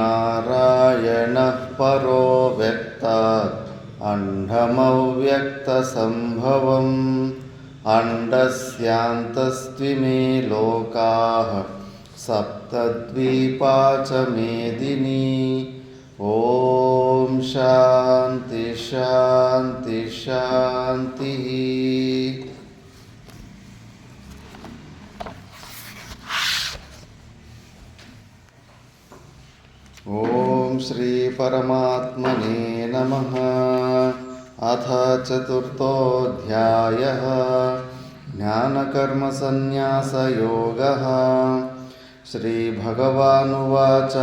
नारायणः परो व्यक्तात् अण्डमव्यक्तसम्भवम् अण्डस्यान्तस्त्विमे लोकाः सप्तद्वीपा च मेदिनी। ॐ शान्ति शान्ति शान्तिः। ॐ श्री परमात्मने नमः। अथ चतुर्थोऽध्यायः ज्ञानकर्मसन्न्यासयोगः। श्रीभगवानुवाच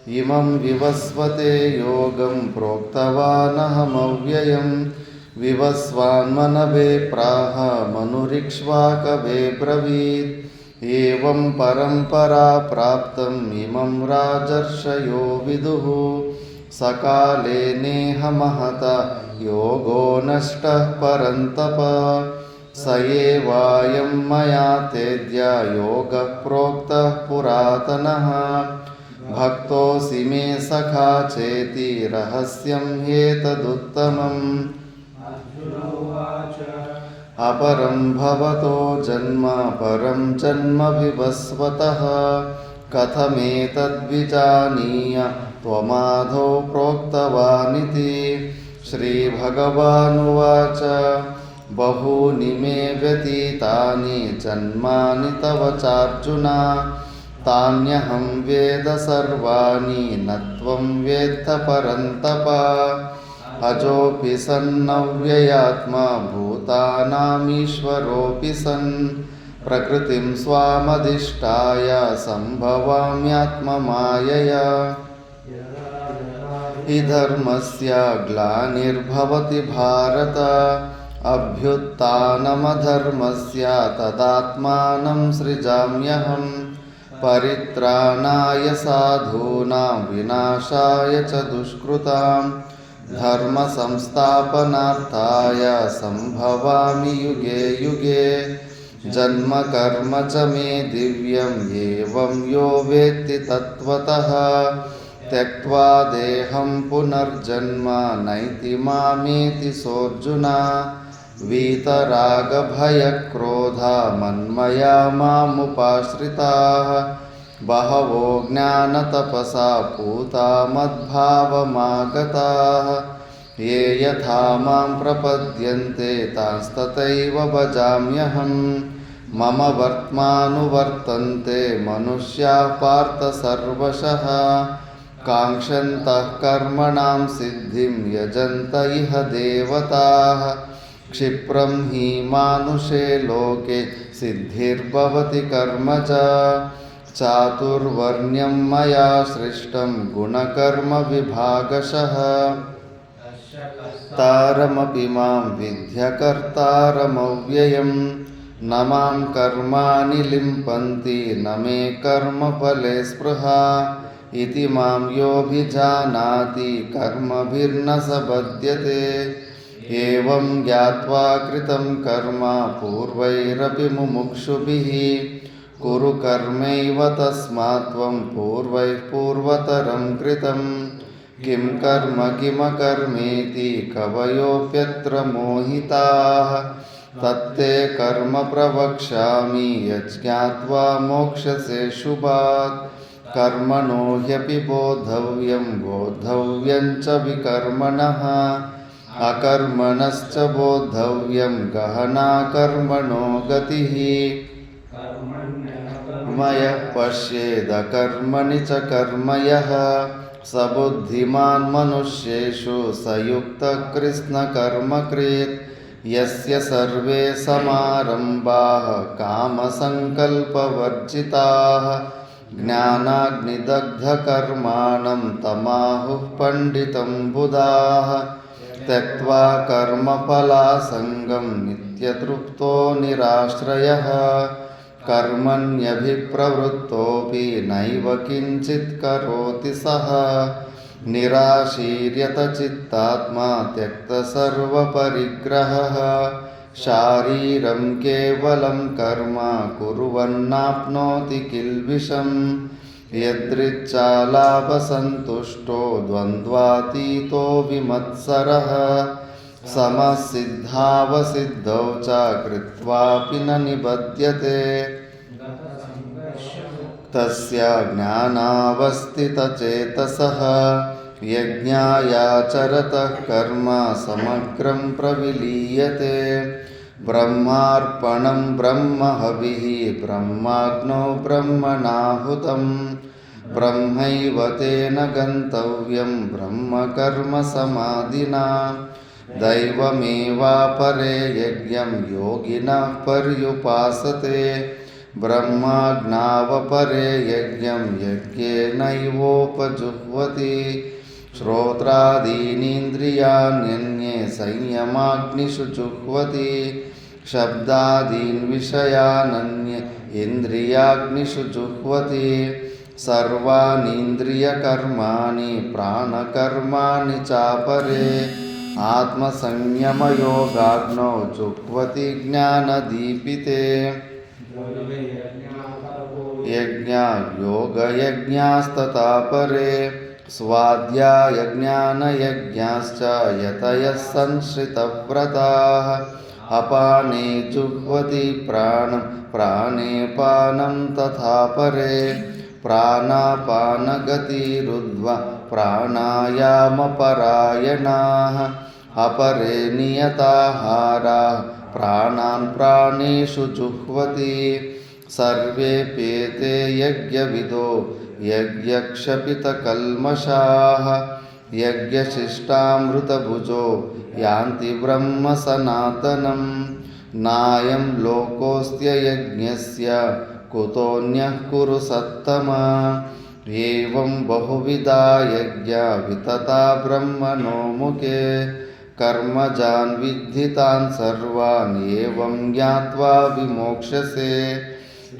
इमं विवस्वते योगं प्रोक्तवानहमव्ययं विवस्वान्मनवे प्राह मनुरिक्ष्वाकवे ब्रवीत्। एवं परम्परा प्राप्तम् इमं राजर्षयो विदुः। सकाले नेह महता योगो नष्टः परन्तप। स एवायं मया तेद्य योगः प्रोक्तः पुरातनः। भक्तोऽसि मे सखा चेति रहस्यं ह्येतदुत्तमम्। अपरं भवतो जन्म परं जन्म विवस्वतः। कथमेतद्विजानीय त्वमादौ प्रोक्तवानिति। श्रीभगवानुवाच बहूनि मे व्यतीतानि जन्मानि तव चार्जुन। तान्यहं वेद सर्वाणि न त्वं वेत्थ परन्तप। अजोऽपि सन्नव्ययात्मा भूतानामीश्वरोऽपि सन्। प्रकृतिं स्वामधिष्ठाय सम्भवाम्यात्ममायया। हि धर्मस्य ग्लानिर्भवति भारत। अभ्युत्थानमधर्मस्य तदात्मानं सृजाम्यहम्। परित्राणाय साधूनां विनाशाय च दुष्कृतां। धर्म संस्थापनार्थाय सम्भवामि युगे युगे। जन्म कर्म च मे दिव्यम् एवं यो वेत्ति तत्त्वतः। त्यक्त्वा देहं पुनर्जन्म नैति मामेति सोऽर्जुन। वीतरागभयक्रोधा मन्मया मामुपाश्रिताः। बहवो ज्ञानतपसा पूता मद्भावमागताः। ये यथा मां प्रपद्यन्ते तांस्तथैव भजाम्यहम्। मम वर्त्मानुवर्तन्ते मनुष्याः पार्थ सर्वशः। काङ्क्षन्तः कर्मणां सिद्धिं यजन्त इह देवताः। क्षिप्रं हि मानुषे लोके सिद्धिर्भवति कर्मज। चातुर्वर्ण्यं मया सृष्टं गुणकर्मविभागशः। तारमपि मां विद्य कर्तारमव्ययं। न मां कर्माणि लिम्पन्ति न मे कर्मफले स्पृहा। इति मां योऽभिजानाति कर्मभिर्न स बध्यते। एवं ज्ञात्वा कृतं कर्म पूर्वैरपि मुमुक्षुभिः। कुरु कर्मैव तस्मात् त्वं पूर्वैः पूर्वतरं कृतं। किं कर्म किमकर्मेति कवयोऽप्यत्र मोहिताः। तत्ते कर्म प्रवक्ष्यामि यज्ञात्वा मोक्ष्यसे शुभात्। कर्मणो ह्यपि बोद्धव्यं बोद्धव्यं च विकर्मणः। अकर्मणश्च बोद्धव्यं गहना कर्मणो गतिः। मयः पश्येदकर्मणि च कर्म यः। स बुद्धिमान् मनुष्येषु स युक्तः कृत्स्नकर्मकृत्। यस्य सर्वे समारम्भाः कामसङ्कल्पवर्जिताः। ज्ञानाग्निदग्धकर्माणं तमाहुः पण्डितं बुधाः। त्यक्त्वा कर्मफलासङ्गं नित्यतृप्तो निराश्रयः। कर्मण्यभिप्रवृत्तोऽपि नैव किञ्चित् करोति सः। निराशीर्यतचित्तात्मा त्यक्तसर्वपरिग्रहः। शारीरं केवलं कर्म कुर्वन्नाप्नोति किल्बिषम्। ಯದೃಚ್ಛಾಲಾಭಸಂತುಷ್ಟೋ ದ್ವಂದ್ವಾತೀತೋ ವಿಮತ್ಸರಃ ಸಮಸಿದ್ಧಾವಸಿದ್ಧೌ ಚ ಕೃತ್ವಾಪಿ ನ ನಿಬಧ್ಯತೆ ತಸ್ಯ ಜ್ಞಾನಾವಸ್ಥಿತಚೇತಸಃ ಯಜ್ಞಾಯಾಚರತಃ ಕರ್ಮ ಸಮಗ್ರಂ ಪ್ರವಿಲೀಯತೆ ಬ್ರಹ್ಮಾರ್ಪಣಂ ಬ್ರಹ್ಮಹವಿಃ ಬ್ರಹ್ಮಾಗ್ನೋ ಬ್ರಹ್ಮಣಾಹುತಂ ಬ್ರಹ್ಮೈವ ತೇನ ಗಂತವ್ಯಂ ಬ್ರಹ್ಮಕರ್ಮ ಸಮಾಧಿನಾ ದೈವಮೇವಾಪರೇ ಯಜ್ಞಂ ಯೋಗಿನಃ ಪರ್ಯುಪಾಸತೆ ಬ್ರಹ್ಮಾಜ್ಞಾವಪರೇ ಯಜ್ಞಂ ಯಜ್ಞೇನೈವೋಪಜುಹ್ವತಿ ಶ್ರೋತ್ರಾದೀನೀಂದ್ರಿಯಾಣ್ಯನ್ಯೇ ಸಂಯಮಾಗ್ನಿಷು ಜುಹ್ವತಿ ಶಬ್ದಾದೀನ್ ವಿಷಯಾನನ್ಯೇ ಇಂದ್ರಿಯಾಗ್ನಿಷು ಜುಹ್ವತಿ ಸರ್ವಾನೀಂದ್ರಿಯಕರ್ಮಾಣಿ ಪ್ರಾಣಕರ್ಮಾಣಿ ಚಾಪರೇ ಆತ್ಮಸಂಯಮಯೋಗಾಗ್ನೌ ಜುಹ್ವತಿ ಜ್ಞಾನದೀಪಿತೆ ಯಜ್ಞ ಯೋಗಯಜ್ಞಾಸ್ತಥಾ ಪರೇ ಸ್ವಾಧ್ಯಾಯಜ್ಞಾನಯಜ್ಞಾಶ್ಚ ಯತಯಃ ಸಂಶ್ರಿತವ್ರತಾಃ ಅಪಾನೇ ಜುಹ್ವತಿ ಪ್ರಾಣಂ ಪ್ರಾಣೇ ಪಾನಂ ತಥಾ ಪರೇ ಪ್ರಾಣಾಪಾನಗತಿರುದ್ಧ್ವ ಪ್ರಾಣಾಯಾಮಪರಾಯಣಾಃ ಅಪರೇ ನಿಯತಾಹಾರಾಃ ಪ್ರಾಣಾನ್ ಪ್ರಾಣೇಷು ಜುಹ್ವತಿ ಸರ್ವೇಪ್ಯೇತೆ ಯಜ್ಞವಿದೋ ಯಜ್ಞಕ್ಷಪಿತಕಲ್ಮಷಾಃ ಯಜ್ಞಶಿಷ್ಟಾಮೃತಭುಜೋ ಯಾಂತಿ ಬ್ರಹ್ಮ ಸನಾತನಂ ನಾಯಂ ಲೋಕೋಸ್ತ್ಯಯಜ್ಞಸ್ಯ ಕುತೋನ್ಯಃ ಕುರು ಸತ್ತಮ ಏವಂ ಬಹುವಿಧಾ ಯಜ್ಞಾ ವಿತತಾ ಬ್ರಹ್ಮಣೋ ಮುಖೇ ಕರ್ಮಜಾನ್ ವಿದ್ಧಿತಾನ್ ಸರ್ವಾನ್ ಏವಂ ಜ್ಞಾತ್ವಾ ವಿಮೋಕ್ಷಸೆ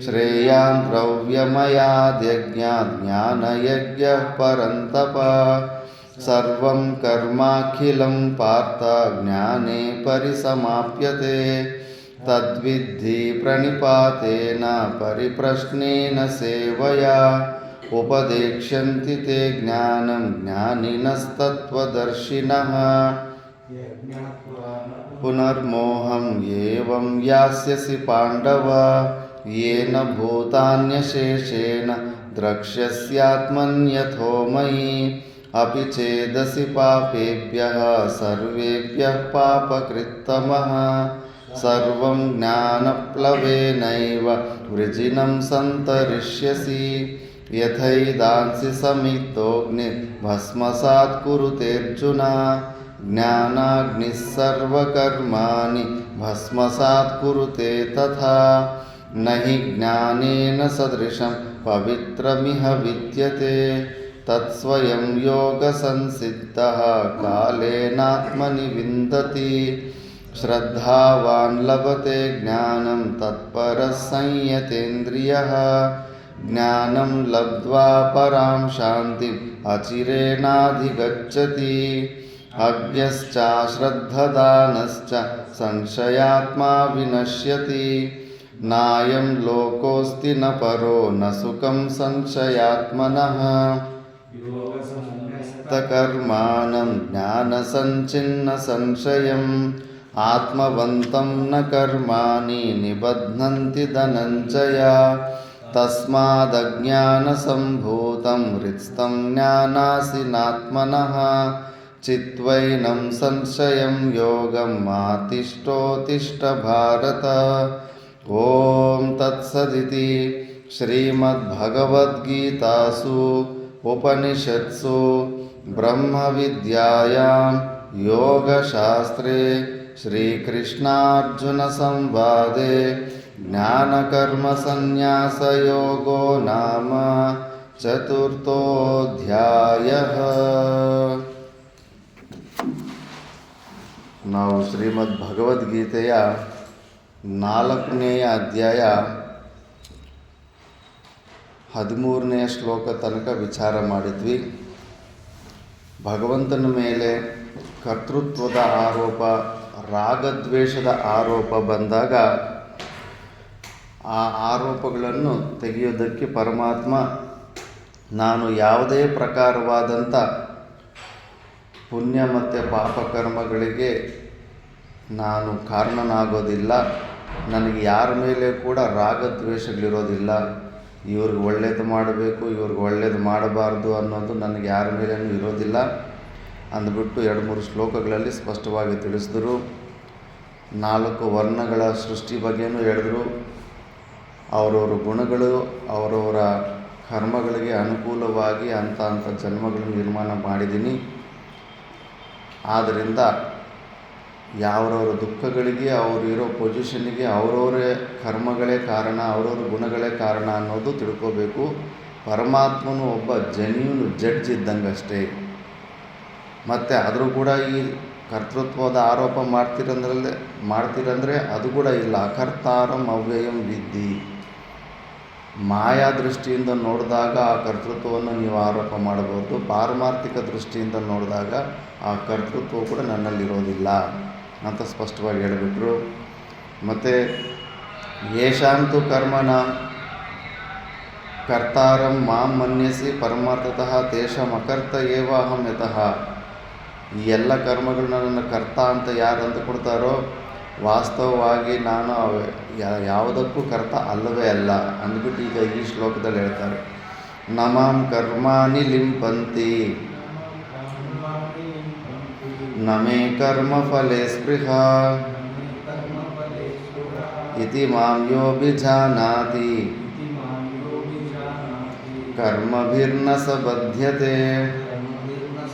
ಶ್ರೇಯಾನ್ ದ್ರವ್ಯಮಯಾದ್ಯಜ್ಞಾತ್ ಜ್ಞಾನಯಜ್ಞಃ ಪರಂತಪ ಸರ್ವಂ ಕರ್ಮಾಖಿಲಂ ಪಾರ್ಥ ಜ್ಞಾನೇ ಪರಿಸಮಾಪ್ಯತೆ ತದ್ವಿದ್ಧಿ ಪ್ರಣಿಪಾತೇನ ಪರಿಪ್ರಶ್ನೇನ ಸೇವಯಾ ಉಪದೇಕ್ಷ್ಯಂತಿ ತೇ ಜ್ಞಾನಂ ಜ್ಞಾನಿನಸ್ತತ್ವದರ್ಶಿನಃ ಪುನರ್ಮೋಹಂ ಏವಂ ಯಾಸ್ಯಸಿ ಪಾಂಡವ ಯೇನ ಭೂತಾನ್ಯಶೇಷೇಣ ದ್ರಕ್ಷ್ಯಸ್ಯಾತ್ಮನ್ಯಥೋ ಮಯಿ ಅಪಿ ಚೇದಸಿ ಪಾಪೇಭ್ಯಃ ಸರ್ವೇಭ್ಯಃ ಪಾಪಕೃತ್ತಮಃ ಸರ್ವಂ ಜ್ಞಾನಪ್ಲವೇನೈವ ವೃಜಿನಂ ಸಂತರಿಷ್ಯಸಿ ಯಥೈದಾಂಸಿ ಸಮಿತ್ತೋಗ್ನಿರ್ ಭಸ್ಮಸಾತ್ ಕುರುತೇರ್ಜುನ ಜ್ಞಾನಾಗ್ನಿಃ ಸರ್ವಕರ್ಮಾಣಿ ಭಸ್ಮಸಾತ್ ಕುರುತೆ ತಥಾ ನಹಿ ಜ್ಞಾನೇನ ಸದೃಶಂ ಪವಿತ್ರಮಿಹ ವಿದ್ಯತೆ ತತ್ಸ್ವಯಂ ಯೋಗಸಂಸಿದ್ಧಃ ಕಾಲೇನಾತ್ಮನಿ ವಿಂದತಿ ಶ್ರದ್ಧಾವಾನ್ ಲಭತೆ ಜ್ಞಾನಂ ತತ್ಪರಃ ಸಂಯತೇಂದ್ರಿಯಃ ಜ್ಞಾನಂ ಲಬ್ಧ್ವಾ ಪರಾಂ ಶಾಂತಿಂ ಅಚಿರೇಣಾಧಿಗಚ್ಚತಿ ಅಜ್ಞಶ್ಚಾಶ್ರದ್ಧದಾನಶ್ಚ ಸಂಶಯಾತ್ಮಾ ವಿನಶ್ಯತಿ ನಾಯಂ ಲೋಕೋಸ್ತಿ ನ ಪರೋ ನ ಸುಖಂ ಸಂಶಯಾತ್ಮನಃ ಕರ್ಮಾಣಂ ಜ್ಞಾನಸಂಚಿನ್ನ ಸಂಶಯಂ ಆತ್ಮವಂತಂ ನ ಕರ್ಮಾಣಿ ನಿಬಧ್ನಂತಿ ಧನಂಜಯ ತಸ್ಮಾದಜ್ಞಾನಸಂಭೂತಂ ಹೃತ್ಸ್ಥಂ ಜ್ಞಾನಾಸಿನಾತ್ಮನಃ ಚಿತ್ವೈನಂ ಸಂಶಯಂ ಯೋಗಂ ಮಾತಿಷ್ಠೋತಿಷ್ಠ ಭಾರತ. ಓಂ ತತ್ಸದಿತಿ ಶ್ರೀಮದ್ಭಗವದ್ಗೀತಾಸು ಉಪನಿಷತ್ಸು ಬ್ರಹ್ಮವಿದ್ಯಾಯಾಂ ಯೋಗಶಾಸ್ತ್ರೇ ಶ್ರೀಕೃಷ್ಣಾರ್ಜುನ ಸಂವಾದೆ ಜ್ಞಾನಕರ್ಮಸನ್ಯಾಸಯೋಗೋ ನಾಮ ಚತುರ್ಥೋಧ್ಯಾಯಃ. ನಾವು ಶ್ರೀಮದ್ ಭಗವದ್ಗೀತೆಯ 4ನೇ ಅಧ್ಯಾಯ 13ನೇ ಶ್ಲೋಕ ತನಕ ವಿಚಾರ ಮಾಡಿದ್ವಿ. ಭಗವಂತನ ಮೇಲೆ ಕರ್ತೃತ್ವದ ಆರೋಪ, ರಾಗದ್ವೇಷದ ಆರೋಪ ಬಂದಾಗ ಆ ಆರೋಪಗಳನ್ನು ತೆಗೆಯೋದಕ್ಕೆ ಪರಮಾತ್ಮ ನಾನು ಯಾವುದೇ ಪ್ರಕಾರವಾದಂಥ ಪುಣ್ಯ ಮತ್ತು ಪಾಪಕರ್ಮಗಳಿಗೆ ನಾನು ಕಾರಣನಾಗೋದಿಲ್ಲ. ನನಗೆ ಯಾರ ಮೇಲೆ ಕೂಡ ರಾಗದ್ವೇಷಗಳಿರೋದಿಲ್ಲ. ಇವ್ರಿಗೆ ಒಳ್ಳೇದು ಮಾಡಬೇಕು, ಇವ್ರಿಗೆ ಒಳ್ಳೇದು ಮಾಡಬಾರ್ದು ಅನ್ನೋದು ನನಗೆ ಯಾರ ಮೇಲೇನೂ ಇರೋದಿಲ್ಲ ಅಂದ್ಬಿಟ್ಟು 2-3 ಶ್ಲೋಕಗಳಲ್ಲಿ ಸ್ಪಷ್ಟವಾಗಿ ತಿಳಿಸಿದ್ರು. 4 ವರ್ಣಗಳ ಸೃಷ್ಟಿ ಬಗ್ಗೆನೂ ಹೇಳಿದ್ರು. ಅವರವರ ಗುಣಗಳು ಅವರವರ ಕರ್ಮಗಳಿಗೆ ಅನುಕೂಲವಾಗಿ ಅಂಥ ಜನ್ಮಗಳನ್ನು ನಿರ್ಮಾಣ ಮಾಡಿದ್ದೀನಿ. ಆದ್ದರಿಂದ ಯಾವ್ರವ್ರ ದುಃಖಗಳಿಗೆ ಅವರಿರೋ ಪೊಸಿಷನ್ನಿಗೆ ಅವರವರೇ ಕರ್ಮಗಳೇ ಕಾರಣ, ಅವರವ್ರ ಗುಣಗಳೇ ಕಾರಣ ಅನ್ನೋದು ತಿಳ್ಕೋಬೇಕು. ಪರಮಾತ್ಮನು ಒಬ್ಬ ಜೆನ್ಯೂನ್ ಜಡ್ಜ್ ಇದ್ದಂಗಷ್ಟೇ. ಮತ್ತು ಆದರೂ ಕೂಡ ಈ ಕರ್ತೃತ್ವದ ಆರೋಪ ಮಾಡ್ತೀರಂದರೆ ಅದು ಕೂಡ ಇಲ್ಲ. ಅಕರ್ತಾರಂ ಅವ್ಯಯಂ ವಿದ್ಧಿ. ಮಾಯಾ ದೃಷ್ಟಿಯಿಂದ ನೋಡಿದಾಗ ಆ ಕರ್ತೃತ್ವವನ್ನು ನೀವು ಆರೋಪ ಮಾಡಬಹುದು. ಪಾರಮಾರ್ಥಿಕ ದೃಷ್ಟಿಯಿಂದ ನೋಡಿದಾಗ ಆ ಕರ್ತೃತ್ವ ಕೂಡ ನನ್ನಲ್ಲಿರೋದಿಲ್ಲ ಅಂತ ಸ್ಪಷ್ಟವಾಗಿ ಹೇಳಿಬಿಟ್ರು. ಮತ್ತು ಯೇಷಾಂತು ಕರ್ಮನ ಕರ್ತಾರಂ ಮಾಂ ಮನ್ಯಸಿ ಪರಮಾರ್ಥತಃ ತೇಷಾಂ ಅಕರ್ತ ಏವ ಅಹಂ ಯತಃ. ಈ ಎಲ್ಲ ಕರ್ಮಗಳನ್ನ ನನ್ನ ಕರ್ತ ಅಂತ ಯಾರು ಅಂದುಕೊಡ್ತಾರೋ ವಾಸ್ತವವಾಗಿ ನಾನು ಯಾವುದಕ್ಕೂ ಕರ್ತ ಅಲ್ಲವೇ ಅಲ್ಲ ಅಂದ್ಬಿಟ್ಟು ಈಗ ಈ ಶ್ಲೋಕದಲ್ಲಿ ಹೇಳ್ತಾರೆ. ನಮಾಂ ಕರ್ಮಾಣಿ ಲಿಂಪಂತಿ ನಮೇ ಕರ್ಮಫಲೆ ಸ್ಪೃಹಾ ಇತಿ ಮಾಂ ಯೋಭಿಜಾನಾತಿ ಕರ್ಮಭಿರ್ನ ಸ ಬಧ್ಯತೆ.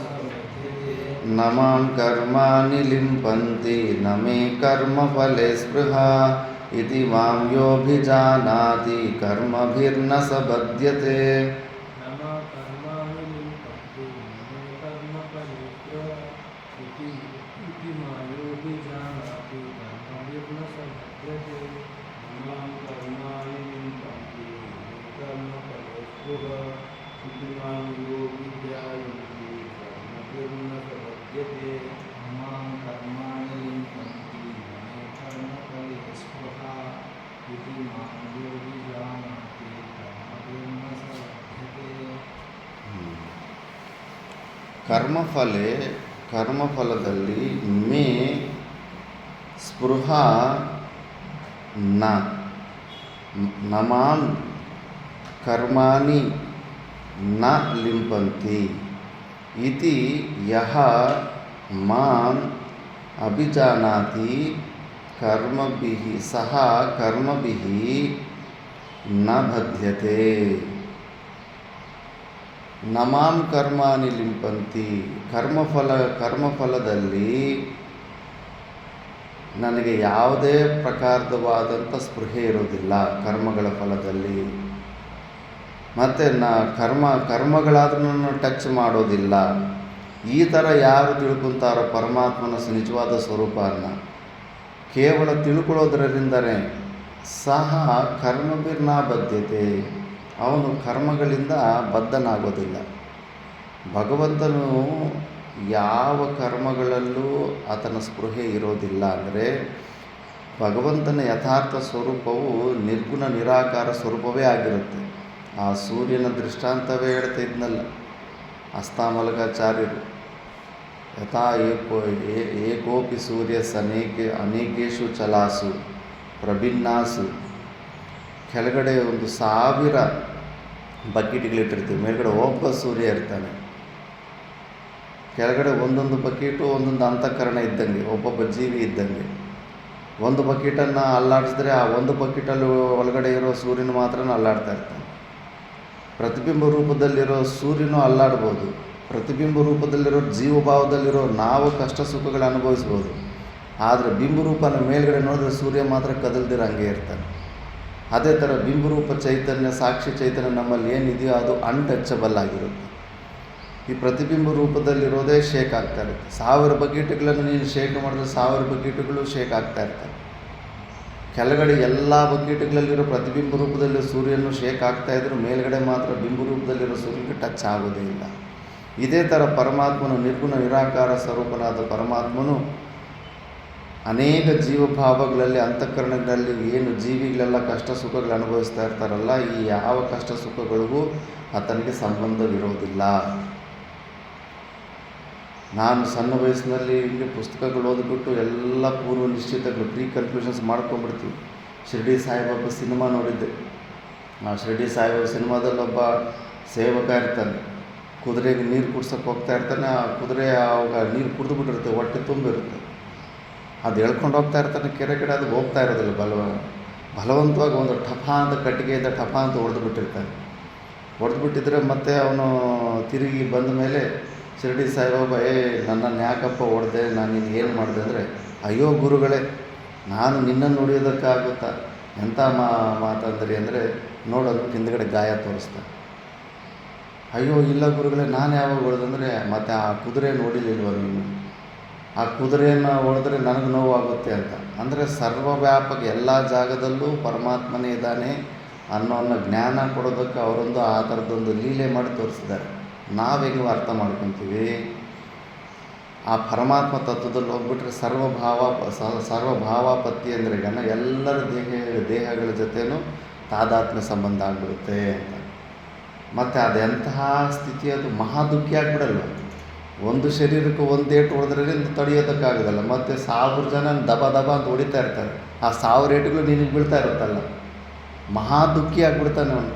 ನಮಾಂ ಕರ್ಮಾಣಿ ಲಿಂಪಂತಿ ನಮೇ ಕರ್ಮಫಲೆ ಸ್ಪೃಹಾ ಇತಿ ಮಾಂ ಯೋಭಿಜಾನಾತಿ ಕರ್ಮಭಿರ್ನ ಸ ಬಧ್ಯತೆ. ಕರ್ಮಫಲದಲ್ಲಿ ಮೇ ಸ್ಪೃಹ ನಮಾಂ ಕರ್ಮಾಣಿ ನ ಲಿಂಪಂತಿ ಇತಿ ಯಹ ಮಾಂ ಅಭಿಜಾನಾತಿ ಕರ್ಮಭಿಃ ಸಹ ಕರ್ಮಭಿಃ ನ ಬಧ್ಯತೆ. ನಮಾಂ ಕರ್ಮಾಣಿ ಲಿಂಪಂತಿ. ಕರ್ಮಫಲದಲ್ಲಿ ನನಗೆ ಯಾವುದೇ ಪ್ರಕಾರವಾದಂಥ ಸ್ಪೃಹೆ ಇರೋದಿಲ್ಲ ಕರ್ಮಗಳ ಫಲದಲ್ಲಿ. ಮತ್ತು ಕರ್ಮಗಳಾದ್ರೂ ನನ್ನ ಟಚ್ ಮಾಡೋದಿಲ್ಲ. ಈ ಥರ ಯಾರು ತಿಳ್ಕೊತಾರೋ ಪರಮಾತ್ಮನ ನಿಜವಾದ ಸ್ವರೂಪವನ್ನು ಕೇವಲ ತಿಳ್ಕೊಳ್ಳೋದ್ರಿಂದಲೇ ಸಹ ಕರ್ಮಭಿರ್ನ ಬದ್ಧತೆ. ಅವನು ಕರ್ಮಗಳಿಂದ ಬದ್ಧನಾಗೋದಿಲ್ಲ. ಭಗವಂತನು ಯಾವ ಕರ್ಮಗಳಲ್ಲೂ ಆತನ ಸ್ಪೃಹೆ ಇರೋದಿಲ್ಲ. ಅಂದರೆ ಭಗವಂತನ ಯಥಾರ್ಥ ಸ್ವರೂಪವು ನಿರ್ಗುಣ ನಿರಾಕಾರ ಸ್ವರೂಪವೇ ಆಗಿರುತ್ತೆ. ಆ ಸೂರ್ಯನ ದೃಷ್ಟಾಂತವೇ ಹೇಳ್ತಾ ಇದ್ನಲ್ಲ ಅಸ್ತಾಮಲಕಾಚಾರ್ಯರು. ಯಥಾ ಏಕೋಪಿ ಸೂರ್ಯಸ್ ಅನೇಕೇಶು ಚಲಾಸು ಪ್ರಭಿನ್ನಾಸು. ಕೆಳಗಡೆ 1000 ಬಕೆಟ್ಗಳಿಟ್ಟಿರ್ತೀವಿ, ಮೇಲ್ಗಡೆ ಒಬ್ಬ ಸೂರ್ಯ ಇರ್ತಾನೆ. ಕೆಳಗಡೆ ಒಂದೊಂದು ಬಕೆಟು ಒಂದೊಂದು ಅಂತಃಕರಣ ಇದ್ದಂಗೆ, ಒಬ್ಬೊಬ್ಬ ಜೀವಿ ಇದ್ದಂಗೆ. ಒಂದು ಬಕೆಟನ್ನು ಅಲ್ಲಾಡಿಸಿದ್ರೆ ಆ ಒಂದು ಬಕೆಟಲ್ಲಿ ಒಳಗಡೆ ಇರೋ ಸೂರ್ಯನ ಮಾತ್ರ ಅಲ್ಲಾಡ್ತಾ ಇರ್ತಾನೆ. ಪ್ರತಿಬಿಂಬ ರೂಪದಲ್ಲಿರೋ ಸೂರ್ಯನೂ ಅಲ್ಲಾಡ್ಬೋದು. ಪ್ರತಿಬಿಂಬ ರೂಪದಲ್ಲಿರೋ ಜೀವಭಾವದಲ್ಲಿರೋ ನಾವು ಕಷ್ಟ ಸುಖಗಳು ಅನುಭವಿಸ್ಬೋದು. ಆದರೆ ಬಿಂಬರೂಪನ ಮೇಲ್ಗಡೆ ನೋಡಿದ್ರೆ ಸೂರ್ಯ ಮಾತ್ರ ಕದಲ್ದಿರ ಹಂಗೆ ಇರ್ತಾನೆ. ಅದೇ ಥರ ಬಿಂಬರೂಪ ಚೈತನ್ಯ, ಸಾಕ್ಷಿ ಚೈತನ್ಯ ನಮ್ಮಲ್ಲಿ ಏನಿದೆಯೋ ಅದು ಅನ್ಟಚಬಲ್ ಆಗಿರುತ್ತೆ. ಈ ಪ್ರತಿಬಿಂಬ ರೂಪದಲ್ಲಿರೋದೇ ಶೇಕ್ ಆಗ್ತಾ ಇರುತ್ತೆ. 1000 ಬಕೆಟ್ಗಳನ್ನು ನೀನು ಶೇಕ್ ಮಾಡಿದ್ರೆ 1000 ಬಕೆಟ್ಗಳು ಶೇಕ್ ಆಗ್ತಾ ಇರ್ತವೆ. ಕೆಳಗಡೆ ಎಲ್ಲ ಬಕೆಟ್ಗಳಲ್ಲಿರೋ ಪ್ರತಿಬಿಂಬ ರೂಪದಲ್ಲಿ ಸೂರ್ಯನು ಶೇಕ್ ಆಗ್ತಾಯಿದ್ರು, ಮೇಲ್ಗಡೆ ಮಾತ್ರ ಬಿಂಬ ರೂಪದಲ್ಲಿರೋ ಸೂರ್ಯನಿಗೆ ಟಚ್ ಆಗೋದೇ ಇಲ್ಲ. ಇದೇ ಥರ ಪರಮಾತ್ಮನು ನಿರ್ಗುಣ ನಿರಾಕಾರ ಸ್ವರೂಪನಾದ ಪರಮಾತ್ಮನು ಅನೇಕ ಜೀವಭಾವಗಳಲ್ಲಿ ಅಂತಃಕರಣಗಳಲ್ಲಿ ಏನು ಜೀವಿಗಳೆಲ್ಲ ಕಷ್ಟ ಸುಖಗಳು ಅನುಭವಿಸ್ತಾ ಇರ್ತಾರಲ್ಲ, ಈ ಯಾವ ಕಷ್ಟ ಸುಖಗಳಿಗೂ ಆತನಿಗೆ ಸಂಬಂಧವಿರೋದಿಲ್ಲ. ನಾನು ಸಣ್ಣ ವಯಸ್ಸಿನಲ್ಲಿ ಹಿಂಗೆ ಪುಸ್ತಕಗಳು ಓದಿಬಿಟ್ಟು ಎಲ್ಲ ಪೂರ್ವ ನಿಶ್ಚಿತಗಳು ಪ್ರೀ ಕನ್ಕ್ಲೂಷನ್ಸ್ ಮಾಡ್ಕೊಂಡ್ಬಿಡ್ತೀವಿ. ಶಿರ್ಡಿ ಸಾಯಿಬಾಬಾ ಸಿನಿಮಾ ನೋಡಿದ್ದೆ. ಆ ಶಿರ್ಡಿ ಸಾಯಿಬಾಬಾ ಸಿನಿಮಾದಲ್ಲಿ ಒಬ್ಬ ಸೇವಕ ಇರ್ತಾನೆ, ಕುದುರೆಗೆ ನೀರು ಕುಡ್ಸೋಕ್ಕೆ ಹೋಗ್ತಾ ಇರ್ತಾನೆ. ಆ ಕುದುರೆ ಅವಾಗ ನೀರು ಕುಡಿದು ಬಿಟ್ಟಿರುತ್ತೆ, ಹೊಟ್ಟೆ ತುಂಬಿರುತ್ತೆ. ಅದು ಎಳ್ಕೊಂಡು ಹೋಗ್ತಾ ಇರ್ತಾನೆ, ಕೆರೆ ಕಡೆ ಅದು ಹೋಗ್ತಾ ಇರೋದಿಲ್ಲ. ಬಲವಂತವಾಗಿ ಒಂದು ಟಫ ಅಂತ ಕಟ್ಟಿಗೆಯಿಂದ ಟಫ ಅಂತ ಹೊಡೆದ್ಬಿಟ್ಟಿದ್ರೆ ಮತ್ತೆ ಅವನು ತಿರುಗಿ ಬಂದ ಮೇಲೆ ಶಿರ್ಡಿ ಸಾಯಿಬಾಬಾ, ನನ್ನನ್ನು ಯಾಕಪ್ಪ ಹೊಡೆದೆ, ನಾನು ನಿನಗೆ ಏನು ಮಾಡಿದೆ ಅಂದರೆ, ಅಯ್ಯೋ ಗುರುಗಳೇ, ನಾನು ನಿನ್ನನ್ನು ಹೊಡೆಯೋದಕ್ಕಾಗುತ್ತಾ, ಎಂಥ ಮಾತಂದ್ರಿ ಅಂದರೆ, ನೋಡೋದು ಹಿಂದ್ಗಡೆ ಗಾಯ ತೋರಿಸ್ತಾ. ಅಯ್ಯೋ ಇಲ್ಲ ಗುರುಗಳೇ, ನಾನು ಯಾವಾಗ ಹೊಡೆದಂದರೆ, ಮತ್ತು ಆ ಕುದುರೆ ನೋಡಿಲಿಲ್ವ ನೀನು, ಆ ಕುದುರೆಯನ್ನು ಹೊಡೆದ್ರೆ ನನಗೆ ನೋವಾಗುತ್ತೆ ಅಂತ. ಅಂದರೆ ಸರ್ವವ್ಯಾಪಕ ಎಲ್ಲ ಜಾಗದಲ್ಲೂ ಪರಮಾತ್ಮನೇ ಇದ್ದಾನೆ ಅನ್ನೋನ್ನ ಜ್ಞಾನ ಕೊಡೋದಕ್ಕೆ ಅವರೊಂದು ಆ ಥರದ್ದೊಂದು ಲೀಲೆ ಮಾಡಿ ತೋರಿಸಿದ್ದಾರೆ. ನಾವು ಹೆಂಗೆ ಅರ್ಥ ಮಾಡ್ಕೊತೀವಿ, ಆ ಪರಮಾತ್ಮ ತತ್ವದಲ್ಲಿ ಹೋಗ್ಬಿಟ್ರೆ ಸರ್ವಭಾವಾಪತ್ತಿ ಅಂದರೆ ಎಲ್ಲರ ದೇಹಗಳ ಜೊತೆನೂ ತಾದಾತ್ಮ್ಯ ಸಂಬಂಧ ಆಗಿಬಿಡುತ್ತೆ ಅಂತ. ಮತ್ತು ಅದೆಂತಹ ಸ್ಥಿತಿ, ಅದು ಮಹಾ ದುಃಖಿ ಆಗಿಬಿಡಲ್ವ. ಒಂದು ಶರೀರಕ್ಕೆ ಒಂದು ಏಟು ಹೊಡೆದ್ರೆ ತಡೆಯೋದಕ್ಕಾಗೋದಲ್ಲ, ಮತ್ತು 1000 ಜನ ದಬ ಅಂತ ಹೊಡಿತಾ ಇರ್ತಾರೆ. ಆ 1000 ಏಟುಗಳು ನಿನಗೆ ಬೀಳ್ತಾ ಇರುತ್ತಲ್ಲ, ಮಹಾ ದುಃಖಿ ಆಗಿಬಿಡ್ತಾನೆ ಅವನು.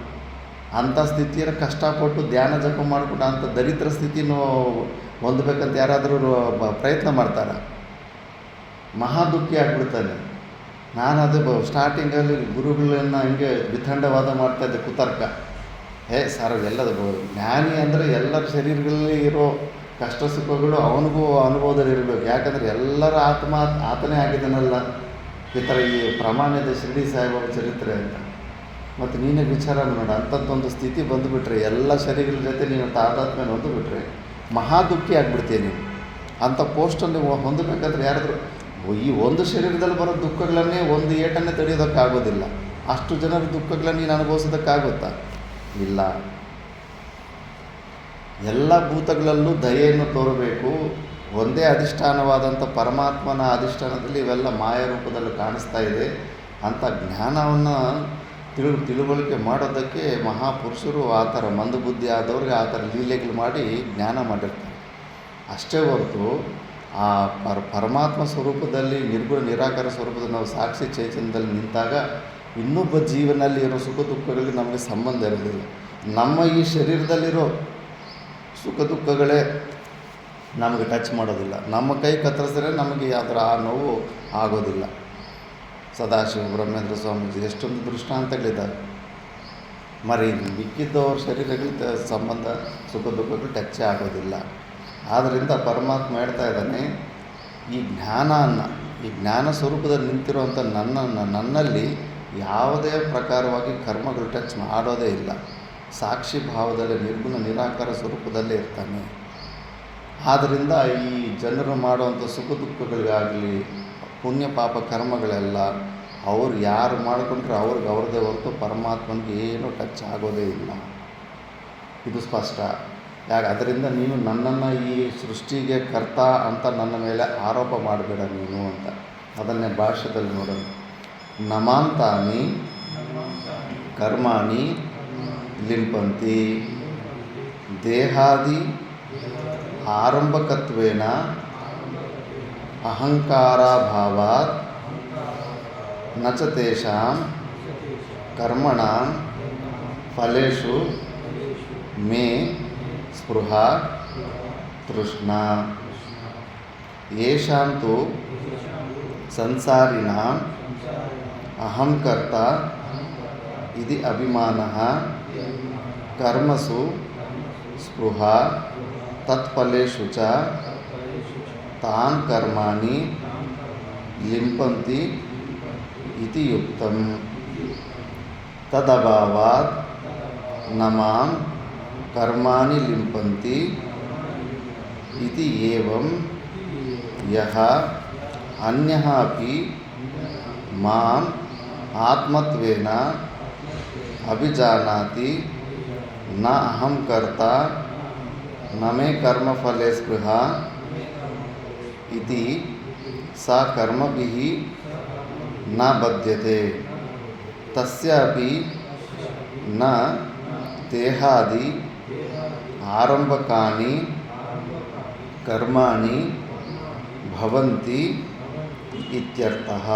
ಅಂಥ ಸ್ಥಿತಿಯನ್ನು ಕಷ್ಟಪಟ್ಟು ಧ್ಯಾನ ಜಪ ಮಾಡಿಕೊಂಡು ಅಂಥ ದರಿದ್ರ ಸ್ಥಿತಿನೂ ಹೊಂದಬೇಕಂತ ಯಾರಾದರೂ ಪ್ರಯತ್ನ ಮಾಡ್ತಾರೆ, ಮಹಾ ದುಃಖಿ ಆಗಿಬಿಡ್ತಾನೆ. ನಾನು ಅದು ಸ್ಟಾರ್ಟಿಂಗಲ್ಲಿ ಗುರುಗಳನ್ನ ಹಿಂಗೆ ವಿತಂಡವಾದ ಮಾಡ್ತಾಯಿದ್ದೆ, ಕುತರ್ಕ. ಸರ್ ಎಲ್ಲದು ಜ್ಞಾನಿ ಅಂದರೆ ಎಲ್ಲರ ಶರೀರಗಳಲ್ಲಿ ಇರೋ ಕಷ್ಟ ಸುಖಗಳು ಅವನಿಗೂ ಅನುಭವದಲ್ಲಿ ಇರಬೇಕು. ಯಾಕಂದರೆ ಎಲ್ಲರ ಆತ್ಮ ಆತನೇ ಆಗಿದ್ದಾನಲ್ಲ. ಈ ಥರ ಈ ಪ್ರಮಾಣದ ಶಿರ್ಡಿ ಸಾಯಿಬಾಬಾ ಚರಿತ್ರೆ ಅಂತ. ಮತ್ತು ನೀನೇ ವಿಚಾರ ನೋಡು, ಅಂಥದ್ದೊಂದು ಸ್ಥಿತಿ ಬಂದುಬಿಟ್ರೆ, ಎಲ್ಲ ಶರೀರಗಳ ಜೊತೆ ನೀನು ತಾದಾತ್ಮ್ಯ ಹೊಂದುಬಿಟ್ರೆ ಮಹಾ ದುಃಖಿ ಆಗಿಬಿಡ್ತೀಯ ನೀನು. ಅಂಥ ಪೋಸ್ಟಲ್ಲಿ ಹೊಂದಬೇಕಾದ್ರೆ ಯಾರಾದರೂ ಈ ಒಂದು ಶರೀರದಲ್ಲಿ ಬರೋ ದುಃಖಗಳನ್ನೇ ಒಂದು ಏಟನ್ನೇ ತಡೆಯೋದಕ್ಕಾಗೋದಿಲ್ಲ. ಅಷ್ಟು ಜನರ ದುಃಖಗಳನ್ನು ನೀನು ಅನುಭವಿಸೋದಕ್ಕಾಗುತ್ತಾ? ಇಲ್ಲ. ಎಲ್ಲ ಭೂತಗಳಲ್ಲೂ ದಯೆಯನ್ನು ತೋರಬೇಕು. ಒಂದೇ ಅಧಿಷ್ಠಾನವಾದಂಥ ಪರಮಾತ್ಮನ ಅಧಿಷ್ಠಾನದಲ್ಲಿ ಇವೆಲ್ಲ ಮಾಯ ರೂಪದಲ್ಲಿ ಕಾಣಿಸ್ತಾ ಇದೆ ಅಂತ ಜ್ಞಾನವನ್ನು ತಿಳುವಳಿಕೆ ಮಾಡೋದಕ್ಕೆ ಮಹಾಪುರುಷರು ಆ ಥರ ಮಂದಬುದ್ಧಿ ಆದವ್ರಿಗೆ ಆ ಥರ ಲೀಲೆಗಳು ಮಾಡಿ ಜ್ಞಾನ ಮಾಡಿರ್ತಾರೆ. ಅಷ್ಟೇ ಹೊರತು ಆ ಪರಮಾತ್ಮ ಸ್ವರೂಪದಲ್ಲಿ ನಿರ್ಗುಣ ನಿರಾಕಾರ ಸ್ವರೂಪದಲ್ಲಿ ನಾವು ಸಾಕ್ಷಿ ಚೈತನ್ಯದಲ್ಲಿ ನಿಂತಾಗ ಇನ್ನೊಬ್ಬ ಜೀವನಲ್ಲಿ ಇರೋ ಸುಖ ದುಃಖಗಳಿಗೆ ನಮಗೆ ಸಂಬಂಧ ಇರೋದಿಲ್ಲ. ನಮ್ಮ ಈ ಶರೀರದಲ್ಲಿರೋ ಸುಖ ದುಃಖಗಳೇ ನಮಗೆ ಟಚ್ ಮಾಡೋದಿಲ್ಲ. ನಮ್ಮ ಕೈ ಕತ್ತರಿಸಿದ್ರೆ ನಮಗೆ ಅದರ ಆ ನೋವು ಆಗೋದಿಲ್ಲ. ಸದಾಶಿವ ಬ್ರಹ್ಮೇಂದ್ರ ಸ್ವಾಮೀಜಿ ಎಷ್ಟೊಂದು ದೃಷ್ಟಾಂತಗಳಿದ್ದಾವೆ. ಮರಿ ಮಿಕ್ಕಿದ್ದವ್ರ ಶರೀರಗಳ ಸಂಬಂಧ ಸುಖ ದುಃಖಗಳು ಟಚ್ಚೇ ಆಗೋದಿಲ್ಲ. ಆದ್ದರಿಂದ ಪರಮಾತ್ಮ ಹೇಳ್ತಾ ಇದ್ದಾನೆ, ಈ ಜ್ಞಾನ ಸ್ವರೂಪದಲ್ಲಿ ನಿಂತಿರುವಂಥ ನನ್ನಲ್ಲಿ ಯಾವುದೇ ಪ್ರಕಾರವಾಗಿ ಕರ್ಮಗಳು ಟಚ್ ಮಾಡೋದೇ ಇಲ್ಲ. ಸಾಕ್ಷಿ ಭಾವದಲ್ಲಿ ನಿರ್ಗುಣ ನಿರಾಕಾರ ಸ್ವರೂಪದಲ್ಲೇ ಇರ್ತಾನೆ. ಆದ್ದರಿಂದ ಈ ಜನರು ಮಾಡುವಂಥ ಸುಖ ದುಃಖಗಳಿಗಾಗಲಿ ಪುಣ್ಯ ಪಾಪ ಕರ್ಮಗಳೆಲ್ಲ ಅವ್ರು ಯಾರು ಮಾಡಿಕೊಂಡ್ರೆ ಅವ್ರಿಗೆ ಅವ್ರದ್ದೇ ಹೊರತು ಪರಮಾತ್ಮನಿಗೆ ಏನೂ ಟಚ್ ಆಗೋದೇ ಇಲ್ಲ. ಇದು ಸ್ಪಷ್ಟ. ಅದರಿಂದ ನೀನು ನನ್ನನ್ನು ಈ ಸೃಷ್ಟಿಗೆ ಕರ್ತ ಅಂತ ನನ್ನ ಮೇಲೆ ಆರೋಪ ಮಾಡಬೇಡ ನೀನು ಅಂತ. ಅದನ್ನೇ ಭಾಷ್ಯದಲ್ಲಿ ನೋಡೋಣ. ನಮಾಂತಾನಿ ಕರ್ಮಾಣಿ ಲಿಂಪಂತಿ ದೇಹಾದಿ ಆರಂಭಕತ್ವೇನ ಅಹಂಕಾರಾಭಾವಾತ್ ನ ಚ ತೇಷಾಂ ಕರ್ಮಣಾಂ ಫಲೇಷು ಮೇ ಸ್ಪೃಹ ತೃಷ್ಣಾ ಯೇಷಾಂ ತು ಸಂಸಾರಿಣಾಂ ಅಹಂ ಕರ್ತ ಇತಿ ಅಭಿಮಾನಃ ಕರ್ಮಸು ಸ್ಪೃಹ ತತ್ಫಲೇಷು ಚ ತಾನ್ ಕರ್ಮಾಣಿ ಲಿಂಪಂತಿ ಇತಿ ಯುಕ್ತಂ ತದಭಾವಾತ್ ನಮಾಂ ಕರ್ಮಾಣಿ ಲಿಂಪಂತಿ ಇತಿ ಏವಂ ಯಹ ಅನ್ಯಃ ಅಪಿ ಮಾಂ ಆತ್ಮತ್ವೇನ ಅಭಿಜಾನಾತಿ ನ ಅಹಂ ಕರ್ತ ನ ಮೇ ಕರ್ಮಫಲೆ ಸ್ಪೃಹ ಇತಿ ಸ ಕರ್ಮಭಿಃ ನ ಬಧ್ಯತೆ ತಸ್ಯಾಪಿ ನ ದೇಹಾದಿ ಆರಂಭಕಾನಿ ಕರ್ಮಾಣಿ ಭವಂತಿ ಇತ್ಯರ್ಥಃ.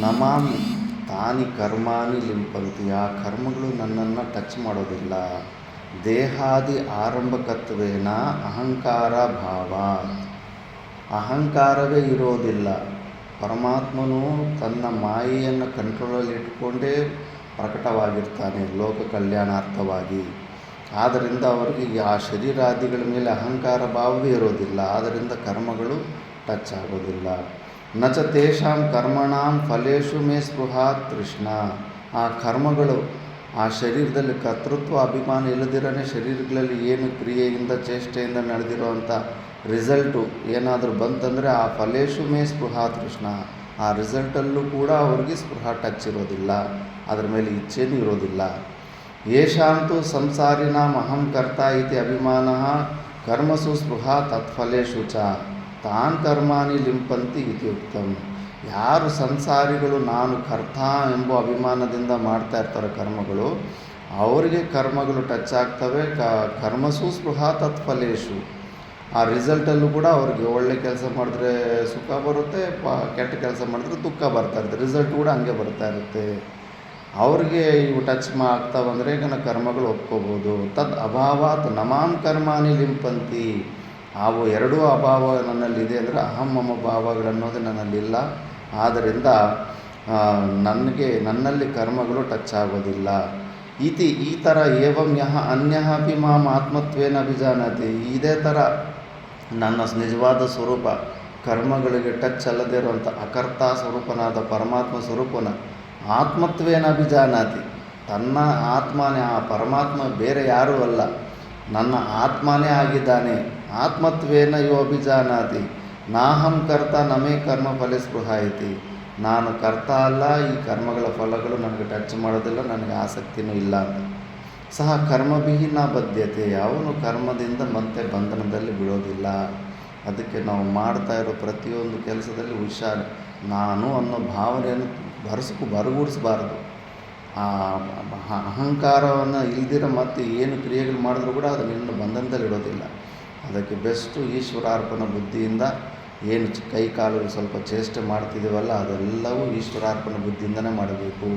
ನಮಾಂ ತಾನಿ ಕರ್ಮಾಣಿ ಲಿಂಪಂತಿ, ಆ ಕರ್ಮಗಳು ನನ್ನನ್ನು ಟಚ್ ಮಾಡೋದಿಲ್ಲ. ದೇಹಾದಿ ಆರಂಭಕತ್ವೇನ ಅಹಂಕಾರ ಭಾವ, ಅಹಂಕಾರವೇ ಇರೋದಿಲ್ಲ. ಪರಮಾತ್ಮನು ತನ್ನ ಮಾಯೆಯನ್ನು ಕಂಟ್ರೋಲಲ್ಲಿ ಇಟ್ಕೊಂಡೇ ಪ್ರಕಟವಾಗಿರ್ತಾನೆ ಲೋಕ ಕಲ್ಯಾಣಾರ್ಥವಾಗಿ. ಆದ್ದರಿಂದ ಅವರಿಗೆ ಆ ಶರೀರಾದಿಗಳ ಮೇಲೆ ಅಹಂಕಾರ ಭಾವವೇ ಇರೋದಿಲ್ಲ. ಆದ್ದರಿಂದ ಕರ್ಮಗಳು ಟಚ್ ಆಗೋದಿಲ್ಲ. ನ ಚ ತೇಷಾಂ ಕರ್ಮಣಾಂ ಫಲೇಶು ಮೇ ಸ್ಪೃಹಾ ತೃಷ್ಣ, ಆ ಕರ್ಮಗಳು ಆ ಶರೀರದಲ್ಲಿ ಕರ್ತೃತ್ವ ಅಭಿಮಾನ ಇಲ್ಲದಿರನೇ ಶರೀರಗಳಲ್ಲಿ ಏನು ಕ್ರಿಯೆಯಿಂದ ಚೇಷ್ಟೆಯಿಂದ ನಡೆದಿರೋವಂಥ ರಿಸಲ್ಟು ಏನಾದರೂ ಬಂತಂದರೆ ಆ ಫಲೇಶು ಮೇ ಸ್ಪೃಹಾ ತೃಷ್ಣ, ಆ ರಿಸಲ್ಟಲ್ಲೂ ಕೂಡ ಅವ್ರಿಗೆ ಸ್ಪೃಹ ಟಚ್ ಇರೋದಿಲ್ಲ, ಅದರ ಮೇಲೆ ಇಚ್ಛೆನೂ ಇರೋದಿಲ್ಲ. ಯೇಷಾಂತು ಸಂಸಾರಿಣಾಂ ಅಹಂ ಕರ್ತ ಇತಿ ಅಭಿಮಾನಃ ಕರ್ಮಸು ಸ್ಪೃಹಾ ತತ್ಫಲೇಶು ಚ ತಾನ್ ಕರ್ಮಾಣಿ ಲಿಂಪಂತಿ ಇತಿ ಉಕ್ತಂ. ಯಾರು ಸಂಸಾರಿಗಳು ನಾನು ಕರ್ತ ಎಂಬ ಅಭಿಮಾನದಿಂದ ಮಾಡ್ತಾ ಇರ್ತಾರೆ ಕರ್ಮಗಳು, ಅವರಿಗೆ ಕರ್ಮಗಳು ಟಚ್ ಆಗ್ತವೆ. ಕರ್ಮಸು ಸ್ಪೃಹಾ ತತ್ಫಲೇಶು, ಆ ರಿಸಲ್ಟಲ್ಲೂ ಕೂಡ ಅವ್ರಿಗೆ ಒಳ್ಳೆ ಕೆಲಸ ಮಾಡಿದ್ರೆ ಸುಖ ಬರುತ್ತೆ, ಕೆಟ್ಟ ಕೆಲಸ ಮಾಡಿದ್ರೆ ದುಃಖ ಬರ್ತಾ ಇರುತ್ತೆ, ರಿಸಲ್ಟ್ ಕೂಡ ಹಂಗೆ ಬರ್ತಾ ಇರುತ್ತೆ. ಅವ್ರಿಗೆ ಇವು ಟಚ್ ಆಗ್ತಾವಂದರೆ ಈಗ ಕರ್ಮಗಳು ಒಪ್ಕೋಬೋದು. ತದ್ ಅಭಾವಾತ್ ನಮಾಂ ಕರ್ಮಾಣಿ ಲಿಂಪಂತಿ, ಅವು ಎರಡೂ ಅಭಾವ ನನ್ನಲ್ಲಿದೆ ಅಂದರೆ ಅಹಂ ಮಮ ಭಾವಗಳನ್ನೋದು ನನ್ನಲ್ಲಿಲ್ಲ. ಆದ್ದರಿಂದ ನನ್ನಲ್ಲಿ ಕರ್ಮಗಳು ಟಚ್ ಆಗೋದಿಲ್ಲ. ಈ ಥರ ಏವಂ ಯಹ ಅನ್ಯಃ ಅಪಿ ಮಾಂ ಆತ್ಮತ್ವೇನ ಅಭಿಜಾನತಿ, ಇದೇ ಥರ ನನ್ನ ನಿಜವಾದ ಸ್ವರೂಪ ಕರ್ಮಗಳಿಗೆ ಟಚ್ ಅಲ್ಲದೇ ಇರುವಂಥ ಅಕರ್ತ ಸ್ವರೂಪನಾದ ಪರಮಾತ್ಮ ಸ್ವರೂಪನ ಆತ್ಮತ್ವೇನ ಅಭಿಜಾನಾತಿ, ತನ್ನ ಆತ್ಮನೇ, ಆ ಪರಮಾತ್ಮ ಬೇರೆ ಯಾರೂ ಅಲ್ಲ, ನನ್ನ ಆತ್ಮನೇ ಆಗಿದ್ದಾನೆ. ಆತ್ಮತ್ವೇನ ಯೋ ಅಭಿಜಾನಾತಿ ನಾಹಂ ಕರ್ತ ನಮೇ ಕರ್ಮ ಫಲ ಸ್ಪೃಹ ಐತಿ, ನಾನು ಕರ್ತ ಅಲ್ಲ, ಈ ಕರ್ಮಗಳ ಫಲಗಳು ನನಗೆ ಟಚ್ ಮಾಡೋದಿಲ್ಲ, ನನಗೆ ಆಸಕ್ತಿನೂ ಇಲ್ಲ ಅಂತ. ಸಹ ಕರ್ಮಭಿಃ ನ ಬದ್ಧತೆ, ಅವನು ಕರ್ಮದಿಂದ ಮತ್ತೆ ಬಂಧನದಲ್ಲಿ ಬಿಡೋದಿಲ್ಲ. ಅದಕ್ಕೆ ನಾವು ಮಾಡ್ತಾ ಇರೋ ಪ್ರತಿಯೊಂದು ಕೆಲಸದಲ್ಲಿ ಹುಷಾರು, ನಾನು ಅನ್ನೋ ಭಾವನೆಯನ್ನು ಬರಗೂಡಿಸಬಾರ್ದು. ಆ ಅಹಂಕಾರವನ್ನು ಇಲ್ದಿರ ಮತ್ತೆ ಏನು ಕ್ರಿಯೆಗಳು ಮಾಡಿದ್ರೂ ಕೂಡ ಅದು ನಿನ್ನ ಬಂಧನದಲ್ಲಿ ಇಡೋದಿಲ್ಲ. ಅದಕ್ಕೆ ಬೆಸ್ಟು ಈಶ್ವರಾರ್ಪಣ ಬುದ್ಧಿಯಿಂದ ಏನು ಕೈ ಕಾಲು ಸ್ವಲ್ಪ ಚೇಷ್ಟೆ ಮಾಡ್ತಿದ್ದೀವಲ್ಲ ಅದೆಲ್ಲವೂ ಈಶ್ವರಾರ್ಪಣ ಬುದ್ಧಿಯಿಂದನೇ ಮಾಡಬೇಕು.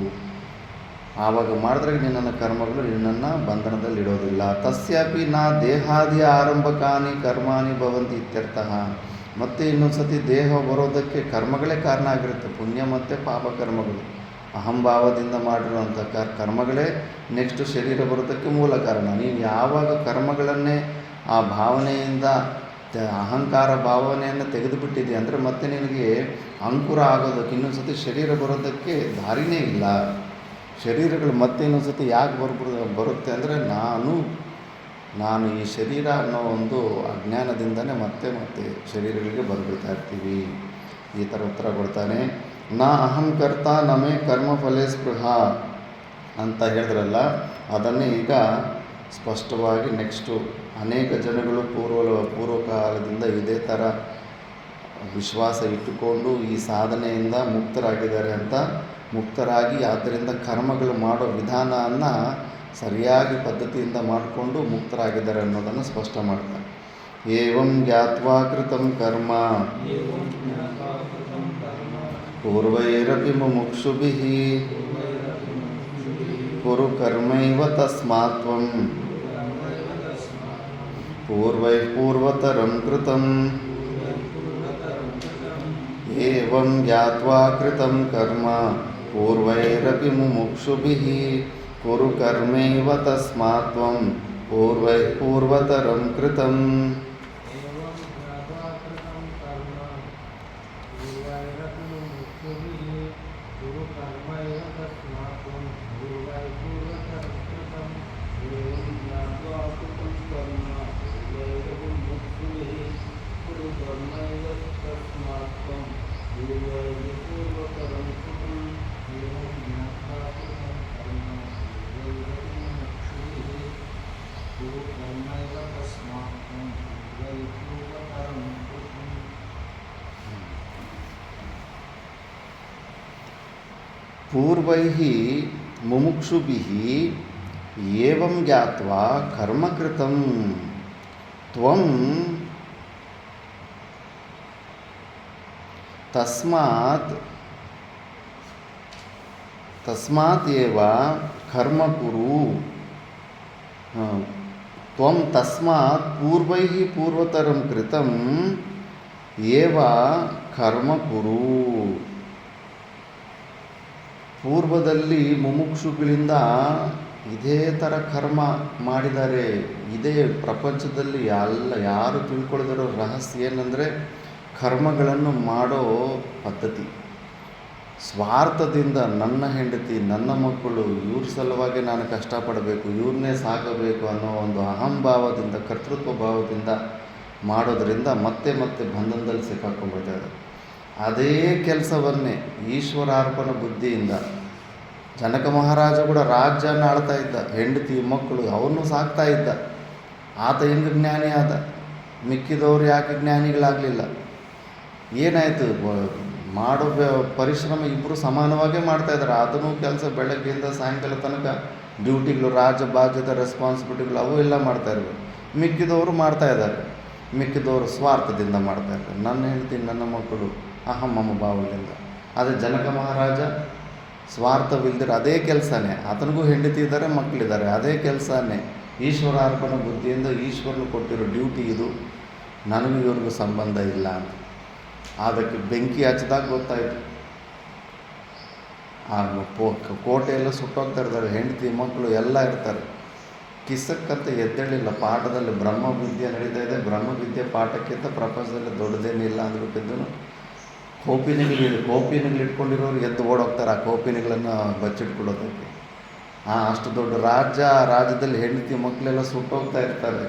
ಆವಾಗ ಮಾಡಿದ್ರೆ ನಿನ್ನ ಕರ್ಮಗಳು ನಿನ್ನನ್ನು ಬಂಧನದಲ್ಲಿ ಇಡೋದಿಲ್ಲ. ತಸ್ಯಾಪಿ ನಾ ದೇಹಾದಿ ಆರಂಭಕಾನಿ ಕರ್ಮಾಣಿ ಭವಂತಿ ಇತ್ಯರ್ಥಃ. ಮತ್ತು ಇನ್ನೊಂದು ಸತಿ ದೇಹ ಬರೋದಕ್ಕೆ ಕರ್ಮಗಳೇ ಕಾರಣ ಆಗಿರುತ್ತೆ, ಪುಣ್ಯ ಮತ್ತು ಪಾಪ ಕರ್ಮಗಳು. ಅಹಂಭಾವದಿಂದ ಮಾಡಿರುವಂಥ ಕರ್ಮಗಳೇ ನೆಕ್ಸ್ಟ್ ಶರೀರ ಬರೋದಕ್ಕೆ ಮೂಲ ಕಾರಣ. ನೀನು ಯಾವಾಗ ಕರ್ಮಗಳನ್ನೇ ಆ ಭಾವನೆಯಿಂದ ಅಹಂಕಾರ ಭಾವನೆಯನ್ನು ತೆಗೆದುಬಿಟ್ಟಿದೆ ಅಂದರೆ ಮತ್ತೆ ನಿನಗೆ ಅಂಕುರ ಆಗೋದಕ್ಕೆ ಇನ್ನೊಂದು ಸತಿ ಶರೀರ ಬರೋದಕ್ಕೆ ದಾರಿನೇ ಇಲ್ಲ. ಶರೀರಗಳು ಮತ್ತೆ ಇನ್ನೊಂದು ಸತಿ ಯಾಕೆ ಬರುತ್ತೆ ಅಂದರೆ ನಾನು ಈ ಶರೀರ ಅನ್ನೋ ಒಂದು ಅಜ್ಞಾನದಿಂದನೇ ಮತ್ತೆ ಶರೀರಗಳಿಗೆ ಬಂದುಬಿಡ್ತಾ ಇರ್ತೀವಿ. ಈ ಥರ ಉತ್ತರ ಕೊಡ್ತಾನೆ. ನಾ ಅಹಂ ಕರ್ತ ನಮೇ ಕರ್ಮ ಫಲೇ ಸ್ಪೃಹ ಅಂತ ಹೇಳಿದ್ರಲ್ಲ, ಅದನ್ನೇ ಈಗ ಸ್ಪಷ್ಟವಾಗಿ ನೆಕ್ಸ್ಟು ಅನೇಕ ಜನಗಳು ಪೂರ್ವಕಾಲದಿಂದ ಇದೇ ಥರ ವಿಶ್ವಾಸ ಇಟ್ಟುಕೊಂಡು ಈ ಸಾಧನೆಯಿಂದ ಮುಕ್ತರಾಗಿದ್ದಾರೆ ಅಂತ, ಮುಕ್ತರಾಗಿ ಆದ್ದರಿಂದ ಕರ್ಮಗಳು ಮಾಡೋ ವಿಧಾನವನ್ನು ಸರಿಯಾಗಿ ಪದ್ಧತಿಯಿಂದ ಮಾಡಿಕೊಂಡು ಮುಕ್ತರಾಗಿದ್ದಾರೆ ಅನ್ನೋದನ್ನು ಸ್ಪಷ್ಟ ಮಾಡ್ತಾರೆ. ಏವಂ ಜ್ಞಾತ್ವಾ ಕೃತಂ ಕರ್ಮ ಪೂರ್ವೈರಪಿ ಮುಮುಕ್ಷುಭಿಃ ಕುರು ಕರ್ಮೈವ ತಸ್ಮಾತ್ ತ್ವಂ ಪೂರ್ವೈಃ ಪೂರ್ವತರಂ ಕೃತಂ. ಏವಂ ಜ್ಞಾತ್ವಾ ಕೃತಂ ಕರ್ಮ ಪೂರ್ವೈರಪಿ ಮುಮುಕ್ಷುಭಿಃ ಕುರು ಕರ್ಮೈವ ತಸ್ಮಾತ್ ತ್ವಂ ಪೂರ್ವೈಃ ಪೂರ್ವತರಂ ಕೃತಂ. ಪೂರ್ವೈಃ ಮುಮುಕ್ಷುಭಿಃ ಏವಂ ಜ್ಞಾತ್ವಾ ಕರ್ಮ ಕೃತಂ ತ್ವಂ ತಸ್ಮಾತ್ ಏವ ಕರ್ಮ ಕುರು. ತ್ವಂ ತಸ್ಮಾತ್ ಪೂರ್ವೈಃ ಪೂರ್ವತರಂ ಕೃತಂ ಏವ ಕರ್ಮ ಕುರು. ಪೂರ್ವದಲ್ಲಿ ಮುಮುಕ್ಷುಗಳಿಂದ ಇದೇ ಥರ ಕರ್ಮ ಮಾಡಿದ್ದಾರೆ. ಇದೇ ಪ್ರಪಂಚದಲ್ಲಿ ಯಾರು ತಿಳ್ಕೊಳ್ಳೋದಿರೋ ರಹಸ್ಯ ಏನಂದರೆ ಕರ್ಮಗಳನ್ನು ಮಾಡೋ ಪದ್ಧತಿ. ಸ್ವಾರ್ಥದಿಂದ ನನ್ನ ಹೆಂಡತಿ, ನನ್ನ ಮಕ್ಕಳು, ಇವ್ರ ಸಲುವಾಗಿ ನಾನು ಕಷ್ಟಪಡಬೇಕು, ಇವ್ರನ್ನೇ ಸಾಕಬೇಕು ಅನ್ನೋ ಒಂದು ಅಹಂಭಾವದಿಂದ, ಕರ್ತೃತ್ವ ಭಾವದಿಂದ ಮಾಡೋದರಿಂದ ಮತ್ತೆ ಮತ್ತೆ ಬಂಧನದಲ್ಲಿ ಸಿಕ್ಕಾಕೊಂಡ್ಬಿಡ್ತಾರೆ. ಅದೇ ಕೆಲಸವನ್ನೇ ಈಶ್ವರಾರ್ಪಣ ಬುದ್ಧಿಯಿಂದ ಜನಕ ಮಹಾರಾಜ ಕೂಡ ರಾಜ್ಯನ ಆಳ್ತಾ ಇದ್ದ, ಹೆಂಡತಿ ಮಕ್ಕಳು ಅವನು ಸಾಕ್ತಾ ಇದ್ದ. ಆತ ಹೆಂಗೆ ಜ್ಞಾನಿ ಆದ, ಮಿಕ್ಕಿದವರು ಯಾಕೆ ಜ್ಞಾನಿಗಳಾಗಲಿಲ್ಲ? ಏನಾಯಿತು? ಮಾಡೋ ಪರಿಶ್ರಮ ಇಬ್ಬರು ಸಮಾನವಾಗೇ ಮಾಡ್ತಾಯಿದ್ದಾರೆ. ಅದನ್ನು ಕೆಲಸ ಬೆಳಗ್ಗೆಯಿಂದ ಸಾಯಂಕಾಲ ತನಕ ಡ್ಯೂಟಿಗಳು, ರಾಜ್ಯ ಬಾಧ್ಯತೆ, ರೆಸ್ಪಾನ್ಸಿಬಿಲಿಟಿಗಳು ಅವು ಎಲ್ಲ ಮಾಡ್ತಾಯಿರ್ಬೇಕು. ಮಿಕ್ಕಿದವರು ಮಾಡ್ತಾಯಿದ್ದಾರೆ. ಮಿಕ್ಕಿದವರು ಸ್ವಾರ್ಥದಿಂದ ಮಾಡ್ತಾಯಿದ್ದಾರೆ. ನನ್ನ ಹೆಂಡತಿ, ನನ್ನ ಮಕ್ಕಳು, ಅಹಮ್ಮಮ್ಮ ಭಾವದಿಂದ. ಅದೇ ಜನಕ ಮಹಾರಾಜ ಸ್ವಾರ್ಥವಿಲ್ದಿರ ಅದೇ ಕೆಲಸನೇ, ಆತನಿಗೂ ಹೆಂಡತಿ ಇದ್ದಾರೆ, ಮಕ್ಕಳಿದ್ದಾರೆ, ಅದೇ ಕೆಲಸನೇ. ಈಶ್ವರಾರ್ಪಣ ಬುದ್ಧಿಯಿಂದ ಈಶ್ವರನು ಕೊಟ್ಟಿರೋ ಡ್ಯೂಟಿ ಇದು, ನನಗೂ ಇವ್ರಿಗೂ ಸಂಬಂಧ ಇಲ್ಲ ಅಂತ. ಅದಕ್ಕೆ ಬೆಂಕಿ ಹಚ್ಚಿದಾಗ ಗೊತ್ತಾಯಿತು. ಆ ಕೋಟೆಯೆಲ್ಲ ಸುಟ್ಟೋಗ್ತಾ ಇರ್ತಾರೆ, ಹೆಂಡತಿ ಮಕ್ಕಳು ಎಲ್ಲ ಇರ್ತಾರೆ. ಕಿಸಕ್ಕಂತ ಎದ್ದೇಳಿಲ್ಲ. ಪಾಠದಲ್ಲಿ ಬ್ರಹ್ಮವಿದ್ಯೆ ನಡೀತಾ ಇದೆ. ಬ್ರಹ್ಮವಿದ್ಯೆ ಪಾಠಕ್ಕಿಂತ ಪ್ರಪಂಚದಲ್ಲಿ ದೊಡ್ಡದೇನಿಲ್ಲ ಅಂದ್ಬಿಟ್ಟಿದ್ದನು. ಕೋಪಿನಿಗಳು ಇಟ್ಕೊಂಡಿರೋರು ಎದ್ದು ಓಡೋಗ್ತಾರೆ ಆ ಕೋಪಿನಿಗಳನ್ನು ಬಚ್ಚಿಟ್ಕೊಳ್ಳೋದಕ್ಕೆ. ಅಷ್ಟು ದೊಡ್ಡ ರಾಜ್ಯದಲ್ಲಿ ಹೆಂಡತಿ ಮಕ್ಕಳೆಲ್ಲ ಸುಟ್ಟೋಗ್ತಾ ಇರ್ತಾರೆ,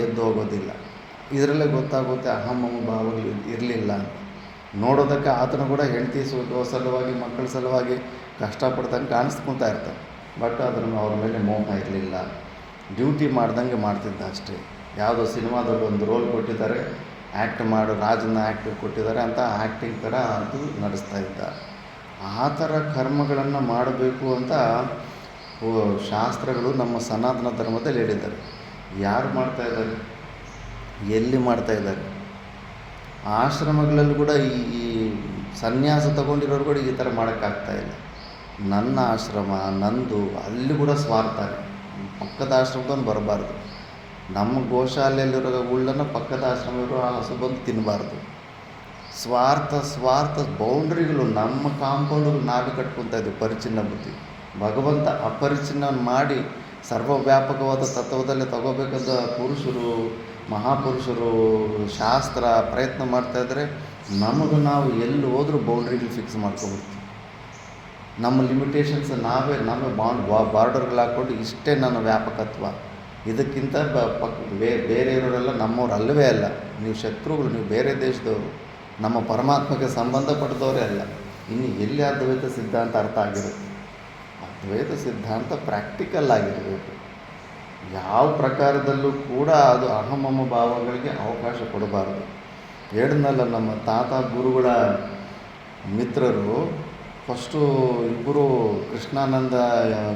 ಎದ್ದು ಹೋಗೋದಿಲ್ಲ. ಇದರಲ್ಲೇ ಗೊತ್ತಾಗುತ್ತೆ ಅಹಮ್ಮಮ್ಮ ಭಾವಗಳು ಇರಲಿಲ್ಲ ಅಂತ. ನೋಡೋದಕ್ಕೆ ಆತನು ಕೂಡ ಹೆಂಡತಿ ಸಲುವಾಗಿ, ಮಕ್ಕಳ ಸಲುವಾಗಿ ಕಷ್ಟಪಡ್ದಂಗೆ ಕಾಣಿಸ್ಕೊತಾ ಇರ್ತಾರೆ. ಬಟ್ ಅದನ್ನು ಅವ್ರ ಮೇಲೆ ಮೋಹ ಇರಲಿಲ್ಲ. ಡ್ಯೂಟಿ ಮಾಡ್ದಂಗೆ ಮಾಡ್ತಿದ್ದ ಅಷ್ಟೇ. ಯಾವುದೋ ಸಿನಿಮಾದಲ್ಲಿ ಒಂದು ರೋಲ್ ಕೊಟ್ಟಿದ್ದಾರೆ, ಆ್ಯಕ್ಟ್ ಮಾಡು, ರಾಜನ ಆ್ಯಕ್ಟ್ ಕೊಟ್ಟಿದ್ದಾರೆ ಅಂತ ಆ್ಯಕ್ಟಿಂಗ್ ಥರ ಅದು ನಡೆಸ್ತಾ ಇದ್ದ. ಆ ಥರ ಕರ್ಮಗಳನ್ನು ಮಾಡಬೇಕು ಅಂತ ಶಾಸ್ತ್ರಗಳು ನಮ್ಮ ಸನಾತನ ಧರ್ಮದಲ್ಲಿ ಹೇಳಿದ್ದಾರೆ. ಯಾರು ಮಾಡ್ತಾಯಿದ್ದಾರೆ? ಎಲ್ಲಿ ಮಾಡ್ತಾಯಿದ್ದಾರೆ? ಆಶ್ರಮಗಳಲ್ಲಿ ಕೂಡ ಈ ಸನ್ಯಾಸ ತಗೊಂಡಿರೋರು ಕೂಡ ಈ ಥರ ಮಾಡೋಕ್ಕಾಗ್ತಾಯಿಲ್ಲ. ನನ್ನ ಆಶ್ರಮ ನಂದು, ಅಲ್ಲಿ ಕೂಡ ಸ್ವಾರ್ಥ. ಪಕ್ಕದ ಆಶ್ರಮದವನು ಬರಬಾರ್ದು. ನಮ್ಮ ಗೋಶಾಲೆಯಲ್ಲಿರೋ ಹುಲ್ಲನ್ನು ಪಕ್ಕದ ಆಶ್ರಮದವರು ಆ ಹಸು ಬಂದು ತಿನ್ನಬಾರ್ದು. ಸ್ವಾರ್ಥ ಬೌಂಡ್ರಿಗಳು ನಮ್ಮ ಕಾಂಪೌಂಡ್ಗಳು ನಾವೇ ಕಟ್ಕೊತಾ ಇದ್ದೀವಿ. ಪರಿಚಿನ್ನ ಬುದ್ಧಿ. ಭಗವಂತ ಅಪರಿಚಿನ್ನವನ್ನು ಮಾಡಿ ಸರ್ವವ್ಯಾಪಕವಾದ ತತ್ವದಲ್ಲೇ ತಗೋಬೇಕಾದ ಪುರುಷರು, ಮಹಾಪುರುಷರು ಶಾಸ್ತ್ರ ಪ್ರಯತ್ನ ಮಾಡ್ತಾಯಿದ್ರೆ ನಮಗೆ ನಾವು ಎಲ್ಲಿ ಹೋದರೂ ಬೌಂಡ್ರಿಗಳು ಫಿಕ್ಸ್ ಮಾಡ್ಕೊಬಿಡ್ತೀವಿ. ನಮ್ಮ ಲಿಮಿಟೇಷನ್ಸ್ ನಾವೇ ಬಾರ್ಡರ್ಗಳು ಹಾಕ್ಕೊಂಡು ಇಷ್ಟೇ ನನ್ನ ವ್ಯಾಪಕತ್ವ, ಇದಕ್ಕಿಂತ ಬೇರೆ ಇರೋರೆಲ್ಲ ನಮ್ಮವ್ರು ಅಲ್ಲವೇ ಅಲ್ಲ, ನೀವು ಶತ್ರುಗಳು, ನೀವು ಬೇರೆ ದೇಶದವರು, ನಮ್ಮ ಪರಮಾತ್ಮಗೆ ಸಂಬಂಧಪಟ್ಟದವರೇ ಅಲ್ಲ. ಇನ್ನು ಎಲ್ಲಿ ಅದ್ವೈತ ಸಿದ್ಧಾಂತ ಅರ್ಥ ಆಗಿರುತ್ತೆ? ಅದ್ವೈತ ಸಿದ್ಧಾಂತ ಪ್ರಾಕ್ಟಿಕಲ್ ಆಗಿರಬೇಕು. ಯಾವ ಪ್ರಕಾರದಲ್ಲೂ ಕೂಡ ಅದು ಅಹಮಮ ಭಾವಗಳಿಗೆ ಅವಕಾಶ ಕೊಡಬಾರ್ದು. ಹೇಳಿದ್ನಲ್ಲ, ನಮ್ಮ ತಾತ ಗುರುಗಳ ಮಿತ್ರರು ಫಸ್ಟು ಇಬ್ಬರು ಕೃಷ್ಣಾನಂದ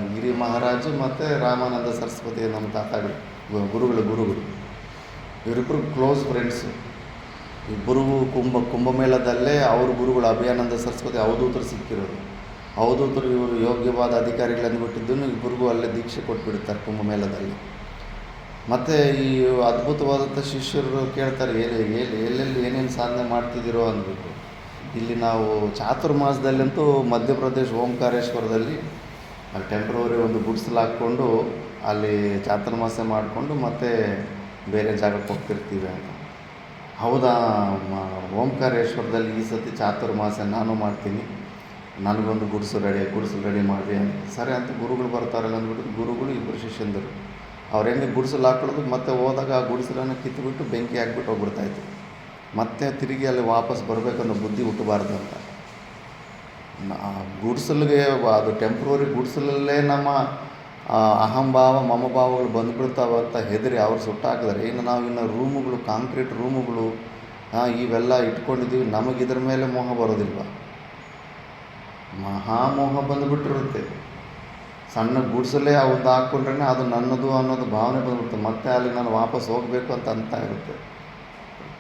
ಗಿರಿ ಮಹಾರಾಜು ಮತ್ತು ರಾಮಾನಂದ ಸರಸ್ವತಿ ನಮ್ಮ ತಾತಗಳು ಗುರುಗಳು ಇವರಿಬ್ಬರು ಕ್ಲೋಸ್ ಫ್ರೆಂಡ್ಸು. ಇಬ್ಬರು ಕುಂಭಮೇಳದಲ್ಲೇ ಅವ್ರ ಗುರುಗಳು ಅಭಯಾನಂದ ಸರಸ್ವತಿ ಅವಧೂತರು ಸಿಕ್ಕಿರೋದು. ಅವಧೂತರು ಇವರು ಯೋಗ್ಯವಾದ ಅಧಿಕಾರಿಗಳನ್ನು ಬಿಟ್ಟಿದ್ದನ್ನು ಇಬ್ಬರಿಗೂ ಅಲ್ಲೇ ದೀಕ್ಷೆ ಕೊಟ್ಬಿಡ್ತಾರೆ ಕುಂಭಮೇಳದಲ್ಲಿ. ಮತ್ತು ಈ ಅದ್ಭುತವಾದಂಥ ಶಿಷ್ಯರು ಕೇಳ್ತಾರೆ, ಎಲ್ಲೆಲ್ಲಿ ಏನೇನು ಸಾಧನೆ ಮಾಡ್ತಿದ್ದೀರೋ ಅಂದ್ಬಿಟ್ಟು. ಇಲ್ಲಿ ನಾವು ಚಾತುರ್ಮಾಸದಲ್ಲಂತೂ ಮಧ್ಯಪ್ರದೇಶ ಓಂಕಾರೇಶ್ವರದಲ್ಲಿ ಅಲ್ಲಿ ಟೆಂಪ್ರವರಿ ಒಂದು ಗುಡಿಸಲು ಹಾಕ್ಕೊಂಡು ಅಲ್ಲಿ ಚಾತುರ್ಮಾಸ ಮಾಡಿಕೊಂಡು ಮತ್ತೆ ಬೇರೆ ಜಾಗಕ್ಕೆ ಹೋಗ್ತಿರ್ತೀವಿ ಅಂತ. ಹೌದಾ, ಓಂಕಾರೇಶ್ವರದಲ್ಲಿ ಈ ಸತಿ ಚಾತುರ್ಮಾಸ ನಾನು ಮಾಡ್ತೀನಿ, ನನಗೊಂದು ಗುಡಿಸಲು ರೆಡಿ ಮಾಡಿರಿ ಅಂತ. ಸರಿ ಅಂತ ಗುರುಗಳು ಬರ್ತಾರಲ್ಲ ಅಂದ್ಬಿಟ್ಟು ಗುರುಗಳು ಇಬ್ಬರು ಶಿಷ್ಯಂದರು ಅವ್ರು ಹೆಂಗೆ ಗುಡಿಸಲು ಹಾಕೊಳ್ಳೋದು, ಮತ್ತೆ ಹೋದಾಗ ಆ ಗುಡಿಸಲನ್ನು ಕಿತ್ತುಬಿಟ್ಟು ಬೆಂಕಿ ಹಾಕ್ಬಿಟ್ಟು ಹೋಗ್ಬಿಡ್ತಾಯಿತ್ತು. ಮತ್ತೆ ತಿರುಗಿ ಅಲ್ಲಿ ವಾಪಸ್ ಬರಬೇಕನ್ನೋ ಬುದ್ಧಿ ಹುಟ್ಟಬಾರ್ದು ಅಂತ ಗುಡಿಸಲಿಗೆ ಅದು ಟೆಂಪ್ರವರಿ ಗುಡಿಸಲಲ್ಲೇ ನಮ್ಮ ಅಹಂಭಾವ ಮಮಭಾವಗಳು ಬಂದುಬಿಡ್ತಾವೆ ಅಂತ ಹೆದರಿ ಅವ್ರು ಸುಟ್ಟಾಕಿದ್ರೆ, ಇನ್ನು ರೂಮುಗಳು, ಕಾಂಕ್ರೀಟ್ ರೂಮುಗಳು ಇವೆಲ್ಲ ಇಟ್ಕೊಂಡಿದ್ದೀವಿ, ನಮಗಿದ್ರ ಮೇಲೆ ಮೋಹ ಬರೋದಿಲ್ವ? ಮಹಾಮೋಹ ಬಂದುಬಿಟ್ಟಿರುತ್ತೆ. ಸಣ್ಣ ಗುಡಿಸಲೇ ಒಂದು ಹಾಕ್ಕೊಂಡ್ರೆ ಅದು ನನ್ನದು ಅನ್ನೋದು ಭಾವನೆ ಬಂದ್ಬಿಡುತ್ತೆ. ಮತ್ತೆ ಅಲ್ಲಿ ನಾನು ವಾಪಸ್ ಹೋಗಬೇಕು ಅಂತ ಇರುತ್ತೆ.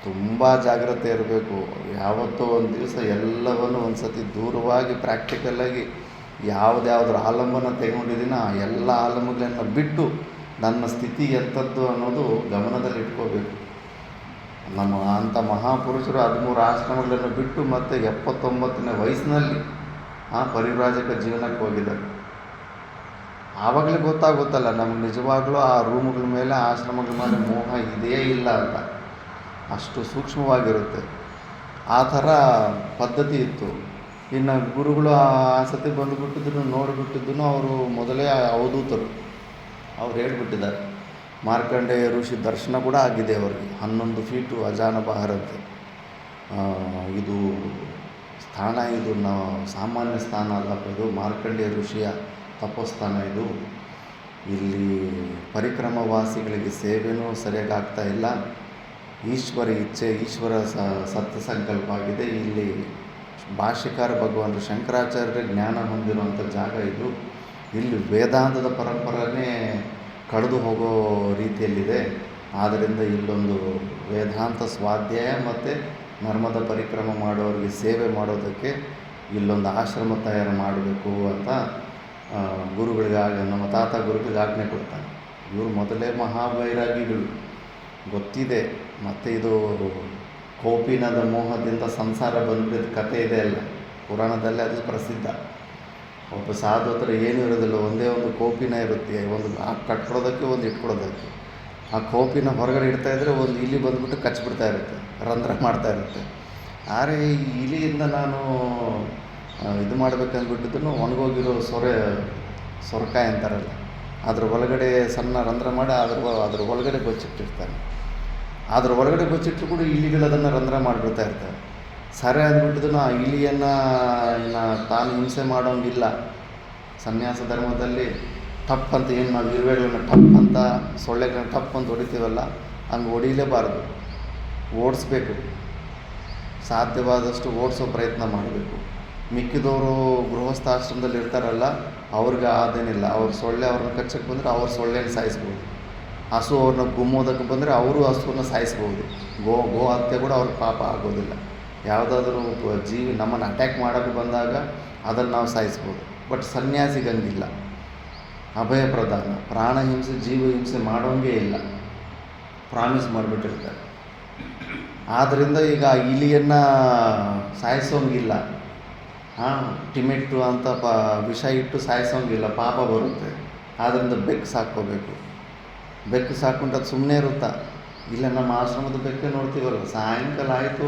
ತುಂಬ ಜಾಗ್ರತೆ ಇರಬೇಕು. ಯಾವತ್ತೋ ಒಂದು ದಿವಸ ಎಲ್ಲವನ್ನು ಒಂದು ಸತಿ ದೂರವಾಗಿ ಪ್ರಾಕ್ಟಿಕಲಾಗಿ ಯಾವುದ್ಯಾವ್ದ್ರ ಆಲಂಬನ ತೆಗೊಂಡಿದ್ದೀನ ಆ ಎಲ್ಲ ಆಲಂಬಗಳನ್ನು ಬಿಟ್ಟು ನನ್ನ ಸ್ಥಿತಿ ಎಂಥದ್ದು ಅನ್ನೋದು ಗಮನದಲ್ಲಿ ಇಟ್ಕೋಬೇಕು. ನಮ್ಮ ಅಂಥ ಮಹಾಪುರುಷರು 13 ಆಶ್ರಮಗಳನ್ನು ಬಿಟ್ಟು ಮತ್ತು 79ನೇ ವಯಸ್ಸಿನಲ್ಲಿ ಪರಿವ್ರಾಜಕ ಜೀವನಕ್ಕೆ ಹೋಗಿದ್ದಾರೆ. ಆವಾಗಲೇ ಗೊತ್ತಾಗುತ್ತಲ್ಲ ನಮ್ಗೆ ನಿಜವಾಗ್ಲೂ ಆ ರೂಮುಗಳ ಮೇಲೆ, ಆಶ್ರಮಗಳ ಮೇಲೆ ಮೋಹ ಇದೆಯೇ ಇಲ್ಲ ಅಂತ. ಅಷ್ಟು ಸೂಕ್ಷ್ಮವಾಗಿರುತ್ತೆ. ಆ ಥರ ಪದ್ಧತಿ ಇತ್ತು. ಇನ್ನು ಗುರುಗಳು ಆ ಸತಿ ಬಂದುಬಿಟ್ಟಿದ್ರು, ನೋಡಿಬಿಟ್ಟಿದ್ದನು. ಅವರು ಮೊದಲೇ ಅವಧೂತರು, ಅವ್ರು ಹೇಳ್ಬಿಟ್ಟಿದ್ದಾರೆ. ಮಾರ್ಕಂಡೇಯ ಋಷಿ ದರ್ಶನ ಕೂಡ ಆಗಿದೆ ಅವರಿಗೆ. 11 ಫೀಟು ಅಜಾನ ಬಾಹರಂತೆ. ಇದು ಸ್ಥಾನ, ಇದು ಸಾಮಾನ್ಯ ಸ್ಥಾನ ಅಲ್ಲಪ್ಪ, ಇದು ಮಾರ್ಕಂಡೇಯ ಋಷಿಯ ತಪೋಸ್ಥಾನ. ಇದು ಇಲ್ಲಿ ಪರಿಕ್ರಮವಾಸಿಗಳಿಗೆ ಸೇವೆನೂ ಸರಿಯಾಗಿ ಆಗ್ತಾ ಇಲ್ಲ. ಈಶ್ವರ ಇಚ್ಛೆ, ಈಶ್ವರ ಸತ್ಯ ಸಂಕಲ್ಪ ಆಗಿದೆ. ಇಲ್ಲಿ ಭಾಷ್ಯಕಾರ ಭಗವಾನರು ಶಂಕರಾಚಾರ್ಯರ ಜ್ಞಾನ ಹೊಂದಿರುವಂಥ ಜಾಗ ಇದು. ಇಲ್ಲಿ ವೇದಾಂತದ ಪರಂಪರೆನೇ ಕಳೆದು ಹೋಗೋ ರೀತಿಯಲ್ಲಿದೆ. ಆದ್ದರಿಂದ ಇಲ್ಲೊಂದು ವೇದಾಂತ ಸ್ವಾಧ್ಯಾಯ ಮತ್ತು ನರ್ಮದ ಪರಿಕ್ರಮ ಮಾಡೋರಿಗೆ ಸೇವೆ ಮಾಡೋದಕ್ಕೆ ಇಲ್ಲೊಂದು ಆಶ್ರಮ ತಯಾರು ಮಾಡಬೇಕು ಅಂತ ಗುರುಗಳಿಗಾಗಿ, ನಮ್ಮ ತಾತ ಗುರುಗಳಿಗೆ ಆಜ್ಞೆ ಕೊಡ್ತಾನೆ. ಇವರು ಮೊದಲೇ ಮಹಾಬೈರಾಗಿಗಳು, ಗೊತ್ತಿದೆ. ಮತ್ತು ಇದು ಕೌಪಿನದ ಮೋಹದಿಂದ ಸಂಸಾರ ಬಂದಿದ್ದ ಕಥೆ ಇದೆ ಅಲ್ಲ, ಪುರಾಣದಲ್ಲೇ ಅದು ಪ್ರಸಿದ್ಧ. ಒಬ್ಬ ಸಾಧು ಹತ್ರ ಏನೂ ಇರೋದಿಲ್ಲ, ಒಂದೇ ಒಂದು ಕೋಪಿನ ಇರುತ್ತೆ, ಒಂದು ಕಟ್ಕೊಡೋದಕ್ಕೆ ಒಂದು ಇಟ್ಕೊಡೋದಕ್ಕೆ. ಆ ಕೋಪಿನ ಹೊರಗಡೆ ಇಡ್ತಾಯಿದ್ರೆ ಒಂದು ಇಲಿ ಬಂದುಬಿಟ್ಟು ಕಚ್ಚಿಬಿಡ್ತಾ ಇರುತ್ತೆ, ರಂಧ್ರ ಮಾಡ್ತಾ ಇರುತ್ತೆ. ಆದರೆ ಈ ಇಲಿಯಿಂದ ನಾನು ಇದು ಮಾಡಬೇಕಂದ್ಬಿಟ್ಟಿದ್ದು ಒಣಗೋಗಿರೋ ಸೊರಕಾಯಿ ಅಂತಾರಲ್ಲ, ಅದ್ರ ಒಳಗಡೆ ಸಣ್ಣ ರಂಧ್ರ ಮಾಡಿ ಅದ್ರ ಒಳಗಡೆ ಬಚ್ಚಿಟ್ಟಿರ್ತಾನೆ. ಅದ್ರ ಒಳಗಡೆ ಬಚ್ಚಿಟ್ಟರು ಕೂಡ ಇಲಿಗಳು ಅದನ್ನು ರಂಧ್ರ ಮಾಡಿಬಿಡ್ತಾ ಇರ್ತಾರೆ. ಸರಿ ಅಂದ್ಬಿಟ್ಟಿದ್ದು ಆ ಇಲಿಯನ್ನು ತಾನು ಹಿಂಸೆ ಮಾಡೋಂಗಿಲ್ಲ. ಸನ್ಯಾಸ ಧರ್ಮದಲ್ಲಿ ಟಪ್ ಅಂತ ಏನು ನಾವು ಇರುವೆಗಳನ್ನ ಟಪ್ ಅಂತ, ಸೊಳ್ಳೆಗಳನ್ನ ಟಪ್ ಅಂತ ಹೊಡಿತೀವಲ್ಲ, ಹಂಗೆ ಹೊಡಿಲೇಬಾರ್ದು, ಓಡಿಸ್ಬೇಕು. ಸಾಧ್ಯವಾದಷ್ಟು ಓಡಿಸೋ ಪ್ರಯತ್ನ ಮಾಡಬೇಕು. ಮಿಕ್ಕಿದವರು ಗೃಹಸ್ಥಾಶ್ರಮದಲ್ಲಿ ಇರ್ತಾರಲ್ಲ, ಅವ್ರಿಗೆ ಅದೇನಿಲ್ಲ. ಅವ್ರ ಸೊಳ್ಳೆ ಅವ್ರನ್ನ ಕಚ್ಚಕ್ಕೆ ಬಂದರೆ ಅವ್ರ ಸೊಳ್ಳೆನ ಸಾಯಿಸ್ಬೋದು. ಹಸು ಅವ್ರನ್ನ ಗುಮ್ಮೋದಕ್ಕೆ ಬಂದರೆ ಅವರು ಹಸುವನ್ನು ಸಾಯಿಸ್ಬೋದು. ಗೋ ಹತ್ಯೆ ಕೂಡ ಅವ್ರಿಗೆ ಪಾಪ ಆಗೋದಿಲ್ಲ. ಯಾವುದಾದ್ರೂ ಜೀವಿ ನಮ್ಮನ್ನು ಅಟ್ಯಾಕ್ ಮಾಡೋಕ್ಕೆ ಬಂದಾಗ ಅದನ್ನು ನಾವು ಸಾಯಿಸ್ಬೋದು. ಬಟ್ ಸನ್ಯಾಸಿಗಂಗಿಲ್ಲ, ಅಭಯ ಪ್ರದಾನ, ಪ್ರಾಣ ಹಿಂಸೆ ಜೀವ ಹಿಂಸೆ ಮಾಡೋಂಗೇ ಇಲ್ಲ, ಪ್ರಾಮಿಸ್ ಮಾಡಿಬಿಟ್ಟಿರ್ತಾರೆ. ಆದ್ದರಿಂದ ಈಗ ಇಲಿಯನ್ನು ಸಾಯಿಸೋಂಗಿಲ್ಲ, ಟಿಮೆಟ್ಟು ಅಂತ ವಿಷ ಇಟ್ಟು ಸಾಯಿಸೋಂಗಿಲ್ಲ, ಪಾಪ ಬರುತ್ತೆ. ಆದ್ದರಿಂದ ಬೆಕ್ಕು ಸಾಕ್ಕೋಬೇಕು. ಬೆಕ್ಕು ಸಾಕ್ಕೊಂಡು ಅದು ಸುಮ್ಮನೆ ಇರುತ್ತಾ? ಇಲ್ಲ, ನಮ್ಮ ಆಶ್ರಮದ ಬೆಕ್ಕೆ ನೋಡ್ತೀವಲ್ಲ, ಸಾಯಂಕಾಲ ಆಯಿತು,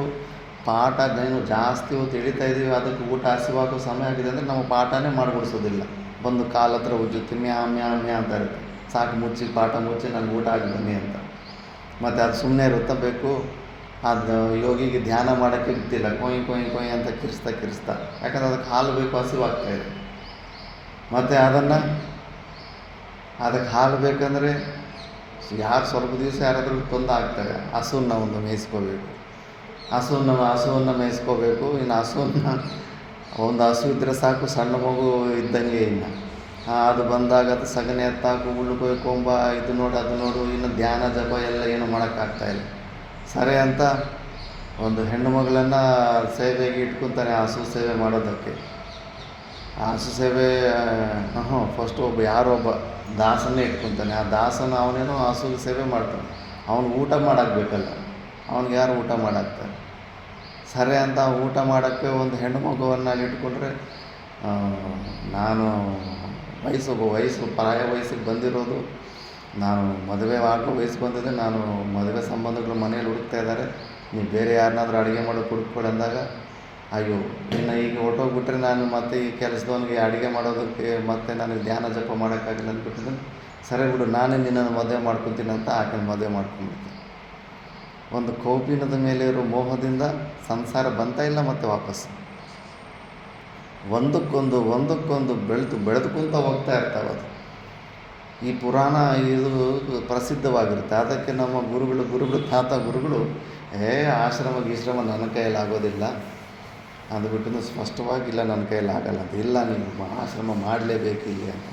ಪಾಠ ಏನು ಜಾಸ್ತಿ ಹೊತ್ತು ಎಳಿತಾ ಇದ್ದೀವಿ, ಅದಕ್ಕೆ ಊಟ ಹಸಿವಾಗೋ ಸಮಯ ಆಗಿದೆ ಅಂದರೆ ನಮ್ಮ ಪಾಠನೇ ಮಾಡಿಬಿಡಿಸೋದಿಲ್ಲ. ಬಂದು ಕಾಲ ಹತ್ರ ಉಜ್ಜುತ್ತಿ ಮ್ಯಾ ಅಂತ ಇರುತ್ತೆ. ಸಾಕು, ಮುಚ್ಚಿ ಪಾಠ ಮುಚ್ಚಿ ನನಗೆ ಊಟ ಆಗಿ ಬನ್ನಿ ಅಂತ. ಮತ್ತು ಅದು ಸುಮ್ಮನೆ ಇರುತ್ತಾ ಬೇಕು? ಅದು ಯೋಗಿಗೆ ಧ್ಯಾನ ಮಾಡೋಕ್ಕೆ ಗೊತ್ತಿಲ್ಲ, ಕೊಯ್ ಅಂತ ಕಿರಿಸ್ತಾ. ಯಾಕಂದರೆ ಅದಕ್ಕೆ ಹಾಲು ಬೇಕು, ಹಸಿವಾಗ್ತಾಯಿದೆ. ಮತ್ತು ಅದಕ್ಕೆ ಹಾಲು ಬೇಕಂದರೆ ಯಾರು ಸ್ವಲ್ಪ ದಿವಸ ಯಾರಾದರೂ ತೊಂದರೆ ಆಗ್ತಾರೆ, ಹಸುವನ್ನು ಒಂದು ಮೇಯಿಸ್ಕೋಬೇಕು. ಹಸುವನ್ನು ಮೇಯಿಸ್ಕೋಬೇಕು. ಇನ್ನು ಹಸುವನ್ನು ಒಂದು ಹಸು ಇದ್ದರೆ ಸಾಕು, ಸಣ್ಣ ಮಗು ಇದ್ದಂಗೆ ಇನ್ನು. ಅದು ಬಂದಾಗ ಅದು ಸಗಣಿ ಎತ್ತಾಕು, ಹುಲ್ಲು ಕೊಯ್ಕೊಂಬ, ಇದು ನೋಡು ಅದು ನೋಡು, ಇನ್ನು ಧ್ಯಾನ ಜಪ ಎಲ್ಲ ಏನು ಮಾಡೋಕ್ಕಾಗ್ತಾಯಿಲ್ಲ. ಸರಿ ಅಂತ ಒಂದು ಹೆಣ್ಣು ಮಗಳನ್ನು ಸೇವೆಗೆ ಇಟ್ಕೊತಾನೆ, ಹಸು ಸೇವೆ ಮಾಡೋದಕ್ಕೆ. ಆ ಹಸು ಸೇವೆ ಫಸ್ಟ್ ಯಾರೊಬ್ಬ ದಾಸನ್ನೇ ಇಟ್ಕೊತಾನೆ. ಆ ದಾಸನ ಅವನೇನೋ ಹಸುಗೆ ಸೇವೆ ಮಾಡ್ತಾನೆ, ಅವನು ಊಟ ಮಾಡಾಕಬೇಕಲ್ಲ, ಅವ್ನಿಗೆ ಯಾರು ಊಟ ಮಾಡಾಕ್ತಾರೆ. ಸರಿ ಅಂತ ಊಟ ಮಾಡೋಕ್ಕೆ ಒಂದು ಹೆಣ್ಣು ಮಗುವನ್ನು ಅಲ್ಲಿ ಇಟ್ಕೊಂಡ್ರೆ, ನಾನು ವಯಸ್ಸು ಪ್ರಾಯ ವಯಸ್ಸಿಗೆ ಬಂದಿರೋದು, ನಾನು ಮದುವೆ ಆಗೋ ವಯಸ್ಸು ಬಂದಿದೆ, ನಾನು ಮದುವೆ ಸಂಬಂಧಗಳು ಮನೇಲಿ ಹುಡುಕ್ತಾ ಇದ್ದಾರೆ, ನೀವು ಬೇರೆ ಯಾರನ್ನಾದ್ರೂ ಅಡುಗೆ ಮಾಡೋದು ಹುಡುಕ್ಕೊಡಿ ಅಂದಾಗ, ಅಯ್ಯೋ ಇನ್ನು ಈಗ ಹೊರ್ಟೋಗ್ಬಿಟ್ರೆ ನಾನು ಮತ್ತೆ ಈ ಕೆಲಸದವನಿಗೆ ಅಡುಗೆ ಮಾಡೋದಕ್ಕೆ ಮತ್ತೆ ನನಗೆ ಧ್ಯಾನ ಜಪ ಮಾಡೋಕ್ಕಾಗಲ್ಲ ಅಂದ್ಬಿಟ್ಟಿದ್ದೀನಿ. ಸರಿ ಬಿಡು, ನಾನೇ ನಿನ್ನನ್ನು ಮದುವೆ ಮಾಡ್ಕೊತೀನಿ ಅಂತ ಆಕೆನ ಮದುವೆ ಮಾಡ್ಕೊಂಡ್ಬಿಡ್ತೀನಿ. ಒಂದು ಕೌಪೀನದ ಮೇಲೆ ಇರೋ ಮೋಹದಿಂದ ಸಂಸಾರ ಬಂತಾ ಇಲ್ಲ ಮತ್ತು ವಾಪಸ್ ಒಂದಕ್ಕೊಂದು ಬೆಳೆದುಕೊಂತ ಹೋಗ್ತಾ ಇರ್ತಾವೆ. ಅದು ಈ ಪುರಾಣ ಇದು ಪ್ರಸಿದ್ಧವಾಗಿರುತ್ತೆ. ಅದಕ್ಕೆ ನಮ್ಮ ಗುರುಗಳು ತಾತ ಗುರುಗಳು ಆಶ್ರಮ ಗೀಶ್ರಮ ನನ್ನ ಕೈಯಲ್ಲಿ ಆಗೋದಿಲ್ಲ ಅದು ಬಿಟ್ಟು ಸ್ಪಷ್ಟವಾಗಿ, ಇಲ್ಲ ನನ್ನ ಕೈಯಲ್ಲಿ ಆಗಲ್ಲ ಅಂತ. ಇಲ್ಲ, ನೀವು ಆಶ್ರಮ ಮಾಡಲೇಬೇಕು ಇಲ್ಲಿ ಅಂತ.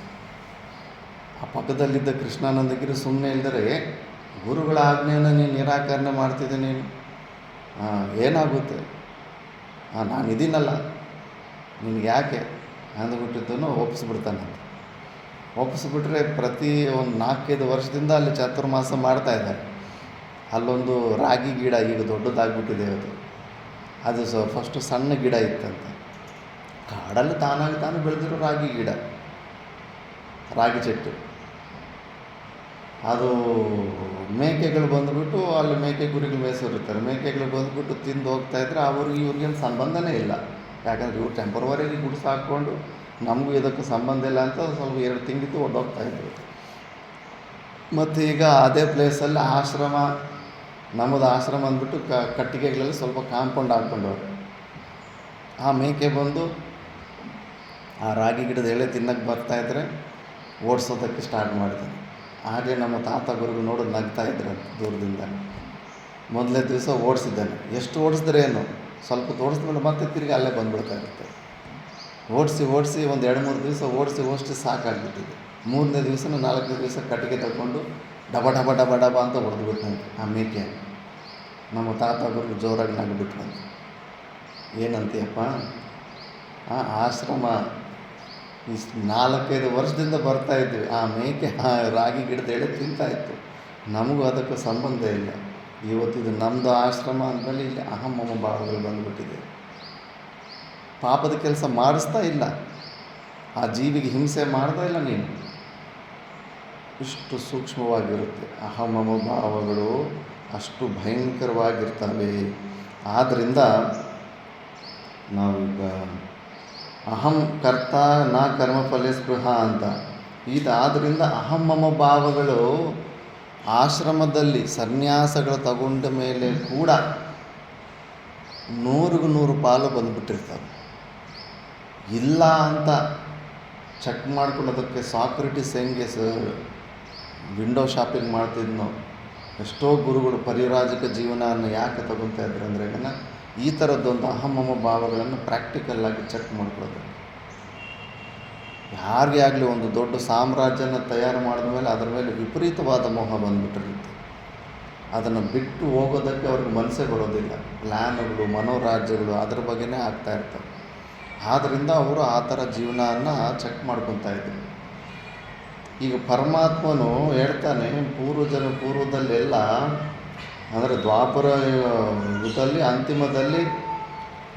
ಆ ಪಕ್ಕದಲ್ಲಿದ್ದ ಕೃಷ್ಣಾನಂದಗಿರಿ ಸುಮ್ಮನೆ ಇಲ್ದರೆ, ಗುರುಗಳ ಆಜ್ಞೆಯನ್ನು ನೀನು ನಿರಾಕರಣೆ ಮಾಡ್ತಿದ್ದೆ, ನೀನು ಏನಾಗುತ್ತೆ, ನಾನು ಇದೀನಲ್ಲ, ನಿನಗೆ ಯಾಕೆ ಅಂದ್ಬಿಟ್ಟಿದ್ದನ್ನು ಒಪ್ಪಿಸ್ಬಿಡ್ತಾನಂತ. ಒಪ್ಪಿಸ್ಬಿಟ್ರೆ ಪ್ರತಿ ಒಂದು 4-5 ವರ್ಷದಿಂದ ಅಲ್ಲಿ ಚಾತುರ್ಮಾಸ ಮಾಡ್ತಾಯಿದ್ದಾರೆ. ಅಲ್ಲೊಂದು ರಾಗಿ ಗಿಡ ಈಗ ದೊಡ್ಡದಾಗ್ಬಿಟ್ಟಿದೆ. ಅದು ಫಸ್ಟು ಸಣ್ಣ ಗಿಡ ಇತ್ತಂತೆ, ಕಾಡಲ್ಲಿ ತಾನಾಗಿ ಬೆಳೆದಿರೋ ರಾಗಿ ಗಿಡ, ರಾಗಿ ಚೆಟ್ಟು. ಅದು ಮೇಕೆಗಳು ಬಂದುಬಿಟ್ಟು ಅಲ್ಲಿ ಮೇಕೆ ಕುರಿಗಳು ಮೇಯಿಸೋರಿರ್ತಾರೆ, ಮೇಕೆಗಳು ಬಂದುಬಿಟ್ಟು ತಿಂದು ಹೋಗ್ತಾಯಿದ್ರೆ ಇವ್ರಿಗೇನು ಸಂಬಂಧನೇ ಇಲ್ಲ. ಯಾಕಂದರೆ ಇವ್ರು ಟೆಂಪರವರಿಗೆ ಗುಡ್ಸ್ ಹಾಕ್ಕೊಂಡು ನಮಗೂ ಇದಕ್ಕೆ ಸಂಬಂಧ ಇಲ್ಲ ಅಂತ ಸ್ವಲ್ಪ 2 ತಿಂಗಿತ್ತು ಹೊರ್ಟೋಗ್ತಾಯಿದ್ರು. ಮತ್ತು ಈಗ ಅದೇ ಪ್ಲೇಸಲ್ಲಿ ಆಶ್ರಮ, ನಮ್ಮದು ಆಶ್ರಮ ಅಂದ್ಬಿಟ್ಟು ಕಟ್ಟಿಗೆಗಳಲ್ಲಿ ಸ್ವಲ್ಪ ಕಾಂಪೌಂಡ್ ಹಾಕ್ಕೊಂಡವ್ರೆ. ಆ ಮೇಕೆ ಬಂದು ಆ ರಾಗಿ ಗಿಡದ ಎಳೆ ತಿನ್ನಕ್ಕೆ ಬರ್ತಾಯಿದ್ರೆ ಓಡಿಸೋದಕ್ಕೆ ಸ್ಟಾರ್ಟ್ ಮಾಡ್ತಾನೆ. ಹಾಗೆ ನಮ್ಮ ತಾತ ಗುರುಗಳು ನೋಡೋದು ನಗ್ತಾಯಿದ್ರು ದೂರದಿಂದ. ಮೊದಲನೇ ದಿವಸ ಓಡಿಸಿದ್ದಾನೆ. ಎಷ್ಟು ಓಡಿಸಿದ್ರೆ ಏನು, ಸ್ವಲ್ಪ ಓಡಿಸಿದ್ಮೇಲೆ ಮತ್ತೆ ತಿರುಗಿ ಅಲ್ಲೇ ಬಂದುಬಿಡ್ತಾ ಇರುತ್ತೆ. ಓಡಿಸಿ ಒಂದು 2-3 ದಿವಸ ಓಡಿಸಿ ಸಾಕಾಗ್ಬಿಟ್ಟಿದೆ. 3ನೇ ದಿವಸ 4ನೇ ದಿವಸ ಕಟ್ಟಿಗೆ ತಗೊಂಡು ಡಬ ಅಂತ ಹೊಡೆದ್ಬಿಟ್ಟಂತೆ ಆ ಮೇಕೆ. ನಮ್ಮ ತಾತ ಗುರು ಜೋರಾಗಿ ನಗ್ಬಿಟ್ರಂತೆ. ಏನಂತೀಯಪ್ಪ, ಆಶ್ರಮ ಇಷ್ಟು 4-5 ವರ್ಷದಿಂದ ಬರ್ತಾಯಿದ್ವಿ, ಆ ಮೇಕೆ ಆ ರಾಗಿ ಗಿಡದ ಎಳೆ ತಿಂತಾಯಿತ್ತು, ನಮಗೂ ಅದಕ್ಕೆ ಸಂಬಂಧ ಇಲ್ಲ. ಇವತ್ತಿದು ನಮ್ಮದು ಆಶ್ರಮ ಅಂದಮೇಲೆ ಇಲ್ಲಿ ಅಹಂ ಭಾವಗಳು ಬಂದುಬಿಟ್ಟಿದೆ. ಪಾಪದ ಕೆಲಸ ಮಾಡಿಸ್ತಾ ಇಲ್ಲ, ಆ ಜೀವಿಗೆ ಹಿಂಸೆ ಮಾಡ್ತಾ ಇಲ್ಲ ನೀನು. ಇಷ್ಟು ಸೂಕ್ಷ್ಮವಾಗಿರುತ್ತೆ ಅಹಮಮ ಭಾವಗಳು, ಅಷ್ಟು ಭಯಂಕರವಾಗಿರ್ತವೆ. ಆದ್ದರಿಂದ ನಾವೀಗ ಅಹಂ ಕರ್ತ ನ ಕರ್ಮಫಲೆ ಸ್ಪೃಹ ಅಂತ ಇದಾದ್ದರಿಂದ ಅಹಮಮ ಭಾವಗಳು ಆಶ್ರಮದಲ್ಲಿ ಸನ್ಯಾಸಗಳು ತಗೊಂಡ ಮೇಲೆ ಕೂಡ 100 ಪಾಲು ಬಂದುಬಿಟ್ಟಿರ್ತವೆ. ಇಲ್ಲ ಅಂತ ಚೆಕ್ ಮಾಡ್ಕೊಳ್ಳೋದಕ್ಕೆ ಸಾಕ್ರೆಟಿಸ್ ಹೆಂಗೆ ವಿಂಡೋ ಶಾಪಿಂಗ್ ಮಾಡ್ತಿದ್ನೋ, ಎಷ್ಟೋ ಗುರುಗಳು ಪರಿವ್ರಾಜಕ ಜೀವನವನ್ನು ಯಾಕೆ ತಗೊತಾ ಇದ್ರು ಅಂದರೆ ಈ ಥರದ್ದೊಂದು ಅಹಮಮ ಭಾವಗಳನ್ನು ಪ್ರಾಕ್ಟಿಕಲ್ಲಾಗಿ ಚೆಕ್ ಮಾಡ್ಕೊಳ್ಳೋದು. ಯಾರಿಗೇ ಆಗಲಿ ಒಂದು ದೊಡ್ಡ ಸಾಮ್ರಾಜ್ಯನ ತಯಾರು ಮಾಡಿದ ಮೇಲೆ ಅದರ ಮೇಲೆ ವಿಪರೀತವಾದ ಮೋಹ ಬಂದುಬಿಟ್ಟಿರುತ್ತೆ. ಅದನ್ನು ಬಿಟ್ಟು ಹೋಗೋದಕ್ಕೆ ಅವ್ರಿಗೆ ಮನಸ್ಸೇ ಬರೋದಿಲ್ಲ. ಪ್ಲ್ಯಾನ್ಗಳು, ಮನೋರಾಜ್ಯಗಳು ಅದ್ರ ಬಗ್ಗೆನೇ ಆಗ್ತಾ ಇರ್ತವೆ. ಆದ್ದರಿಂದ ಅವರು ಆ ಥರ ಜೀವನವನ್ನು ಚೆಕ್ ಮಾಡ್ಕೊತಾ ಇದ್ರು. ಈಗ ಪರಮಾತ್ಮನು ಹೇಳ್ತಾನೆ, ಪೂರ್ವದಲ್ಲೆಲ್ಲ ಅಂದರೆ ದ್ವಾಪರ ಯುಗದಲ್ಲಿ ಅಂತಿಮದಲ್ಲಿ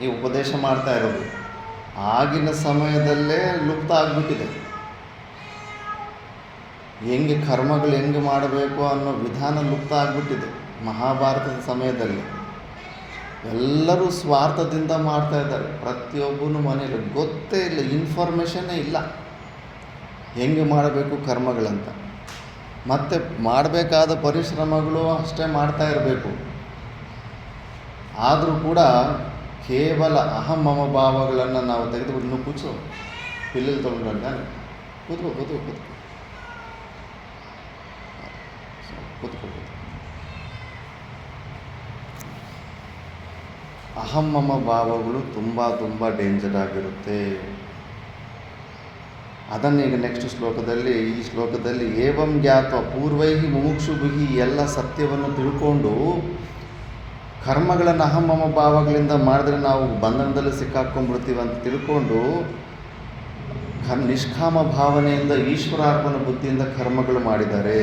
ಈ ಉಪದೇಶ ಮಾಡ್ತಾ ಇರೋದು ಆಗಿನ ಸಮಯದಲ್ಲೇ ಲುಪ್ತ ಆಗಿಬಿಟ್ಟಿದೆ. ಹೆಂಗೆ ಕರ್ಮಗಳು ಹೆಂಗೆ ಮಾಡಬೇಕು ಅನ್ನೋ ವಿಧಾನ ಲುಪ್ತ ಆಗಿಬಿಟ್ಟಿದೆ. ಮಹಾಭಾರತದ ಸಮಯದಲ್ಲಿ ಎಲ್ಲರೂ ಸ್ವಾರ್ಥದಿಂದ ಮಾಡ್ತಾ ಇದ್ದಾರೆ. ಪ್ರತಿಯೊಬ್ಬನು ಮನೇಲಿ ಗೊತ್ತೇ ಇಲ್ಲ, ಇನ್ಫಾರ್ಮೇಷನ್ನೇ ಇಲ್ಲ ಹೆಂಗೆ ಮಾಡಬೇಕು ಕರ್ಮಗಳಂತ. ಮತ್ತು ಮಾಡಬೇಕಾದ ಪರಿಶ್ರಮಗಳು ಅಷ್ಟೇ ಮಾಡ್ತಾ ಇರಬೇಕು. ಆದರೂ ಕೂಡ ಕೇವಲ ಅಹಮಮ ಭಾವಗಳನ್ನು ನಾವು ತೆಗೆದುಬಿಟ್ಟು, ಇನ್ನೂ ಕೂಚು ಪಿಲ್ಲಲ್ಲಿ ತೊಗೊಂಡ್ರೆ ಕೂತ್ಕೋ ಅಹಂ ಮಮ ಭಾವಗಳು ತುಂಬ ಡೇಂಜರ್ ಆಗಿರುತ್ತೆ. ಅದನ್ನೀಗ ನೆಕ್ಸ್ಟ್ ಶ್ಲೋಕದಲ್ಲಿ, ಈ ಶ್ಲೋಕದಲ್ಲಿ ಏವಂ ಜ್ಞಾತ್ವ ಪೂರ್ವೈಹಿ ಮುಮುಕ್ಷುಭಿಹಿ, ಎಲ್ಲ ಸತ್ಯವನ್ನು ತಿಳ್ಕೊಂಡು ಕರ್ಮಗಳನ್ನು ಅಹಂ ಮಮ ಭಾವಗಳಿಂದ ಮಾಡಿದ್ರೆ ನಾವು ಬಂಧನದಲ್ಲಿ ಸಿಕ್ಕಾಕ್ಕೊಂಡ್ಬಿಡ್ತೀವಿ ಅಂತ ತಿಳ್ಕೊಂಡು ನಿಷ್ಕಾಮ ಭಾವನೆಯಿಂದ ಈಶ್ವರಾರ್ಪಣ ಬುದ್ಧಿಯಿಂದ ಕರ್ಮಗಳು ಮಾಡಿದ್ದಾರೆ.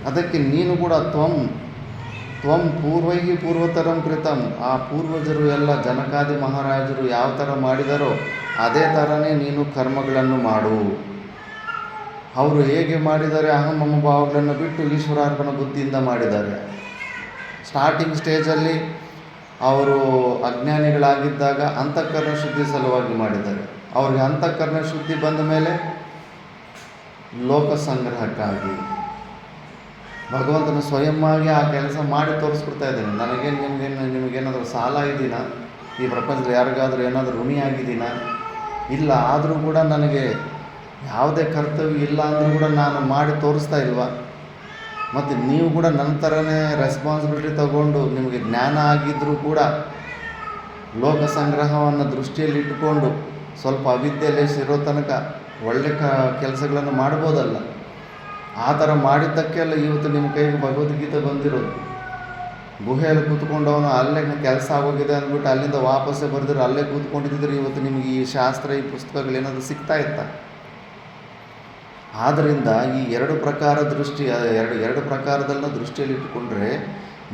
ಅದಕ್ಕೆ ನೀನು ಕೂಡ ತ್ವಂ ಪೂರ್ವೈಹಿ ಪೂರ್ವತರಂ ಕೃತಂ, ಆ ಪೂರ್ವಜರು ಎಲ್ಲ ಜನಕಾದಿ ಮಹಾರಾಜರು ಯಾವ ಥರ ಮಾಡಿದಾರೋ ಅದೇ ಥರನೇ ನೀನು ಕರ್ಮಗಳನ್ನು ಮಾಡು. ಅವರು ಹೇಗೆ ಮಾಡಿದ್ದಾರೆ, ಅಹಂ ಮಮ ಭಾವಗಳನ್ನು ಬಿಟ್ಟು ಈಶ್ವರಾರ್ಪಣ ಬುದ್ಧಿಯಿಂದ ಮಾಡಿದ್ದಾರೆ. ಸ್ಟಾರ್ಟಿಂಗ್ ಸ್ಟೇಜಲ್ಲಿ ಅವರು ಅಜ್ಞಾನಿಗಳಾಗಿದ್ದಾಗ ಅಂತಃಕರಣ ಶುದ್ಧಿ ಸಲುವಾಗಿ ಮಾಡಿದ್ದಾರೆ. ಅವ್ರಿಗೆ ಅಂತಃಕರಣ ಶುದ್ಧಿ ಬಂದ ಮೇಲೆ ಲೋಕ ಸಂಗ್ರಹಕ್ಕಾಗಿ ಭಗವಂತನ ಸ್ವಯಂವಾಗಿ ಆ ಕೆಲಸ ಮಾಡಿ ತೋರಿಸ್ಕೊಡ್ತಾ ಇದ್ದೇನೆ. ನಿಮಗೇನಾದರೂ ಸಾಲ ಇದ್ದೀನಾ, ಈ ಪ್ರಪಂಚದಲ್ಲಿ ಯಾರಿಗಾದರೂ ಏನಾದರೂ ಋಣಿಯಾಗಿದ್ದೀನಾ? ಇಲ್ಲ. ಆದರೂ ಕೂಡ ನನಗೆ ಯಾವುದೇ ಕರ್ತವ್ಯ ಇಲ್ಲ ಅಂದರೂ ಕೂಡ ನಾನು ಮಾಡಿ ತೋರಿಸ್ತಾ ಇಲ್ವಾ? ಮತ್ತು ನೀವು ಕೂಡ ನನ್ನ ಥರನೇ ರೆಸ್ಪಾನ್ಸಿಬಿಲಿಟಿ ತಗೊಂಡು ನಿಮಗೆ ಜ್ಞಾನ ಆಗಿದ್ದರೂ ಕೂಡ ಲೋಕ ಸಂಗ್ರಹವನ್ನು ದೃಷ್ಟಿಯಲ್ಲಿ ಇಟ್ಟುಕೊಂಡು ಸ್ವಲ್ಪ ಅವಿದ್ಯೆಯಲ್ಲಿ ಇರೋ ತನಕ ಒಳ್ಳೆ ಕೆಲಸಗಳನ್ನು ಮಾಡ್ಬೋದಲ್ಲ. ಆ ಥರ ಮಾಡಿದ್ದಕ್ಕೆಲ್ಲ ಇವತ್ತು ನಿಮ್ಮ ಕೈಗೆ ಭಗವದ್ಗೀತೆ ಬಂದಿರೋದು. ಗುಹೆಯಲ್ಲಿ ಕೂತ್ಕೊಂಡು ಅವನು ಅಲ್ಲೇ ಕೆಲಸ ಆಗೋಗಿದೆ ಅಂದ್ಬಿಟ್ಟು ಅಲ್ಲಿಂದ ವಾಪಸ್ಸೇ ಬರೆದಿರೋ ಅಲ್ಲೇ ಕೂತ್ಕೊಂಡಿದ್ದರೆ ಇವತ್ತು ನಿಮಗೆ ಈ ಶಾಸ್ತ್ರ, ಈ ಪುಸ್ತಕಗಳೇನಾದರೂ ಸಿಗ್ತಾ ಇತ್ತಾ? ಆದ್ದರಿಂದ ಈ ಎರಡು ಪ್ರಕಾರದಲ್ಲ ದೃಷ್ಟಿಯಲ್ಲಿ ಇಟ್ಟುಕೊಂಡ್ರೆ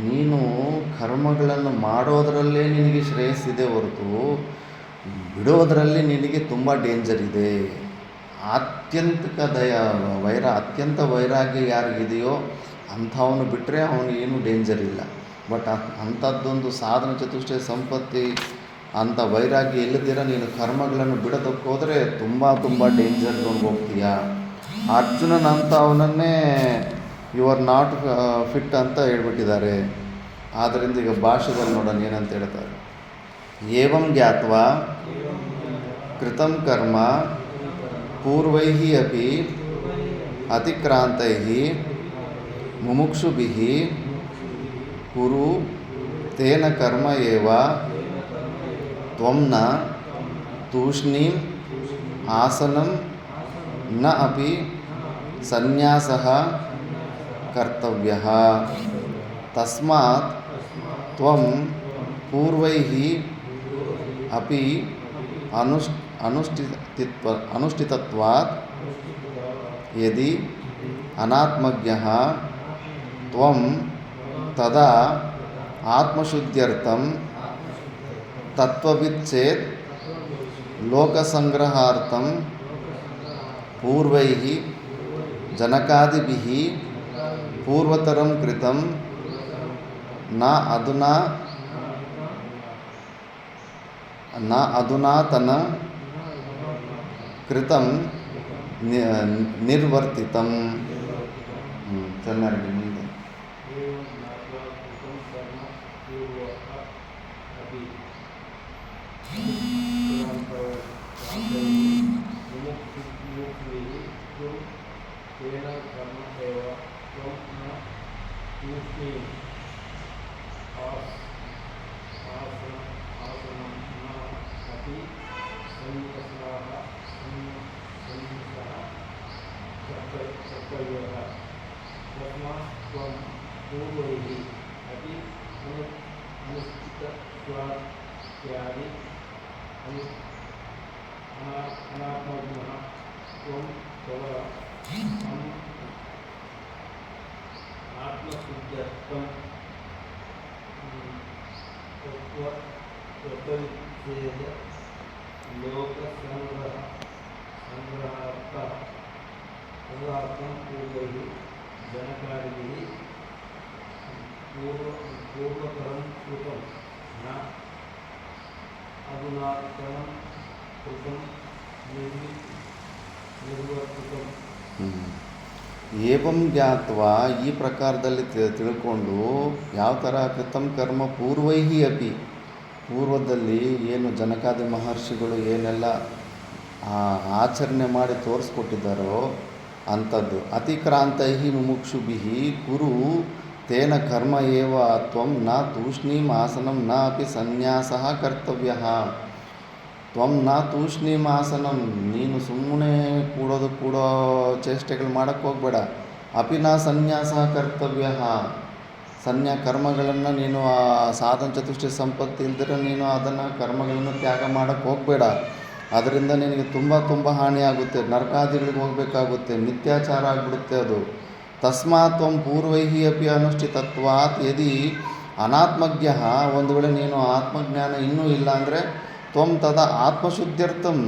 ನೀನು ಕರ್ಮಗಳನ್ನು ಮಾಡೋದರಲ್ಲೇ ನಿನಗೆ ಶ್ರೇಯಸ್ಸಿದೆ ಹೊರತು ಬಿಡೋದರಲ್ಲಿ ನಿನಗೆ ತುಂಬ ಡೇಂಜರ್ ಇದೆ. ಅತ್ಯಂತ ವೈರಾಗ್ಯ ಯಾರಿಗಿದೆಯೋ ಅಂಥವನು ಬಿಟ್ಟರೆ ಅವನು ಏನೂ ಡೇಂಜರ್ ಇಲ್ಲ. ಬಟ್ ಅಂಥದ್ದೊಂದು ಸಾಧನ ಚತುಷ್ಟಯ ಸಂಪತ್ತಿ ಅಂಥ ವೈರಾಗ್ಯ ಇಲ್ಲದಿರ ನೀನು ಕರ್ಮಗಳನ್ನು ಬಿಡೋದಕ್ಕೆ ಹೋದರೆ ತುಂಬ ಡೇಂಜರ್ ಹೋಗ್ತೀಯ. ಅರ್ಜುನನಂತ ಅವನನ್ನೇ ಯು ಆರ್ ನಾಟ್ ಫಿಟ್ ಅಂತ ಹೇಳ್ಬಿಟ್ಟಿದ್ದಾರೆ. ಆದ್ದರಿಂದ ಈಗ ಭಾಷೆದಲ್ಲಿ ನೋಡೋಣ ಏನಂತ ಹೇಳ್ತಾರೆ. ಏವಂ ಜ್ಞಾತ್ವಾ ಕೃತಂ ಕರ್ಮ ಪೂರ್ವೈಹಿ ಅಪಿ ಅತಿಕ್ರಾಂತೈಹಿ ಮುಮುಕ್ಷುಭಿಹಿ ಕುರು ತೇನ ಕರ್ಮ ಏವ ತ್ವಂ ನ ತೂಷ್ಣೀಂ ಆಸನಂ ನ ಅಪಿ ಸನ್ಯಾಸಃ ಕರ್ತವ್ಯಃ. ತಸ್ಮಾತ್ ತ್ವಂ ಪೂರ್ವೈಹಿ ಅಪಿ ಅನುಷ್ಠಿತತ್ವಾತ್ ಯದಿ ಅನಾತ್ಮಜ್ಞಃ ತ್ವಂ ತದಾ ಆತ್ಮಶುದ್ಧ್ಯರ್ಥಂ ತತ್ವವಿತ್ ಚೇತ್ ಲೋಕಸಂಗ್ರಹಾರ್ಥಂ ಪೂರ್ವೈಹಿ ಜನಕಾದಿಭಿಃ ಪೂರ್ವತರಂ ಕೃತಂ ನ ಅಧುನಾತನ ಕೃತಂ ನಿರ್ವರ್ತಿತಂ. ಚೆನ್ನಾಗಿ ಮುಂದೆ ಏವಂ ಜ್ಞಾತ್ವಾ, ಈ ಪ್ರಕಾರದಲ್ಲಿ ತಿಳ್ಕೊಂಡು ಯಾವ ಥರ ಕೃತಂ ಕರ್ಮ ಪೂರ್ವೈಹಿ ಅಪಿ, ಪೂರ್ವದಲ್ಲಿ ಏನು ಜನಕಾದಿ ಮಹರ್ಷಿಗಳು ಏನೆಲ್ಲ ಆಚರಣೆ ಮಾಡಿ ತೋರಿಸ್ಕೊಟ್ಟಿದ್ದಾರೋ ಅಂಥದ್ದು. ಅತಿಕ್ರಾಂತೈಹಿ ಮುಮುಕ್ಷುಭಿಃ ಕುರು ತೇನ ಕರ್ಮ ಏವ ತ್ವಂ ನ ತೂಷ್ಣೀಂ ಆಸನಂ ನ ಅಪಿ ಸನ್ಯಾಸಃ ಕರ್ತವ್ಯಃ. ತ್ವಂ ನ ತೂಷ್ಣೀಂ ಆಸನಂ, ನೀನು ಸುಮ್ಮನೆ ಕೂಡೋ ಚೇಷ್ಟೆಗಳು ಮಾಡೋಕ್ಕೆ ಹೋಗಬೇಡ. ಅಪಿ ನ ಸನ್ಯಾಸಃ ಕರ್ತವ್ಯಃ, ಕರ್ಮಗಳನ್ನು ನೀನು ಆ ಸಾಧನ ಚತುಷ್ಟಯ ಸಂಪತ್ತು ಇಲ್ದಿರ ನೀನು ಅದನ್ನು ಕರ್ಮಗಳನ್ನು ತ್ಯಾಗ ಮಾಡೋಕ್ಕೆ ಹೋಗಬೇಡ. ಅದರಿಂದ ನಿನಗೆ ತುಂಬ ಹಾನಿಯಾಗುತ್ತೆ, ನರಕಾದಿಗಳಿಗೆ ಹೋಗಬೇಕಾಗುತ್ತೆ, ಮಿಥ್ಯಾಚಾರ ಆಗಿಬಿಡುತ್ತೆ ಅದು. ತಸ್ಮಾತ್ ತ್ವಂ ಪೂರ್ವೈಃ ಅಪಿ ಅನುಷ್ಠಿತತ್ವಾತ್ ಯದಿ ಅನಾತ್ಮಜ್ಞ, ಒಂದು ವೇಳೆ ನೀನು ಆತ್ಮಜ್ಞಾನ ಇನ್ನೂ ಇಲ್ಲ ಅಂದರೆ ತ್ವಂ ತದಾ ಆತ್ಮಶುದ್ಧ್ಯರ್ಥಂ,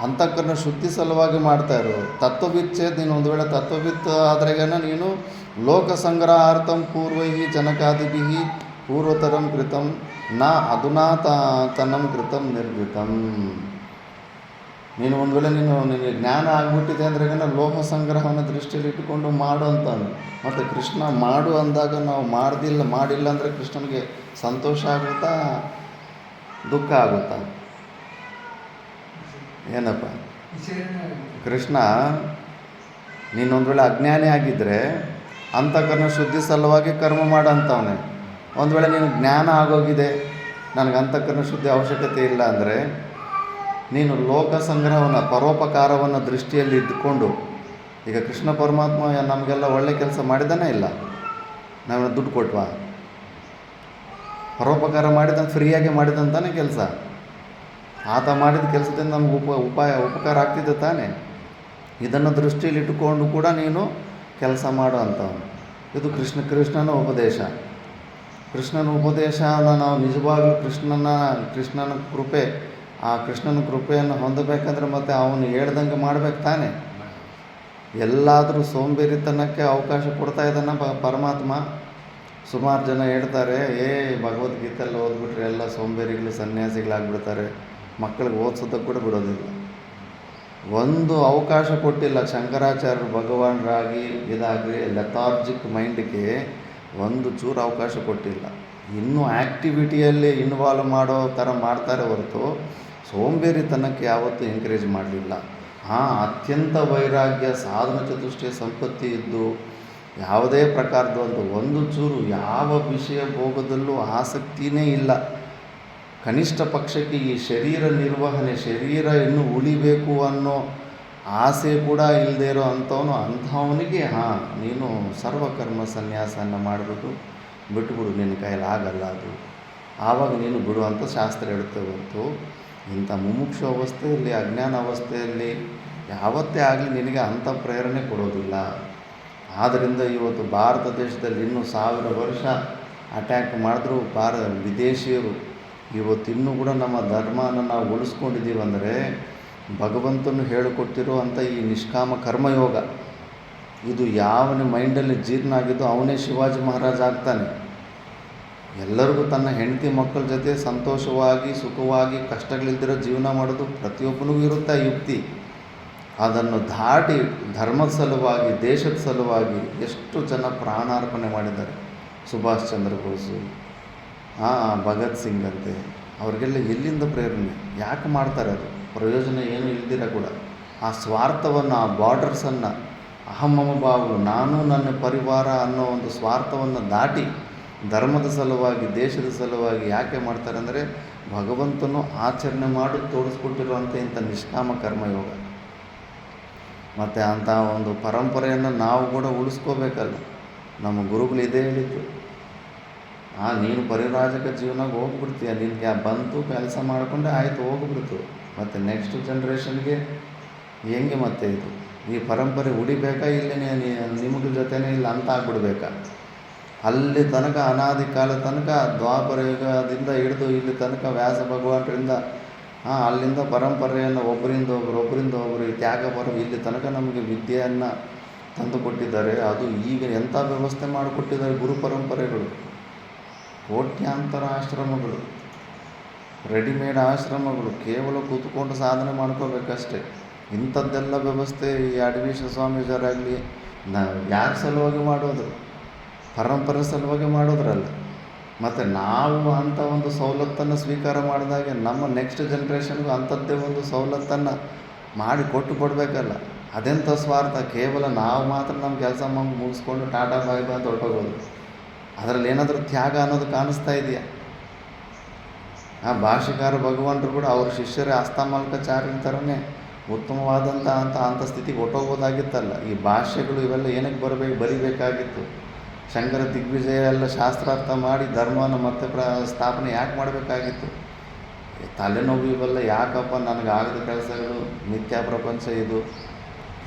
ಅಂತಃಕರಣ ಶುದ್ಧಿ ಸಲುವಾಗಿ ಮಾಡ್ತಾ ಇರು. ತತ್ವವಿಚ್ಛೇದ್, ನೀನು ಒಂದು ವೇಳೆ ತತ್ವವಿತ್ ಆದ್ರೆಗನ ನೀನು ಲೋಕ ಸಂಗ್ರಹಾರ್ಥಂ ಪೂರ್ವೈಃ ಜನಕಾದಿಭಿಃ ಪೂರ್ವತರಂ ಕೃತಂ ನ ಅಧುನಾತನಂ ಕೃತಂ ನಿರ್ಗತಂ. ನೀನು ಒಂದು ವೇಳೆ ನಿನಗೆ ಜ್ಞಾನ ಆಗಿಬಿಟ್ಟಿದೆ ಅಂದ್ರೆಗನ ಲೋಹ ಸಂಗ್ರಹವನ್ನು ದೃಷ್ಟಿಯಲ್ಲಿ ಇಟ್ಟುಕೊಂಡು ಮಾಡು ಅಂತಾನೆ. ಮತ್ತು ಕೃಷ್ಣ ಮಾಡು ಅಂದಾಗ ನಾವು ಮಾಡಿಲ್ಲ ಅಂದರೆ ಕೃಷ್ಣನಿಗೆ ಸಂತೋಷ ಆಗುತ್ತಾ ದುಃಖ ಆಗುತ್ತಾ? ಏನಪ್ಪ ಕೃಷ್ಣ, ನೀನೊಂದು ವೇಳೆ ಅಜ್ಞಾನಿ ಆಗಿದ್ದರೆ ಅಂತಃಕರಣ ಶುದ್ಧಿ ಸಲುವಾಗಿ ಕರ್ಮ ಮಾಡಂತವನೇ. ಒಂದು ವೇಳೆ ನೀನು ಜ್ಞಾನ ಆಗೋಗಿದೆ, ನನಗೆ ಅಂತಃಕರಣ ಶುದ್ಧಿ ಅವಶ್ಯಕತೆ ಇಲ್ಲ ಅಂದರೆ ನೀನು ಲೋಕ ಸಂಗ್ರಹವನ್ನು ಪರೋಪಕಾರವನ್ನು ದೃಷ್ಟಿಯಲ್ಲಿ ಇದ್ದುಕೊಂಡು, ಈಗ ಕೃಷ್ಣ ಪರಮಾತ್ಮ ನಮಗೆಲ್ಲ ಒಳ್ಳೆ ಕೆಲಸ ಮಾಡಿದಾನೆ ಇಲ್ಲ, ನಾವು ದುಡ್ಡು ಕೊಟ್ವಾ? ಪರೋಪಕಾರ ಮಾಡಿದಂತ ಫ್ರೀಯಾಗಿ ಮಾಡಿದಂತಾನೆ ಕೆಲಸ. ಆತ ಮಾಡಿದ ಕೆಲಸದಿಂದ ನಮ್ಗೆ ಉಪಕಾರ ಆಗ್ತಿದ್ದೆ ತಾನೆ. ಇದನ್ನು ದೃಷ್ಟಿಯಲ್ಲಿ ಇಟ್ಟುಕೊಂಡು ಕೂಡ ನೀನು ಕೆಲಸ ಮಾಡು ಅಂತವನು. ಇದು ಕೃಷ್ಣನ ಉಪದೇಶ. ಕೃಷ್ಣನ ಉಪದೇಶನ ನಾವು ನಿಜವಾಗ್ಲೂ ಕೃಷ್ಣನ ಕೃಪೆ, ಆ ಕೃಷ್ಣನ ಕೃಪೆಯನ್ನು ಹೊಂದಬೇಕಂದ್ರೆ ಮತ್ತು ಅವನು ಹೇಳ್ದಂಗೆ ಮಾಡ್ಬೇಕು ತಾನೆ. ಎಲ್ಲಾದರೂ ಸೋಂಬೇರಿತನಕ್ಕೆ ಅವಕಾಶ ಕೊಡ್ತಾ ಇದ್ದಾನೆ ಪರಮಾತ್ಮ. ಸುಮಾರು ಜನ ಹೇಳ್ತಾರೆ, ಭಗವದ್ಗೀತೆಯಲ್ಲಿ ಓದ್ಬಿಟ್ರೆ ಎಲ್ಲ ಸೋಂಬೇರಿಗಳು ಸನ್ಯಾಸಿಗಳಾಗ್ಬಿಡ್ತಾರೆ, ಮಕ್ಕಳಿಗೆ ಓದಿಸೋದಕ್ಕೆ ಕೂಡ ಬಿಡೋದಿಲ್ಲ. ಒಂದು ಅವಕಾಶ ಕೊಟ್ಟಿಲ್ಲ ಶಂಕರಾಚಾರ್ಯರು ಭಗವಾನರಾಗಿ ಇದಾಗಲಿ ಲೆಥಾರ್ಜಿಕ್ ಮೈಂಡ್ಗೆ ಒಂದು ಚೂರು ಅವಕಾಶ ಕೊಟ್ಟಿಲ್ಲ. ಇನ್ನೂ ಆ್ಯಕ್ಟಿವಿಟಿಯಲ್ಲಿ ಇನ್ವಾಲ್ವ್ ಮಾಡೋ ಥರ ಮಾಡ್ತಾರೆ ಹೊರತು ಸೋಂಬೇರಿತನಕ್ಕೆ ಯಾವತ್ತೂ ಎಂಕರೇಜ್ ಮಾಡಲಿಲ್ಲ. ಅತ್ಯಂತ ವೈರಾಗ್ಯ, ಸಾಧನ ಚತುಷ್ಟಯ ಸಂಪತ್ತಿ ಇದ್ದು ಯಾವುದೇ ಪ್ರಕಾರದ ಒಂದು ಚೂರು ಯಾವ ವಿಷಯ ಭೋಗದಲ್ಲೂ ಆಸಕ್ತಿಯೇ ಇಲ್ಲ. ಕನಿಷ್ಠ ಪಕ್ಷಕ್ಕೆ ಈ ಶರೀರ ನಿರ್ವಹಣೆ, ಶರೀರ ಇನ್ನೂ ಉಳಿಬೇಕು ಅನ್ನೋ ಆಸೆ ಕೂಡ ಇಲ್ಲದೆ ಇರೋ ಅಂಥವನಿಗೆ ನೀನು ಸರ್ವಕರ್ಮ ಸನ್ಯಾಸನ ಮಾಡಿಬಿಟ್ಟು ಬಿಟ್ಟುಬಿಡು, ನಿನ್ನ ಕೈಯಲ್ಲಿ ಆಗಲ್ಲ ಅದು, ಆವಾಗ ನೀನು ಬಿಡು ಅಂತ ಶಾಸ್ತ್ರ ಹೇಳುತ್ತೆ ಹೊರತು ಇಂಥ ಮುಮುಕ್ಷು ಅವಸ್ಥೆಯಲ್ಲಿ, ಅಜ್ಞಾನ ಅವಸ್ಥೆಯಲ್ಲಿ ಯಾವತ್ತೇ ಆಗಲಿ ನಿನಗೆ ಅಂಥ ಪ್ರೇರಣೆ ಕೊಡೋದಿಲ್ಲ. ಆದ್ದರಿಂದ ಇವತ್ತು ಭಾರತ ದೇಶದಲ್ಲಿ ಇನ್ನೂ 1000 ವರ್ಷ ಅಟ್ಯಾಕ್ ಮಾಡಿದ್ರು ವಿದೇಶಿಯರು ಇವತ್ತಿನ್ನೂ ಕೂಡ ನಮ್ಮ ಧರ್ಮನ ನಾವು ಉಳಿಸ್ಕೊಂಡಿದ್ದೀವಿ ಅಂದರೆ ಭಗವಂತನು ಹೇಳಿಕೊಟ್ಟಿರೋ ಅಂಥ ಈ ನಿಷ್ಕಾಮ ಕರ್ಮಯೋಗ, ಇದು ಯಾವನ ಮೈಂಡಲ್ಲಿ ಜೀರ್ಣ ಆಗಿದ್ದು ಅವನೇ ಶಿವಾಜಿ ಮಹಾರಾಜ ಆಗ್ತಾನೆ. ಎಲ್ಲರಿಗೂ ತನ್ನ ಹೆಂಡತಿ ಮಕ್ಕಳ ಜೊತೆ ಸಂತೋಷವಾಗಿ ಸುಖವಾಗಿ ಕಷ್ಟಗಳಿಲ್ದಿರೋ ಜೀವನ ಮಾಡೋದು ಪ್ರತಿಯೊಬ್ಬನಿಗೂ ಇರುತ್ತೆ ಯುಕ್ತಿ. ಅದನ್ನು ದಾಟಿ ಧರ್ಮದ ಸಲುವಾಗಿ, ದೇಶದ ಸಲುವಾಗಿ ಎಷ್ಟು ಜನ ಪ್ರಾಣಾರ್ಪಣೆ ಮಾಡಿದ್ದಾರೆ. ಸುಭಾಷ್ ಚಂದ್ರ ಬೋಸು, ಭಗತ್ ಸಿಂಗ್ ಅಂತೆ, ಅವ್ರಿಗೆಲ್ಲ ಎಲ್ಲಿಂದ ಪ್ರೇರಣೆ, ಯಾಕೆ ಮಾಡ್ತಾರೆ? ಅದು ಪ್ರಯೋಜನ ಏನು ಇಲ್ದಿರ ಕೂಡ ಆ ಸ್ವಾರ್ಥವನ್ನು, ಆ ಬಾರ್ಡರ್ಸನ್ನು, ಅಹಮಮಭಾವ, ನಾನು ನನ್ನ ಪರಿವಾರ ಅನ್ನೋ ಒಂದು ಸ್ವಾರ್ಥವನ್ನು ದಾಟಿ ಧರ್ಮದ ಸಲುವಾಗಿ, ದೇಶದ ಸಲುವಾಗಿ ಯಾಕೆ ಮಾಡ್ತಾರೆ ಅಂದರೆ ಭಗವಂತನು ಆಚರಣೆ ಮಾಡಿ ತೋರಿಸ್ಕೊಟ್ಟಿರುವಂಥ ಇಂಥ ನಿಷ್ಕಾಮ ಕರ್ಮಯೋಗ. ಮತ್ತು ಅಂಥ ಒಂದು ಪರಂಪರೆಯನ್ನು ನಾವು ಕೂಡ ಉಳಿಸ್ಕೋಬೇಕಲ್ಲ. ನಮ್ಮ ಗುರುಗಳು ಇದೇ ಹೇಳಿದ್ದು, ನೀನು ಪರಿರಾಜಕ ಜೀವನಕ್ಕೆ ಹೋಗ್ಬಿಡ್ತೀಯ, ನಿನಗೆ ಬಂತು ಕೆಲಸ ಮಾಡಿಕೊಂಡೆ ಆಯಿತು ಹೋಗ್ಬಿಡ್ತು. ಮತ್ತು ನೆಕ್ಸ್ಟ್ ಜನ್ರೇಷನ್ಗೆ ಹೆಂಗೆ ಮತ್ತೆ ಇದು ಈ ಪರಂಪರೆ ಉಳಿಬೇಕಾ, ಇಲ್ಲೇ ನಿಮಗೆ ಜೊತೆನೇ ಇಲ್ಲ ಅಂತ ಆಗ್ಬಿಡ್ಬೇಕಾ? ಅಲ್ಲಿ ತನಕ ಅನಾದಿ ಕಾಲ ತನಕ ದ್ವಾಪರ ಯುಗದಿಂದ ಹಿಡಿದು ಇಲ್ಲಿ ತನಕ ವ್ಯಾಸ ಭಗವಾನರಿಂದ ಅಲ್ಲಿಂದ ಪರಂಪರೆಯನ್ನು ಒಬ್ಬರಿಂದ ಒಬ್ಬರು ತ್ಯಾಗ ಬರೋ ಇಲ್ಲಿ ತನಕ ನಮಗೆ ವಿದ್ಯೆಯನ್ನು ತಂದು ಕೊಟ್ಟಿದ್ದಾರೆ. ಅದು ಈಗ ಎಂಥ ವ್ಯವಸ್ಥೆ ಮಾಡಿಕೊಟ್ಟಿದ್ದಾರೆ ಗುರು ಪರಂಪರೆಗಳು. ಕೋಟ್ಯಾಂತರ ಆಶ್ರಮಗಳು, ರೆಡಿಮೇಡ್ ಆಶ್ರಮಗಳು, ಕೇವಲ ಕೂತ್ಕೊಂಡು ಸಾಧನೆ ಮಾಡ್ಕೋಬೇಕಷ್ಟೆ. ಇಂಥದ್ದೆಲ್ಲ ವ್ಯವಸ್ಥೆ ಈ ಅಡವೀಶ ಸ್ವಾಮೀಜರಾಗಲಿ ಯಾರ ಸಲುವಾಗಿ ಮಾಡೋದು? ಪರಂಪರೆ ಸಲುವಾಗಿ ಮಾಡೋದ್ರಲ್ಲ. ಮತ್ತು ನಾವು ಅಂಥ ಒಂದು ಸವಲತ್ತನ್ನು ಸ್ವೀಕಾರ ಮಾಡಿದಾಗೆ ನಮ್ಮ ನೆಕ್ಸ್ಟ್ ಜನ್ರೇಷನ್ಗೂ ಅಂಥದ್ದೇ ಒಂದು ಸವಲತ್ತನ್ನು ಮಾಡಿ ಕೊಡಬೇಕಲ್ಲ. ಅದೆಂಥ ಸ್ವಾರ್ಥ! ಕೇವಲ ನಾವು ಮಾತ್ರ ನಮ್ಮ ಕೆಲಸ ಮುಗಿಸ್ಕೊಂಡು ಟಾಟಾ ಬಾಯ್ ಬಾಯ್ ಅಂತ ಹೊರಟೋಗೋದು. ಅದರಲ್ಲಿ ಏನಾದರೂ ತ್ಯಾಗ ಅನ್ನೋದು ಕಾಣಿಸ್ತಾ ಇದೆಯಾ? ಆ ಭಾಷೆಕಾರ ಭಗವಂತರು ಕೂಡ ಅವ್ರ ಶಿಷ್ಯರೇ ಹಸ್ತಮಾಲ್ಕಚಾರ್ಯನ ಥರನೇ ಉತ್ತಮವಾದಂಥ ಅಂಥ ಸ್ಥಿತಿಗೆ ಹೊಟ್ಟೋಗೋದಾಗಿತ್ತಲ್ಲ. ಈ ಭಾಷೆಗಳು ಇವೆಲ್ಲ ಏನಕ್ಕೆ ಬರಿಬೇಕಾಗಿತ್ತು? ಶಂಕರ ದಿಗ್ವಿಜಯ ಎಲ್ಲ ಶಾಸ್ತ್ರಾರ್ಥ ಮಾಡಿ ಧರ್ಮವನ್ನು ಮತ್ತೆ ಸ್ಥಾಪನೆ ಯಾಕೆ ಮಾಡಬೇಕಾಗಿತ್ತು? ತಲೆನೋವು ಇವೆಲ್ಲ ಯಾಕಪ್ಪ, ನನಗಾಗದ ಕೆಲಸಗಳು, ಮಿಥ್ಯಾ ಪ್ರಪಂಚ ಇದು,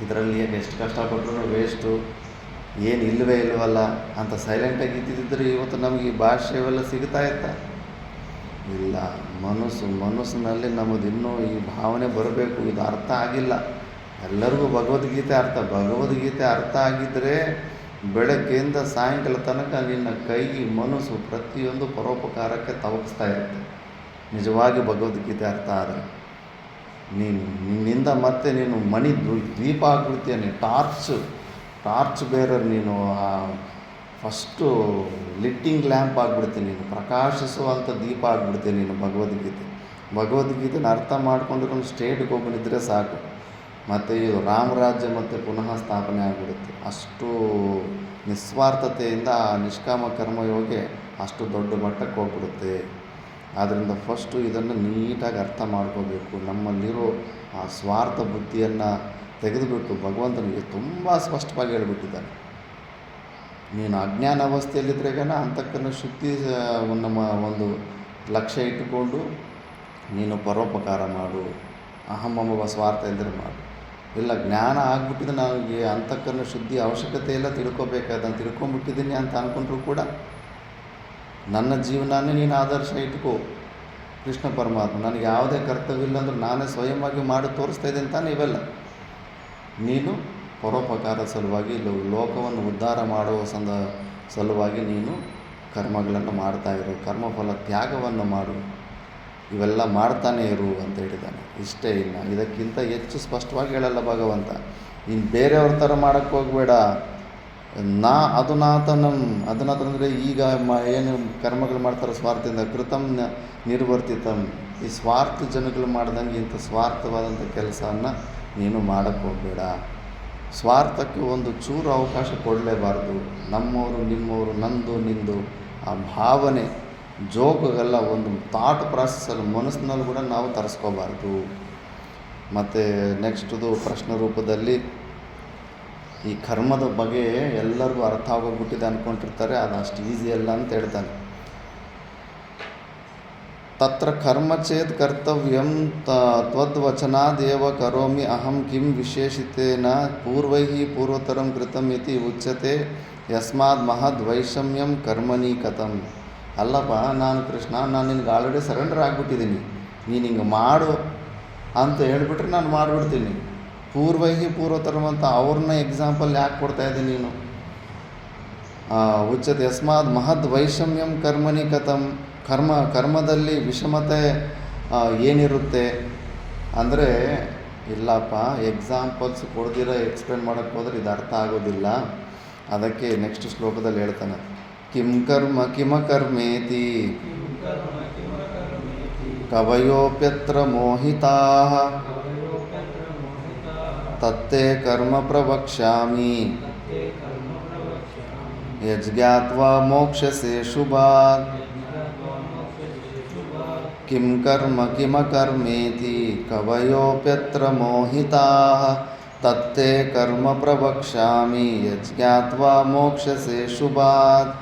ಇದರಲ್ಲಿ ಎಷ್ಟು ಕಷ್ಟಪಟ್ಟರು ವೇಸ್ಟು, ಏನು ಇಲ್ಲವೇ ಇಲ್ಲವಲ್ಲ ಅಂತ ಸೈಲೆಂಟಾಗಿ ಇದ್ದಿದ್ದರೆ ಇವತ್ತು ನಮಗೆ ಈ ಭಾಷೆ ಇವೆಲ್ಲ ಸಿಗ್ತಾ ಇತ್ತ? ಇಲ್ಲ. ಮನಸ್ಸಿನಲ್ಲಿ ನಮ್ಮದಿನ್ನೂ ಈ ಭಾವನೆ ಬರಬೇಕು. ಇದು ಅರ್ಥ ಆಗಿಲ್ಲ ಎಲ್ಲರಿಗೂ. ಭಗವದ್ಗೀತೆ ಅರ್ಥ ಆಗಿದ್ದರೆ ಬೆಳಗ್ಗೆಯಿಂದ ಸಾಯಂಕಾಲ ತನಕ ನಿನ್ನ ಕೈ ಮನಸ್ಸು ಪ್ರತಿಯೊಂದು ಪರೋಪಕಾರಕ್ಕೆ ತವಕಿಸ್ತಾ ಇರುತ್ತೆ. ನಿಜವಾಗಿ ಭಗವದ್ಗೀತೆ ಅರ್ಥ ಆದರೆ ನಿನ್ನಿಂದ ಮತ್ತೆ ನೀನು ದೀಪ ಆಗ್ಬಿಡ್ತೀಯ. ನೀನು ಟಾರ್ಚ್ ಬೇರರ್, ನೀನು ಫಸ್ಟು ಲಿಟ್ಟಿಂಗ್ ಲ್ಯಾಂಪ್ ಆಗಿಬಿಡ್ತೀನಿ, ನೀನು ಪ್ರಕಾಶಿಸುವಂಥ ದೀಪ ಆಗಿಬಿಡ್ತೀನಿ ನೀನು. ಭಗವದ್ಗೀತೆನ ಅರ್ಥ ಮಾಡ್ಕೊಂಡಿರೋ ಸ್ಟೇಟ್ಗೆ ಹೋಗ್ಬಂದಿದ್ದರೆ ಸಾಕು, ಮತ್ತು ಇದು ರಾಮರಾಜ್ಯ ಮತ್ತು ಪುನಃ ಸ್ಥಾಪನೆ ಆಗಿಬಿಡುತ್ತೆ. ಅಷ್ಟು ನಿಸ್ವಾರ್ಥತೆಯಿಂದ ನಿಷ್ಕಾಮ ಕರ್ಮಯೋಗಿ ಅಷ್ಟು ದೊಡ್ಡ ಮಟ್ಟಕ್ಕೆ ಹೋಗ್ಬಿಡುತ್ತೆ. ಆದ್ದರಿಂದ ಫಸ್ಟು ಇದನ್ನು ನೀಟಾಗಿ ಅರ್ಥ ಮಾಡ್ಕೋಬೇಕು. ನಮ್ಮಲ್ಲಿರೋ ಆ ಸ್ವಾರ್ಥ ಬುದ್ಧಿಯನ್ನು ತೆಗೆದುಬಿಟ್ಟು ಭಗವಂತನಿಗೆ ತುಂಬ ಸ್ಪಷ್ಟವಾಗಿ ಹೇಳಿಬಿಟ್ಟಿದ್ದಾನೆ. ನೀನು ಅಜ್ಞಾನ ಅವಸ್ಥೆಯಲ್ಲಿದ್ದರೆಗನ ಅಂತಕ್ಕನ್ನ ಶುದ್ಧಿ ನಮ್ಮ ಒಂದು ಲಕ್ಷ್ಯ ಇಟ್ಟುಕೊಂಡು ನೀನು ಪರೋಪಕಾರ ಮಾಡು, ಅಹಮವ ಸ್ವಾರ್ಥ ಇದ್ದರೆ ಮಾಡು. ಇಲ್ಲ, ಜ್ಞಾನ ಆಗಿಬಿಟ್ಟಿದ್ದು, ನನಗೆ ಅಂತಕ್ಕನ್ನ ಶುದ್ಧಿ ಅವಶ್ಯಕತೆ ಇಲ್ಲ, ತಿಳ್ಕೊಬೇಕಾದಂತ ತಿಳ್ಕೊಂಬಿಟ್ಟಿದ್ದೀನಿ ಅಂತ ಅಂದ್ಕೊಂಡ್ರು ಕೂಡ ನನ್ನ ಜೀವನನೇ ನೀನು ಆದರ್ಶ ಇಟ್ಕೋ. ಕೃಷ್ಣ ಪರಮಾತ್ಮ ನನಗೆ ಯಾವುದೇ ಕರ್ತವ್ಯ ಇಲ್ಲ ಅಂದರೂ ನಾನೇ ಸ್ವಯಂವಾಗಿ ಮಾಡಿ ತೋರಿಸ್ತಾ ಇದ್ದೀನಿ ತಾನೇ. ಇವೆಲ್ಲ ನೀನು ಪರೋಪಕಾರ ಸಲುವಾಗಿ, ಲೋಕವನ್ನು ಉದ್ಧಾರ ಮಾಡುವ ಸಲುವಾಗಿ ನೀನು ಕರ್ಮಗಳನ್ನು ಮಾಡ್ತಾಯಿರು, ಕರ್ಮಫಲ ತ್ಯಾಗವನ್ನು ಮಾಡು, ಇವೆಲ್ಲ ಮಾಡ್ತಾನೇ ಇರು ಅಂತ ಹೇಳಿದ್ದಾನೆ. ಇಷ್ಟೇ, ಇಲ್ಲ ಇದಕ್ಕಿಂತ ಹೆಚ್ಚು ಸ್ಪಷ್ಟವಾಗಿ ಹೇಳಲ್ಲ ಭಗವಂತ. ಇನ್ನು ಬೇರೆಯವ್ರ ಥರ ಮಾಡೋಕ್ಕೆ ಹೋಗಬೇಡ. ಅದನ್ನಾತಂದರೆ ಈಗ ಏನು ಕರ್ಮಗಳು ಮಾಡ್ತಾರೆ ಸ್ವಾರ್ಥದಿಂದ, ಕೃತಂ ನಿರ್ವರ್ತಿತಂ, ಈ ಸ್ವಾರ್ಥ ಜನಗಳು ಮಾಡ್ದಂಗೆ ಇಂಥ ಸ್ವಾರ್ಥವಾದಂಥ ಕೆಲಸವನ್ನು ನೀನು ಮಾಡೋಕ್ಕೆ ಹೋಗಬೇಡ. ಸ್ವಾರ್ಥಕ್ಕೆ ಒಂದು ಚೂರು ಅವಕಾಶ ಕೊಡಲೇಬಾರ್ದು. ನಮ್ಮವರು ನಿಮ್ಮವರು, ನಂದು ನಿಂದು ಆ ಭಾವನೆ ಜೋಗಲ್ಲ, ಒಂದು ಥಾಟ್ ಪ್ರಾಸೆಸ್ಸಲ್ಲಿ ಮನಸ್ಸಿನಲ್ಲಿ ಕೂಡ ನಾವು ತರಿಸ್ಕೋಬಾರ್ದು. ಮತ್ತು ನೆಕ್ಸ್ಟದು ಪ್ರಶ್ನೆ ರೂಪದಲ್ಲಿ ಈ ಕರ್ಮದ ಬಗ್ಗೆ ಎಲ್ಲರಿಗೂ ಅರ್ಥ ಆಗೋಗ್ಬಿಟ್ಟಿದೆ ಅಂದ್ಕೊಂಡಿರ್ತಾರೆ. ಅದು ಅಷ್ಟು ಈಸಿ ಅಲ್ಲ ಅಂತ ಹೇಳ್ತಾನೆ. ತತ್ರ ಕರ್ಮ ಚೇತ್ ಕರ್ತವ್ಯಂ ತ್ವದ್ವಚನಾದೇವ ಕರೋಮಿ ಅಹಂ ಕಿಂ ವಿಶೇಷಿತೇನ ಪೂರ್ವತರಂ ಕೃತಂ ಇತಿ ಉಚ್ಯತೆ ಯಸ್ಮಾದ್ ಮಹದ್ ವೈಷಮ್ಯಂ ಕರ್ಮಣಿ ಕಥಂ. ಅಲ್ಲಪ್ಪ, ನಾನು ನಿನಗೆ ಆಲ್ರೆಡಿ ಸರೆಂಡರ್ ಆಗಿಬಿಟ್ಟಿದ್ದೀನಿ, ನೀನು ಹಿಂಗೆ ಮಾಡು ಅಂತ ಹೇಳಿಬಿಟ್ರೆ ನಾನು ಮಾಡಿಬಿಡ್ತೀನಿ. ಪೂರ್ವತರಂ ಅಂತ ಅವ್ರನ್ನ ಎಕ್ಸಾಂಪಲ್ ಯಾಕೆ ಕೊಡ್ತಾಯಿದ್ದೀನಿ ನೀನು? ಉಚ್ಯತೆ ಯಸ್ಮಾದ್ ಮಹದ್ ವೈಷಮ್ಯಂ ಕರ್ಮಣಿ ಕಥಂ. ಕರ್ಮದಲ್ಲಿ ವಿಷಮತೆ ಏನಿರುತ್ತೆ ಅಂದರೆ, ಇಲ್ಲಪ್ಪ ಎಕ್ಸಾಂಪಲ್ಸ್ ಕೊಡ್ದಿರ ಎಕ್ಸ್ಪ್ಲೇನ್ ಮಾಡೋಕ್ಕೆ ಹೋದರೆ ಇದು ಅರ್ಥ ಆಗೋದಿಲ್ಲ. ಅದಕ್ಕೆ ನೆಕ್ಸ್ಟ್ ಶ್ಲೋಕದಲ್ಲಿ ಹೇಳ್ತಾನೆ, ಕಿಂ ಕರ್ಮ ಕಿಮಕರ್ಮೇತಿ ಕವಯೋಪ್ಯತ್ರ ಮೋಹಿತಾಃ ತತ್ತೇ ಕರ್ಮ ಪ್ರವಕ್ಷ್ಯಾಮಿ ಯಜ್ಞಾತ್ವಾ ಮೋಕ್ಷಸೆ ಶುಭಾತ್. ಕಿಂ ಕರ್ಮ ಕಿಮಕರ್ಮೇತಿ ಕವಯೋಪ್ಯತ್ರ ಮೋಹಿತಾಃ ತತ್ತೇ ಕರ್ಮ ಪ್ರವಕ್ಷ್ಯಾಮಿ ಯಜ್ಞಾತ್ವಾ ಮೋಕ್ಷಸೆ ಶುಭಾತ್.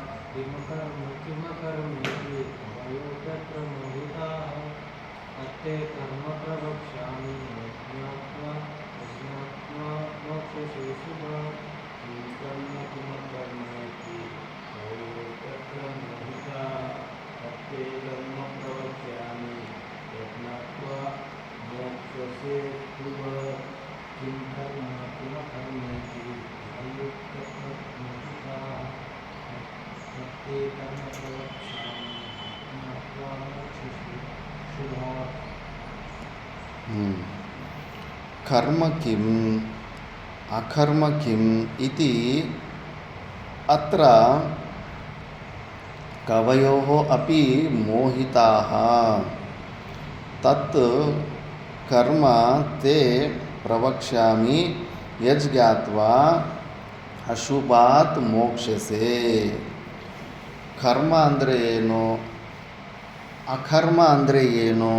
ಕರ್ಮ ಕಿಂ ಅಕರ್ಮ ಕಿಂ ಇತಿ ಅತ್ರ ಕವಯೋಃ ಅಪಿ ಮೋಹಿತಾಃ ತತ್ ಕರ್ಮ ತೇ ಪ್ರವಕ್ಷ್ಯಾಮಿ ಯಜ್ಞಾತ್ವಾ ಅಶುಭಾತ್ ಮೋಕ್ಷಸೆ. ಕರ್ಮ ಅಂದರೆ ಏನು, ಅಕರ್ಮ ಅಂದರೆ ಏನು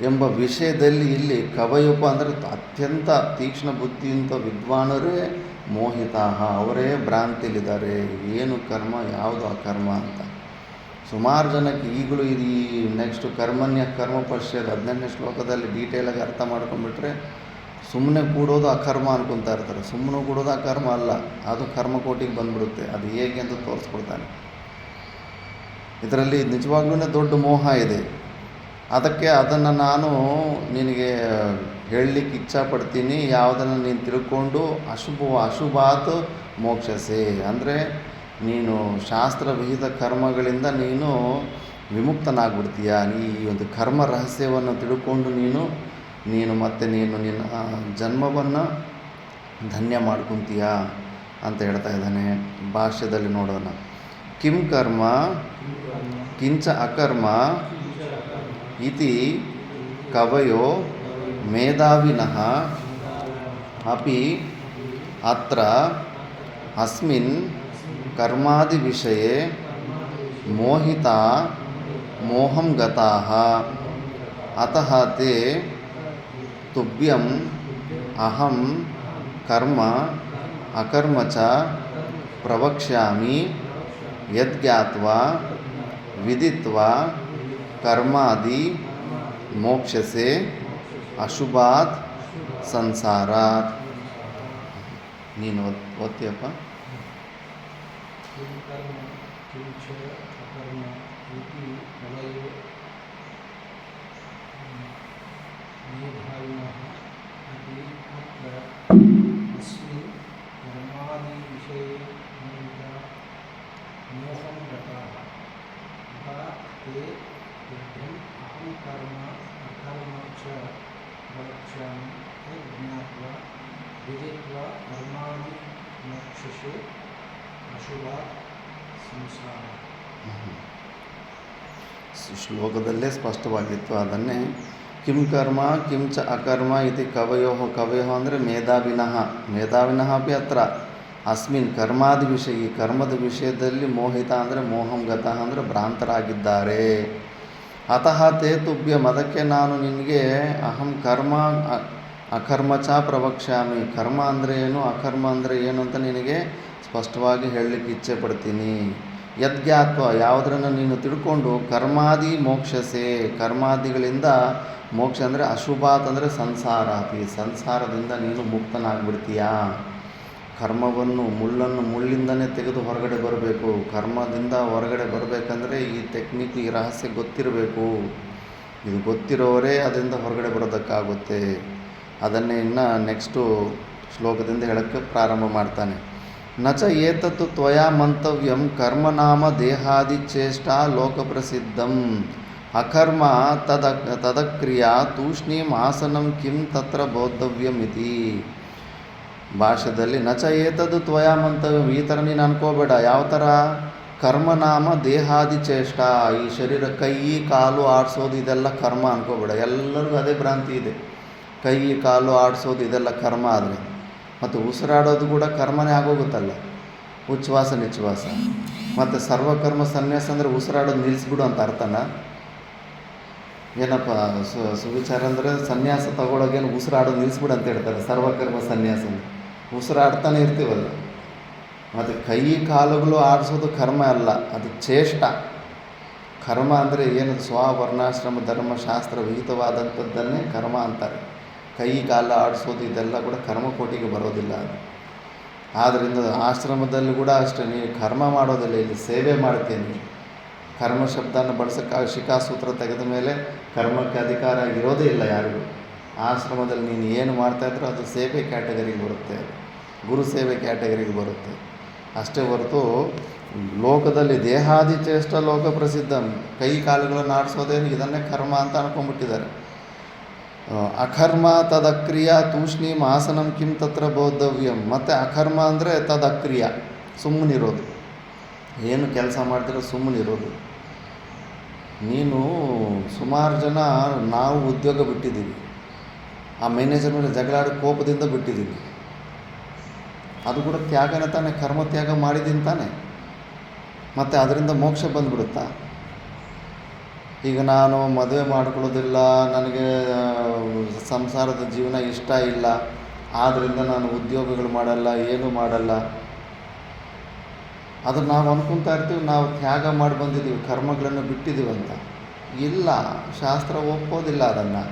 ಎಂಬ ವಿಷಯದಲ್ಲಿ ಇಲ್ಲಿ ಕವಯುಪ ಅಂದರೆ ಅತ್ಯಂತ ತೀಕ್ಷ್ಣ ಬುದ್ಧಿಯಿಂದ ವಿದ್ವಾನರೇ ಮೋಹಿತಾಹ, ಅವರೇ ಭ್ರಾಂತಿಲಿದ್ದಾರೆ. ಏನು ಕರ್ಮ, ಯಾವುದು ಅಕರ್ಮ ಅಂತ. ಸುಮಾರು ಜನಕ್ಕೆ ಈಗಲೂ ಇದು ಈ ನೆಕ್ಸ್ಟ್ ಕರ್ಮಣ್ಯ ಕರ್ಮ ಪಶ್ಯದ 18ನೇ ಶ್ಲೋಕದಲ್ಲಿ ಡೀಟೇಲಾಗಿ ಅರ್ಥ ಮಾಡ್ಕೊಂಡ್ಬಿಟ್ರೆ ಸುಮ್ಮನೆ ಕೂಡೋದು ಅಕರ್ಮ ಅನ್ಕೊತಾ ಇರ್ತಾರೆ. ಸುಮ್ಮನೆ ಕೂಡೋದು ಅಕರ್ಮ ಅಲ್ಲ, ಅದು ಕರ್ಮಕೋಟಿಗೆ ಬಂದ್ಬಿಡುತ್ತೆ. ಅದು ಹೇಗೆ ಅಂತ ತೋರಿಸ್ಕೊಡ್ತಾನೆ. ಇದರಲ್ಲಿ ನಿಜವಾಗ್ಲೂ ದೊಡ್ಡ ಮೋಹ ಇದೆ. ಅದಕ್ಕೆ ಅದನ್ನು ನಾನು ನಿನಗೆ ಹೇಳಲಿಕ್ಕೆ ಇಚ್ಛಾಪಡ್ತೀನಿ. ಯಾವುದನ್ನು ನೀನು ತಿಳ್ಕೊಂಡು ಅಶುಭಾತ್ ಮೋಕ್ಷಸೆ ಅಂದರೆ ನೀನು ಶಾಸ್ತ್ರವಿಹಿತ ಕರ್ಮಗಳಿಂದ ನೀನು ವಿಮುಕ್ತನಾಗ್ಬಿಡ್ತೀಯ. ಈ ಒಂದು ಕರ್ಮ ರಹಸ್ಯವನ್ನು ತಿಳ್ಕೊಂಡು ನೀನು ಮತ್ತೆ ನಿನ್ನ ಜನ್ಮವನ್ನು ಧನ್ಯ ಮಾಡ್ಕೊತೀಯ ಅಂತ ಹೇಳ್ತಾ ಇದ್ದಾನೆ. ಭಾಷ್ಯದಲ್ಲಿ ನೋಡೋಣ. ಕಿಂ ಕರ್ಮ ಕಿಂಚ ಅಕರ್ಮ ಇತಿ ಕವಯೋ ಮೇಧಾವಿನಃ ಅಪಿ ಅತ್ರ ಅಸ್ಮಿನ್ ಕರ್ಮಾದಿ ವಿಷಯೇ ಮೋಹಿತಾ ಮೋಹಂ ಗತಾಃ ಅತಃ ತೇ ತುಭ್ಯಂ ಅಹಂ ಕರ್ಮ ಅಕರ್ಮ ಚ ಪ್ರವಕ್ಷ್ಯಾಮಿ ಯದ್ಜ್ಞಾತ್ವಾ ವಿದಿತ್ವಾ ಕರ್ಮಾದಿ ಮೋಕ್ಷಸೆ ಅಶುಭಾತ್ ಸಂಸಾರಾತ್. ನೀನು ಓದ್ತೀಯಪ್ಪ. ಶ್ಲೋಕದಲ್ಲೇ ಸ್ಪಷ್ಟವಾಗಿತ್ತು. ಅದನ್ನೇ ಕಿಂ ಕರ್ಮ ಕಿಂಚ ಅಕರ್ಮ ಇತಿ ಕವಯೋ ಅಂದರೆ ಮೇಧಾವಿನಃ ಅಪಿ ಅತ್ರ ಅಸ್ಮಿನ್ ಕರ್ಮಾದಿ ವಿಷಯ, ಈ ಕರ್ಮದ ವಿಷಯದಲ್ಲಿ ಮೋಹಿತ ಅಂದರೆ ಮೋಹಂ ಗತಃ ಅಂದರೆ ಭ್ರಾಂತರಾಗಿದ್ದಾರೆ. ಅತಃ ತೇ ತುಭ್ಯಂ, ಅದಕ್ಕೆ ನಾನು ನಿನಗೆ ಅಹಂ ಕರ್ಮ ಅಕರ್ಮ ಚ ಪ್ರವಕ್ಷ್ಯಾಮಿ, ಕರ್ಮ ಅಂದರೆ ಏನು ಅಕರ್ಮ ಅಂದರೆ ಏನು ಅಂತ ನಿನಗೆ ಸ್ಪಷ್ಟವಾಗಿ ಹೇಳಲಿಕ್ಕೆ ಇಚ್ಛೆ ಪಡ್ತೀನಿ. ಯದ್ಜ್ಞಾತ್ವ, ಯಾವುದನ್ನು ನೀನು ತಿಳ್ಕೊಂಡು ಕರ್ಮಾದಿ ಮೋಕ್ಷಸೆ, ಕರ್ಮಾದಿಗಳಿಂದ ಮೋಕ್ಷ ಅಂದರೆ ಅಶುಭಾತ್ ಅಂದರೆ ಸಂಸಾರಾತಿ, ಸಂಸಾರದಿಂದ ನೀನು ಮುಕ್ತನಾಗ್ಬಿಡ್ತೀಯಾ. ಕರ್ಮವನ್ನು ಮುಳ್ಳಿಂದನೇ ತೆಗೆದು ಹೊರಗಡೆ ಬರಬೇಕು. ಕರ್ಮದಿಂದ ಹೊರಗಡೆ ಬರಬೇಕಂದ್ರೆ ಈ ಟೆಕ್ನಿಕ್, ಈ ರಹಸ್ಯ ಗೊತ್ತಿರಬೇಕು. ಇದು ಗೊತ್ತಿರೋರೇ ಅದರಿಂದ ಹೊರಗಡೆ ಬರೋದಕ್ಕಾಗುತ್ತೆ. ಅದನ್ನೇ ಇನ್ನು ನೆಕ್ಸ್ಟು ಶ್ಲೋಕದಿಂದ ಹೇಳೋಕ್ಕೆ ಪ್ರಾರಂಭ ಮಾಡ್ತಾನೆ. ನಚ ಏತತ್ತು ತ್ವಯಾ ಮಂತವ್ಯಂ ಕರ್ಮನಾಮ ದೇಹಾದಿಚೇಷ್ಟಾ ಲೋಕಪ್ರಸಿದ್ಧಂ ಅಕರ್ಮ ತದಕ್ರಿಯಾ ತೂಷ್ಣೀಂ ಆಸನಂ ಕಿಂ ತತ್ರ ಬೋದ್ಧವ್ಯಮಿತಿ. ಭಾಷೆದಲ್ಲಿ ನಚ ಏತದ್ದು ತ್ವಯಾ ಮಂತವ್ಯಂ, ಈ ಥರ ನೀನು ಅನ್ಕೋಬೇಡ. ಯಾವ ಥರ? ಕರ್ಮನಾಮ ದೇಹಾದಿಚೇಷ್ಟ, ಈ ಶರೀರ ಕೈ ಕಾಲು ಆಡಿಸೋದು ಇದೆಲ್ಲ ಕರ್ಮ ಅನ್ಕೋಬೇಡ. ಎಲ್ಲರಿಗೂ ಅದೇ ಭ್ರಾಂತಿ ಇದೆ. ಕೈ ಕಾಲು ಆಡಿಸೋದು ಇದೆಲ್ಲ ಕರ್ಮ ಆದರೆ ಮತ್ತು ಉಸಿರಾಡೋದು ಕೂಡ ಕರ್ಮನೇ ಆಗೋಗುತ್ತಲ್ಲ, ಉಚ್ಛ್ವಾಸ ನಿಶ್ವಾಸ. ಮತ್ತು ಸರ್ವಕರ್ಮ ಸನ್ಯಾಸ ಅಂದರೆ ಉಸಿರಾಡೋದು ನಿಲ್ಲಿಸ್ಬಿಡು ಅಂತ ಅರ್ಥನ? ಏನಪ್ಪ ಸುವಿಚಾರ ಅಂದರೆ ಸನ್ಯಾಸ ತಗೊಳಗೇನು ಉಸಿರಾಡೋದು ನಿಲ್ಲಿಸ್ಬಿಡು ಅಂತ ಹೇಳ್ತಾರೆ. ಸರ್ವಕರ್ಮ ಸನ್ಯಾಸ ಉಸಿರಾಡ್ತಾನೆ ಇರ್ತೀವಲ್ಲ. ಮತ್ತು ಕೈ ಕಾಲುಗಳು ಆಡಿಸೋದು ಕರ್ಮ ಅಲ್ಲ, ಅದು ಚೇಷ್ಟ. ಕರ್ಮ ಅಂದರೆ ಏನು? ಸ್ವವರ್ಣಾಶ್ರಮ ಧರ್ಮಶಾಸ್ತ್ರ ವಿಹಿತವಾದಂಥದ್ದನ್ನೇ ಕರ್ಮ ಅಂತಾರೆ. ಕೈ ಕಾಲ ಆಡಿಸೋದು ಇದೆಲ್ಲ ಕೂಡ ಕರ್ಮಕೋಟಿಗೆ ಬರೋದಿಲ್ಲ. ಆದ್ದರಿಂದ ಆಶ್ರಮದಲ್ಲಿ ಕೂಡ ಅಷ್ಟೇ, ನೀವು ಕರ್ಮ ಮಾಡೋದಿಲ್ಲ, ಇಲ್ಲಿ ಸೇವೆ ಮಾಡ್ತೀನಿ. ಕರ್ಮ ಶಬ್ದನ ಬಳಸೋಕ್ಕೆ ಶಿಖಾಸೂತ್ರ ತೆಗೆದ ಮೇಲೆ ಕರ್ಮಕ್ಕೆ ಅಧಿಕಾರ ಇರೋದೇ ಇಲ್ಲ ಯಾರಿಗೂ. ಆಶ್ರಮದಲ್ಲಿ ನೀನು ಏನು ಮಾಡ್ತಾಯಿದ್ರೂ ಅದು ಸೇವೆ ಕ್ಯಾಟಗರಿಗೆ ಬರುತ್ತೆ, ಗುರು ಸೇವೆ ಕ್ಯಾಟಗರಿಗೆ ಬರುತ್ತೆ ಅಷ್ಟೇ ಹೊರತು ಲೋಕದಲ್ಲಿ ದೇಹಾದಿಚೇಷ್ಟ ಲೋಕ ಪ್ರಸಿದ್ಧ. ಕೈ ಕಾಲುಗಳನ್ನು ಆಡಿಸೋದೇನು ಇದನ್ನೇ ಕರ್ಮ ಅಂತ ಅನ್ಕೊಂಡ್ಬಿಟ್ಟಿದ್ದಾರೆ. ಅಕರ್ಮ ತದಕ್ರಿಯ ತೂಷ್ಣೀಂ ಆಸನಂ ಕಿಂ ತತ್ರ ಬೋದ್ಧವ್ಯಂ. ಮತ್ತು ಅಕರ್ಮ ಅಂದರೆ ತದಕ್ರಿಯ, ಸುಮ್ಮನಿರೋದು. ಏನು ಕೆಲಸ ಮಾಡ್ತಿರೋ ಸುಮ್ಮನಿರೋದು. ನೀನು ಸುಮಾರು ಜನ ನಾವು ಉದ್ಯೋಗ ಬಿಟ್ಟಿದ್ದೀವಿ. ಆ ಮ್ಯಾನೇಜರ್ ಮೇಲೆ ಜಗಳಾಡಿ ಕೋಪದಿಂದ ಬಿಟ್ಟಿದ್ದೀನಿ. ಅದು ಕೂಡ ತ್ಯಾಗನೇ ತಾನೇ, ಕರ್ಮ ತ್ಯಾಗ ಮಾಡಿದ್ದೀನಿ ತಾನೆ. ಮತ್ತು ಅದರಿಂದ ಮೋಕ್ಷ ಬಂದುಬಿಡುತ್ತಾ? ಈಗ ನಾನು ಮದುವೆ ಮಾಡ್ಕೊಳ್ಳೋದಿಲ್ಲ, ನನಗೆ ಸಂಸಾರದ ಜೀವನ ಇಷ್ಟ ಇಲ್ಲ, ಆದ್ದರಿಂದ ನಾನು ಉದ್ಯೋಗಗಳು ಮಾಡಲ್ಲ, ಏನೂ ಮಾಡಲ್ಲ. ಅದು ನಾವು ಅಂದ್ಕೊತಾ ಇರ್ತೀವಿ ನಾವು ತ್ಯಾಗ ಮಾಡಿ ಬಂದಿದ್ದೀವಿ, ಕರ್ಮಗಳನ್ನು ಬಿಟ್ಟಿದ್ದೀವಿ ಅಂತ. ಇಲ್ಲ, ಶಾಸ್ತ್ರ ಒಪ್ಪೋದಿಲ್ಲ ಅದನ್ನು.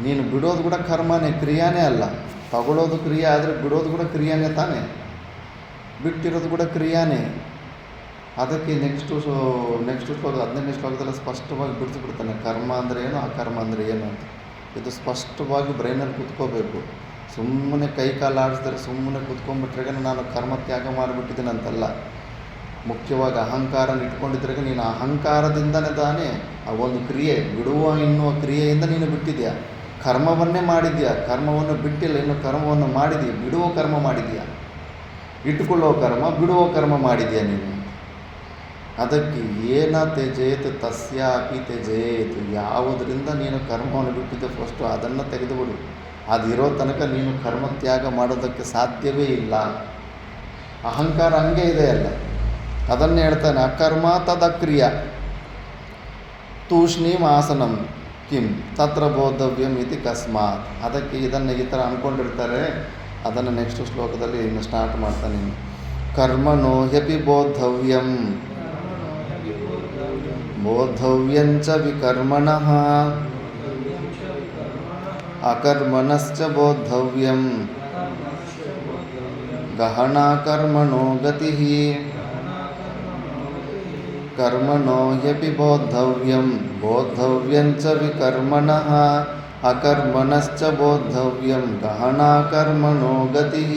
ನೀನು ಬಿಡೋದು ಕೂಡ ಕರ್ಮನೇ, ಕ್ರಿಯಾನೇ ಅಲ್ಲ. ತಗೊಳ್ಳೋದು ಕ್ರಿಯೆ ಆದರೆ ಬಿಡೋದು ಕೂಡ ಕ್ರಿಯಾನೇ ತಾನೇ, ಬಿಟ್ಟಿರೋದು ಕೂಡ ಕ್ರಿಯಾನೇ. ಅದಕ್ಕೆ ನೆಕ್ಸ್ಟು ಶ್ಲೋಕ 15ನೇ ಶ್ಲೋಕದಲ್ಲಿ ಸ್ಪಷ್ಟವಾಗಿ ಬಿಡಿಸ್ಬಿಡ್ತಾನೆ, ಕರ್ಮ ಅಂದರೆ ಏನು, ಅಕರ್ಮ ಅಂದರೆ ಏನು ಅಂತ. ಇದು ಸ್ಪಷ್ಟವಾಗಿ ಬ್ರೈನಲ್ಲಿ ಕೂತ್ಕೋಬೇಕು. ಸುಮ್ಮನೆ ಕೈ ಕಾಲು ಆಡಿಸಿದ್ರೆ ಸುಮ್ಮನೆ ಕೂತ್ಕೊಂಡ್ಬಿಟ್ರೆ ನಾನು ಕರ್ಮ ತ್ಯಾಗ ಮಾಡಿಬಿಟ್ಟಿದ್ದೀನಿ ಅಂತಲ್ಲ. ಮುಖ್ಯವಾಗಿ ಅಹಂಕಾರನ ಇಟ್ಕೊಂಡಿದ್ರೆ ನೀನು ಅಹಂಕಾರದಿಂದನೇ ತಾನೇ ಆ ಒಂದು ಕ್ರಿಯೆ ಬಿಡುವ ಎನ್ನುವ ಕ್ರಿಯೆಯಿಂದ ನೀನು ಬಿಟ್ಟಿದ್ಯಾ. ಕರ್ಮವನ್ನೇ ಮಾಡಿದ್ಯಾ, ಕರ್ಮವನ್ನು ಬಿಟ್ಟಿಲ್ಲ, ಇನ್ನು ಕರ್ಮವನ್ನು ಮಾಡಿದೀಯ, ಬಿಡುವ ಕರ್ಮ ಮಾಡಿದೆಯಾ. ಇಟ್ಟುಕೊಳ್ಳೋ ಕರ್ಮ, ಬಿಡುವ ಕರ್ಮ ಮಾಡಿದೆಯಾ ನೀನು. ಅದಕ್ಕೆ ಏನ ತ್ಯಜೇತ್ ತಸ್ಯಾಪಿ ತ್ಯಜೇತ್, ಯಾವುದರಿಂದ ನೀನು ಕರ್ಮವನ್ನು ಬಿಟ್ಟಿದ್ದೆ ಫಸ್ಟು ಅದನ್ನು ತೆಗೆದುಬಿಡು. ಅದಿರೋ ತನಕ ನೀನು ಕರ್ಮ ತ್ಯಾಗ ಮಾಡೋದಕ್ಕೆ ಸಾಧ್ಯವೇ ಇಲ್ಲ. ಅಹಂಕಾರ ಹಂಗೆ ಇದೆ ಅಲ್ಲ, ಅದನ್ನೇ ಹೇಳ್ತಾನೆ. ಅಕರ್ಮ ತದಕ್ರಿಯ ತೂಷ್ಣೀಂ ಆಸನಂ ಕಿಂ ತತ್ರ ಬೋಧವ್ಯಂ ಇತಿ ಕಸ್ಮಾತ್. ಅದಕ್ಕೆ ಇದನ್ನು ಈ ಥರ ಅಂದ್ಕೊಂಡಿರ್ತಾರೆ. ಅದನ್ನು ನೆಕ್ಸ್ಟ್ ಶ್ಲೋಕದಲ್ಲಿ ಇನ್ನು ಸ್ಟಾರ್ಟ್ ಮಾಡ್ತಾನೆ. ಕರ್ಮಣೋ ಹ್ಯಪಿ ಬೋದ್ಧವ್ಯಂ ಬೋದ್ಧವ್ಯಂಚ ವಿಕರ್ಮಣಃ ಅಕರ್ಮಣಶ್ಚ ಬೋದ್ಧವ್ಯಂ ಗಹನಾ ಕರ್ಮಣೋ ಗತಿಃ. ಕರ್ಮಣೋ ಹ್ಯಪಿ ಬೋದ್ಧವ್ಯಂ ಬೋದ್ಧವ್ಯಂಚ ವಿಕರ್ಮಣಃ ಅಕರ್ಮಣಶ್ಚ ಬೋದ್ಧವ್ಯಂ ಗಹನಾ ಕರ್ಮಣೋ ಗತಿಃ.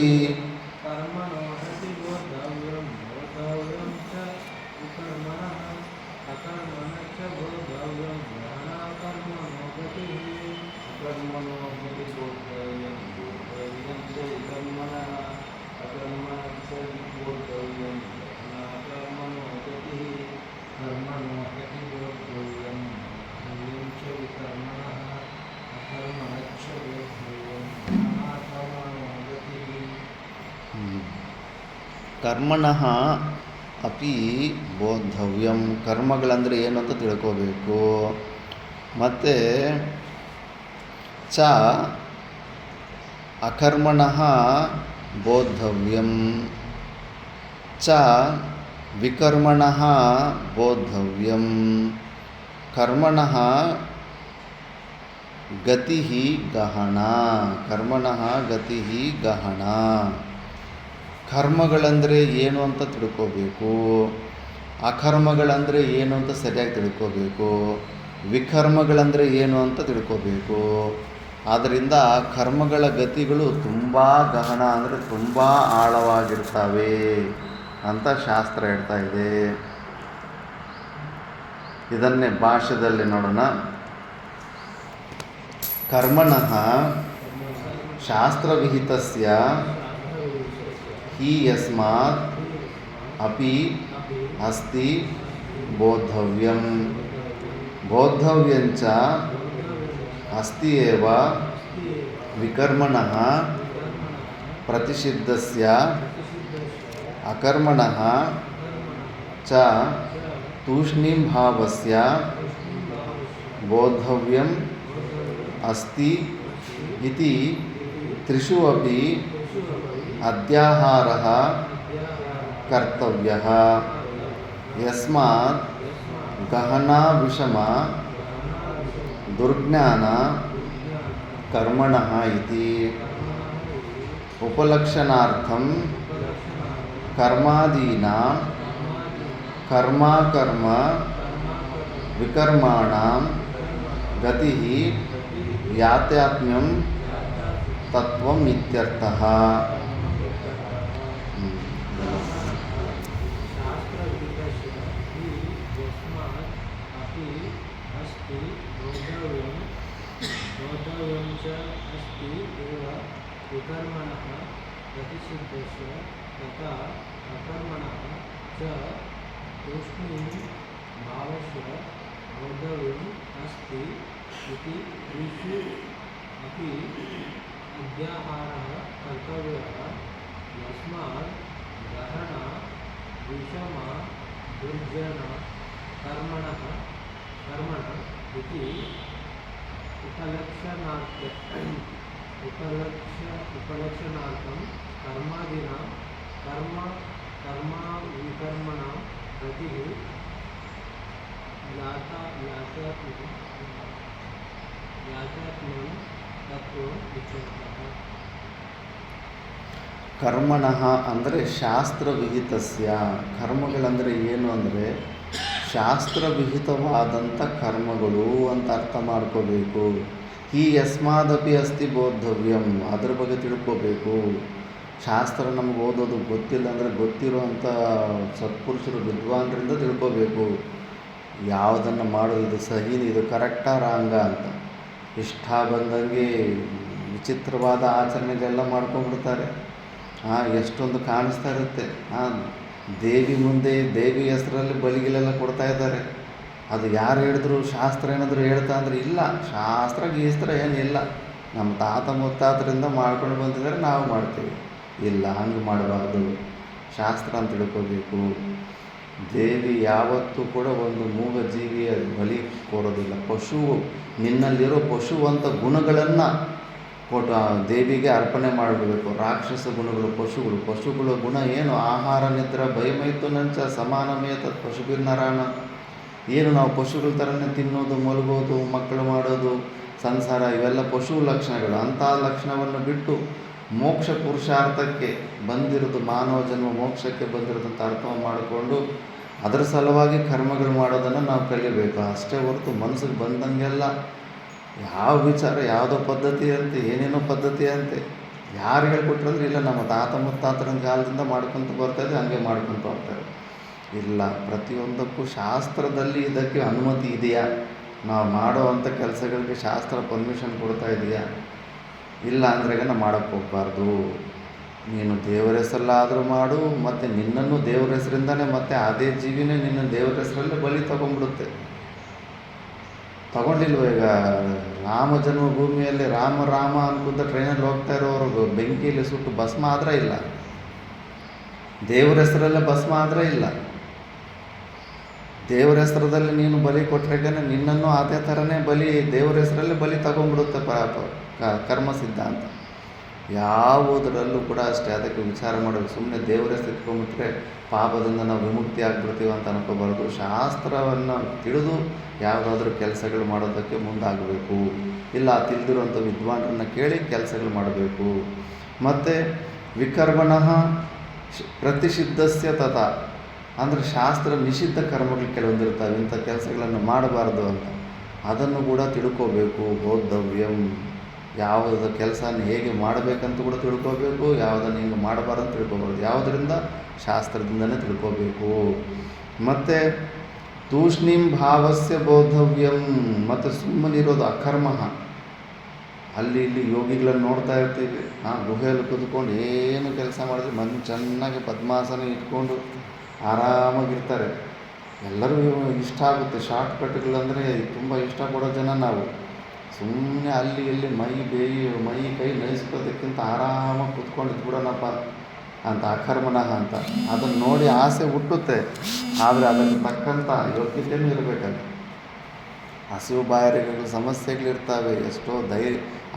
ಕರ್ಮಣಃ ಅಪಿ ಬೋದ್ಧವ್ಯಂ, ಕರ್ಮಗಳಂದರೆ ಏನು ಅಂತ ತಿಳ್ಕೋಬೇಕು. ಮತ್ತು ಚ ಅಕರ್ಮಣಃ ಬೋದ್ಧವ್ಯಂ ಚ ವಿಕರ್ಮಣಃ ಬೋದ್ಧವ್ಯಂ. ಕರ್ಮಣಃ ಗತಿಃ ಗಹನಾ, ಕರ್ಮಣಃ ಗತಿಃ ಗಹನಾ. ಕರ್ಮಗಳಂದರೆ ಏನು ಅಂತ ತಿಳ್ಕೋಬೇಕು, ಅಕರ್ಮಗಳಂದರೆ ಏನು ಅಂತ ಸರಿಯಾಗಿ ತಿಳ್ಕೋಬೇಕು, ವಿಕರ್ಮಗಳಂದರೆ ಏನು ಅಂತ ತಿಳ್ಕೋಬೇಕು. ಆದ್ದರಿಂದ ಕರ್ಮಗಳ ಗತಿಗಳು ತುಂಬ ಗಹನ ಅಂದರೆ ತುಂಬ ಆಳವಾಗಿರ್ತವೆ ಅಂತ ಶಾಸ್ತ್ರ ಹೇಳ್ತಾ ಇದೆ. ಇದನ್ನೇ ಭಾಷ್ಯದಲ್ಲಿ ನೋಡೋಣ. ಕರ್ಮಣಃ ಶಾಸ್ತ್ರವಿಹಿತಸ್ಯ ಹಿ ಯಸ್ಮಾತ್ ಅಪಿ ಅಸ್ತಿ ಬೋದ್ಧವ್ಯಂ ಬೋದ್ಧವ್ಯಂಚ ಅಸ್ತಿ ಏವ ವಿಕರ್ಮಣಃ ಪ್ರತಿಷಿದ್ಧಸ್ಯ ಅಕರ್ಮಣಃ ಚ ತೂಷ್ಣೀಂ ಭಾವಸ್ಯ ಬೋದ್ಧವ್ಯಂ ಅಸ್ತಿ ಇತಿ ತ್ರಿಷು ಅಪಿ ಅಧ್ಯಾಹಾರಃ ಕರ್ತವ್ಯಃ. ಯಸ್ಮಾತ್ ಗಹನಾ ವಿಷಮ ದುರ್ಜ್ಞಾನ ಕರ್ಮಣಃ ಇತಿ. ಉಪಲಕ್ಷಣಾರ್ಥಂ ಕರ್ಮಾದೀನಾಂ ಕರ್ಮಾಕರ್ಮ ವಿಕರ್ಮಾಣಾಂ ಗತಿಃ ಯಾತ್ಯಾತ್ಮ್ಯಂ ತತ್ವಂ ಇತ್ಯರ್ಥಃ. विकर्मणः प्रतिषिद्धस्य तथा अकर्मणः च तूष्णीं भावस्य बोद्धव्यम् अस्ति इति त्रिषु अपि अद्याहारः कर्तव्यः यस्मात् ग्रहण विषम दुर्जन कर्मणः इति उपलक्षणार्थं कर्मादिना कर्माविकर्मणा गतिः यातात्म्यं तत्त्वम् उच्यते. ಕರ್ಮಣಃ ಅಂದರೆ ಶಾಸ್ತ್ರವಿಹಿತಸ್ಯ. ಕರ್ಮಗಳಂದರೆ ಏನು ಅಂದರೆ ಶಾಸ್ತ್ರವಿಹಿತವಾದಂಥ ಕರ್ಮಗಳು ಅಂತ ಅರ್ಥ ಮಾಡ್ಕೋಬೇಕು. ಈ ಯಸ್ಮಾದಪಿ ಅಸ್ತಿ ಬೋದ್ಧವ್ಯಂ, ಅದ್ರ ಬಗ್ಗೆ ತಿಳ್ಕೋಬೇಕು. ಶಾಸ್ತ್ರ ನಮ್ಗೆ ಓದೋದು ಗೊತ್ತಿಲ್ಲ ಅಂದರೆ ಗೊತ್ತಿರುವಂಥ ಸತ್ಪುರುಷರು ವಿದ್ವಾನ್ರಿಂದ ತಿಳ್ಕೋಬೇಕು. ಯಾವುದನ್ನು ಮಾಡೋದು, ಇದು ಸಹಿ, ಇದು ಕರೆಕ್ಟಾ ರಾಂಗ ಅಂತ. ಇಷ್ಟ ಬಂದಂಗೆ ವಿಚಿತ್ರವಾದ ಆಚರಣೆಗೆಲ್ಲ ಮಾಡ್ಕೊಂಡ್ಬಿಡ್ತಾರೆ. ಎಷ್ಟೊಂದು ಕಾಣಿಸ್ತಾ ಇರುತ್ತೆ. ದೇವಿ ಮುಂದೆ ದೇವಿ ಹೆಸರಲ್ಲಿ ಬಲಿಗಿಲೆಲ್ಲ ಕೊಡ್ತಾ ಇದ್ದಾರೆ. ಅದು ಯಾರು ಹೇಳಿದ್ರು, ಶಾಸ್ತ್ರ ಏನಾದರೂ ಹೇಳ್ತಾ ಅಂದರೆ ಇಲ್ಲ, ಶಾಸ್ತ್ರ ಗೀಸ್ತ್ರ ಏನಿಲ್ಲ, ನಮ್ಮ ತಾತ ಮುತ್ತಾತರಿಂದ ಮಾಡ್ಕೊಂಡು ಬಂದಿದ್ದಾರೆ, ನಾವು ಮಾಡ್ತೀವಿ. ಇಲ್ಲ, ಹಂಗೆ ಮಾಡಬಾರ್ದು. ಶಾಸ್ತ್ರ ಅಂತ ತಿಳ್ಕೋಬೇಕು. ದೇವಿ ಯಾವತ್ತೂ ಕೂಡ ಒಂದು ಮೂಗ ಜೀವಿಯ ಬಲಿ ಕೊಡೋದಿಲ್ಲ. ನಿನ್ನಲ್ಲಿರೋ ಪಶುವಂಥ ಗುಣಗಳನ್ನು ಕೊಟ್ಟು ದೇವಿಗೆ ಅರ್ಪಣೆ ಮಾಡಬೇಕು. ರಾಕ್ಷಸ ಗುಣಗಳು, ಪಶುಗಳ ಗುಣ ಏನು? ಆಹಾರ ನಿದ್ರೆ ಭಯಮೈಥುನಂಚ ಸಮಾನಮೇತ ಪಶುಭಿರ್ನರಾಣ. ಏನು ನಾವು ಪಶುಗಳ ಥರನೇ ತಿನ್ನೋದು, ಮಲಗೋದು, ಮಕ್ಕಳು ಮಾಡೋದು, ಸಂಸಾರ, ಇವೆಲ್ಲ ಪಶು ಲಕ್ಷಣಗಳು. ಅಂಥ ಲಕ್ಷಣವನ್ನು ಬಿಟ್ಟು ಮೋಕ್ಷ ಪುರುಷಾರ್ಥಕ್ಕೆ ಬಂದಿರೋದು, ಮಾನವ ಜನ್ಮ ಮೋಕ್ಷಕ್ಕೆ ಬಂದಿರೋದಂಥ ಅರ್ಥವನ್ನು ಮಾಡಿಕೊಂಡು ಅದರ ಸಲುವಾಗಿ ಕರ್ಮಗಳು ಮಾಡೋದನ್ನು ನಾವು ಕಲಿಬೇಕು. ಅಷ್ಟೇ ಹೊರತು ಮನಸ್ಸಿಗೆ ಬಂದಂಗೆಲ್ಲ ಯಾವ ವಿಚಾರ, ಯಾವುದೋ ಪದ್ಧತಿ ಅಂತೆ, ಏನೇನೋ ಪದ್ಧತಿ ಅಂತೆ, ಯಾರು ಹೇಳ್ಕೊಟ್ರಂದ್ರೆ ಇಲ್ಲ, ನಮ್ಮ ತಾತ ಮುತ್ತಾತರ ಕಾಲದಿಂದ ಮಾಡ್ಕೊತ ಬರ್ತಾಯಿದೆ, ಹಂಗೆ ಮಾಡ್ಕೊತ ಹೋಗ್ತಾರೆ. ಇಲ್ಲ, ಪ್ರತಿಯೊಂದಕ್ಕೂ ಶಾಸ್ತ್ರದಲ್ಲಿ ಇದಕ್ಕೆ ಅನುಮತಿ ಇದೆಯಾ? ನಾವು ಮಾಡೋವಂಥ ಕೆಲಸಗಳಿಗೆ ಶಾಸ್ತ್ರ ಪರ್ಮಿಷನ್ ಕೊಡ್ತಾ ಇದೆಯಾ? ಇಲ್ಲ ಅಂದರೆ ನಾವು ಮಾಡೋಕ್ಕೆ ಹೋಗಬಾರ್ದು. ನೀನು ದೇವರ ಹೆಸರಲ್ಲಾದರೂ ಮಾಡು, ಮತ್ತು ನಿನ್ನನ್ನು ದೇವರ ಹೆಸರಿಂದನೇ, ಮತ್ತು ಅದೇ ಜೀವಿನೇ ನಿನ್ನ ದೇವರ ಹೆಸರಲ್ಲೇ ಬಲಿ ತೊಗೊಂಡ್ಬಿಡುತ್ತೆ. ತಗೊಂಡಿಲ್ವ? ಈಗ ರಾಮ ಜನ್ಮಭೂಮಿಯಲ್ಲಿ ರಾಮ ಅನ್ಕೊಂತ ಟ್ರೈನಲ್ಲಿ ಹೋಗ್ತಾ ಇರೋರು ಬೆಂಕಿಯಲ್ಲಿ ಸುಟ್ಟು ಭಸ್ಮ ಆದರೆ ಇಲ್ಲ, ದೇವರ ಹೆಸರಲ್ಲೇ ಭಸ್ಮ ಆದರೆ ಇಲ್ಲ. ದೇವರ ಹೆಸರದಲ್ಲಿ ನೀನು ಬಲಿ ಕೊಟ್ಟರೆ ನಿನ್ನನ್ನು ಅದೇ ಥರನೇ ಬಲಿ, ದೇವರ ಹೆಸರಲ್ಲೇ ಬಲಿ ತಗೊಂಡ್ಬಿಡುತ್ತೆ ಕರ್ಮ ಸಿದ್ಧಾಂತ. ಯಾವುದರಲ್ಲೂ ಕೂಡ ಅಷ್ಟೇ. ಅದಕ್ಕೆ ವಿಚಾರ ಮಾಡಬೇಕು. ಸುಮ್ಮನೆ ದೇವರ ಹೆಸರು ಇಟ್ಕೊಂಡ್ಬಿಟ್ರೆ ಪಾಪದಿಂದ ನಾವು ವಿಮುಕ್ತಿ ಆಗ್ಬಿಡ್ತೀವಿ ಅಂತ ಅನ್ಕೋಬಾರ್ದು. ಶಾಸ್ತ್ರವನ್ನು ತಿಳಿದು ಯಾವುದಾದ್ರೂ ಕೆಲಸಗಳು ಮಾಡೋದಕ್ಕೆ ಮುಂದಾಗಬೇಕು. ಇಲ್ಲ, ತಿಳಿದಿರುವಂಥ ವಿದ್ವಾಂಸರನ್ನ ಕೇಳಿ ಕೆಲಸಗಳು ಮಾಡಬೇಕು. ಮತ್ತು ವಿಕರ್ಮಣಃ ಪ್ರತಿಷಿದ್ಧಸ್ಯ ತಥಾ, ಅಂದರೆ ಶಾಸ್ತ್ರ ನಿಷಿದ್ಧ ಕರ್ಮಗಳು ಕೆಲವೊಂದಿರ್ತವೆ, ಇಂಥ ಕೆಲಸಗಳನ್ನು ಮಾಡಬಾರ್ದು ಅಂತ. ಅದನ್ನು ಕೂಡ ತಿಳ್ಕೋಬೇಕು. ಬೋದ್ಧವ್ಯಂ, ಯಾವುದಾದ ಕೆಲಸನ ಹೇಗೆ ಮಾಡಬೇಕಂತ ಕೂಡ ತಿಳ್ಕೋಬೇಕು, ಯಾವುದನ್ನು ಹಿಂಗೆ ಮಾಡಬಾರ್ದು ಅಂತ ತಿಳ್ಕೊಬಾರ್ದು. ಯಾವುದರಿಂದ? ಶಾಸ್ತ್ರದಿಂದನೇ ತಿಳ್ಕೋಬೇಕು. ಮತ್ತು ತೂಷ್ಣೀಂ ಭಾವಸ್ಯ ಬೋದ್ಧವ್ಯಂ, ಮತ್ತು ಸುಮ್ಮನಿರೋದು ಅಕರ್ಮ. ಅಲ್ಲಿ ಇಲ್ಲಿ ಯೋಗಿಗಳನ್ನು ನೋಡ್ತಾ ಇರ್ತೀವಿ, ಗುಹೆಯಲ್ಲಿ ಕೂತ್ಕೊಂಡು ಏನು ಕೆಲಸ ಮಾಡಿದ್ರೆ ಮನೆ ಚೆನ್ನಾಗಿ ಪದ್ಮಾಸನ ಇಟ್ಕೊಂಡು ಆರಾಮಾಗಿರ್ತಾರೆ. ಎಲ್ಲರಿಗೂ ಇಷ್ಟ ಆಗುತ್ತೆ. ಶಾರ್ಟ್ಕಟ್ಗಳಂದರೆ ತುಂಬ ಇಷ್ಟಪಡೋ ಜನ ನಾವು. ಸುಮ್ಮನೆ ಅಲ್ಲಿ ಇಲ್ಲಿ ಮೈ ಕೈ ನಯಿಸ್ಕೋದಕ್ಕಿಂತ ಆರಾಮಾಗಿ ಕೂತ್ಕೊಂಡಿದ್ದು ಬಿಡೋಣಪ್ಪ ಅಂತ ಅಕರ್ಮಣಃ ಅಂತ. ಅದನ್ನು ನೋಡಿ ಆಸೆ ಹುಟ್ಟುತ್ತೆ, ಆದರೆ ಅದಕ್ಕೆ ತಕ್ಕಂಥ ಯೋಗ್ಯತೆಯೂ ಇರಬೇಕಲ್ಲ. ಹಸಿವು ಬಾಯಾರಿಕೆಗಳ ಸಮಸ್ಯೆಗಳಿರ್ತವೆ, ಎಷ್ಟೋ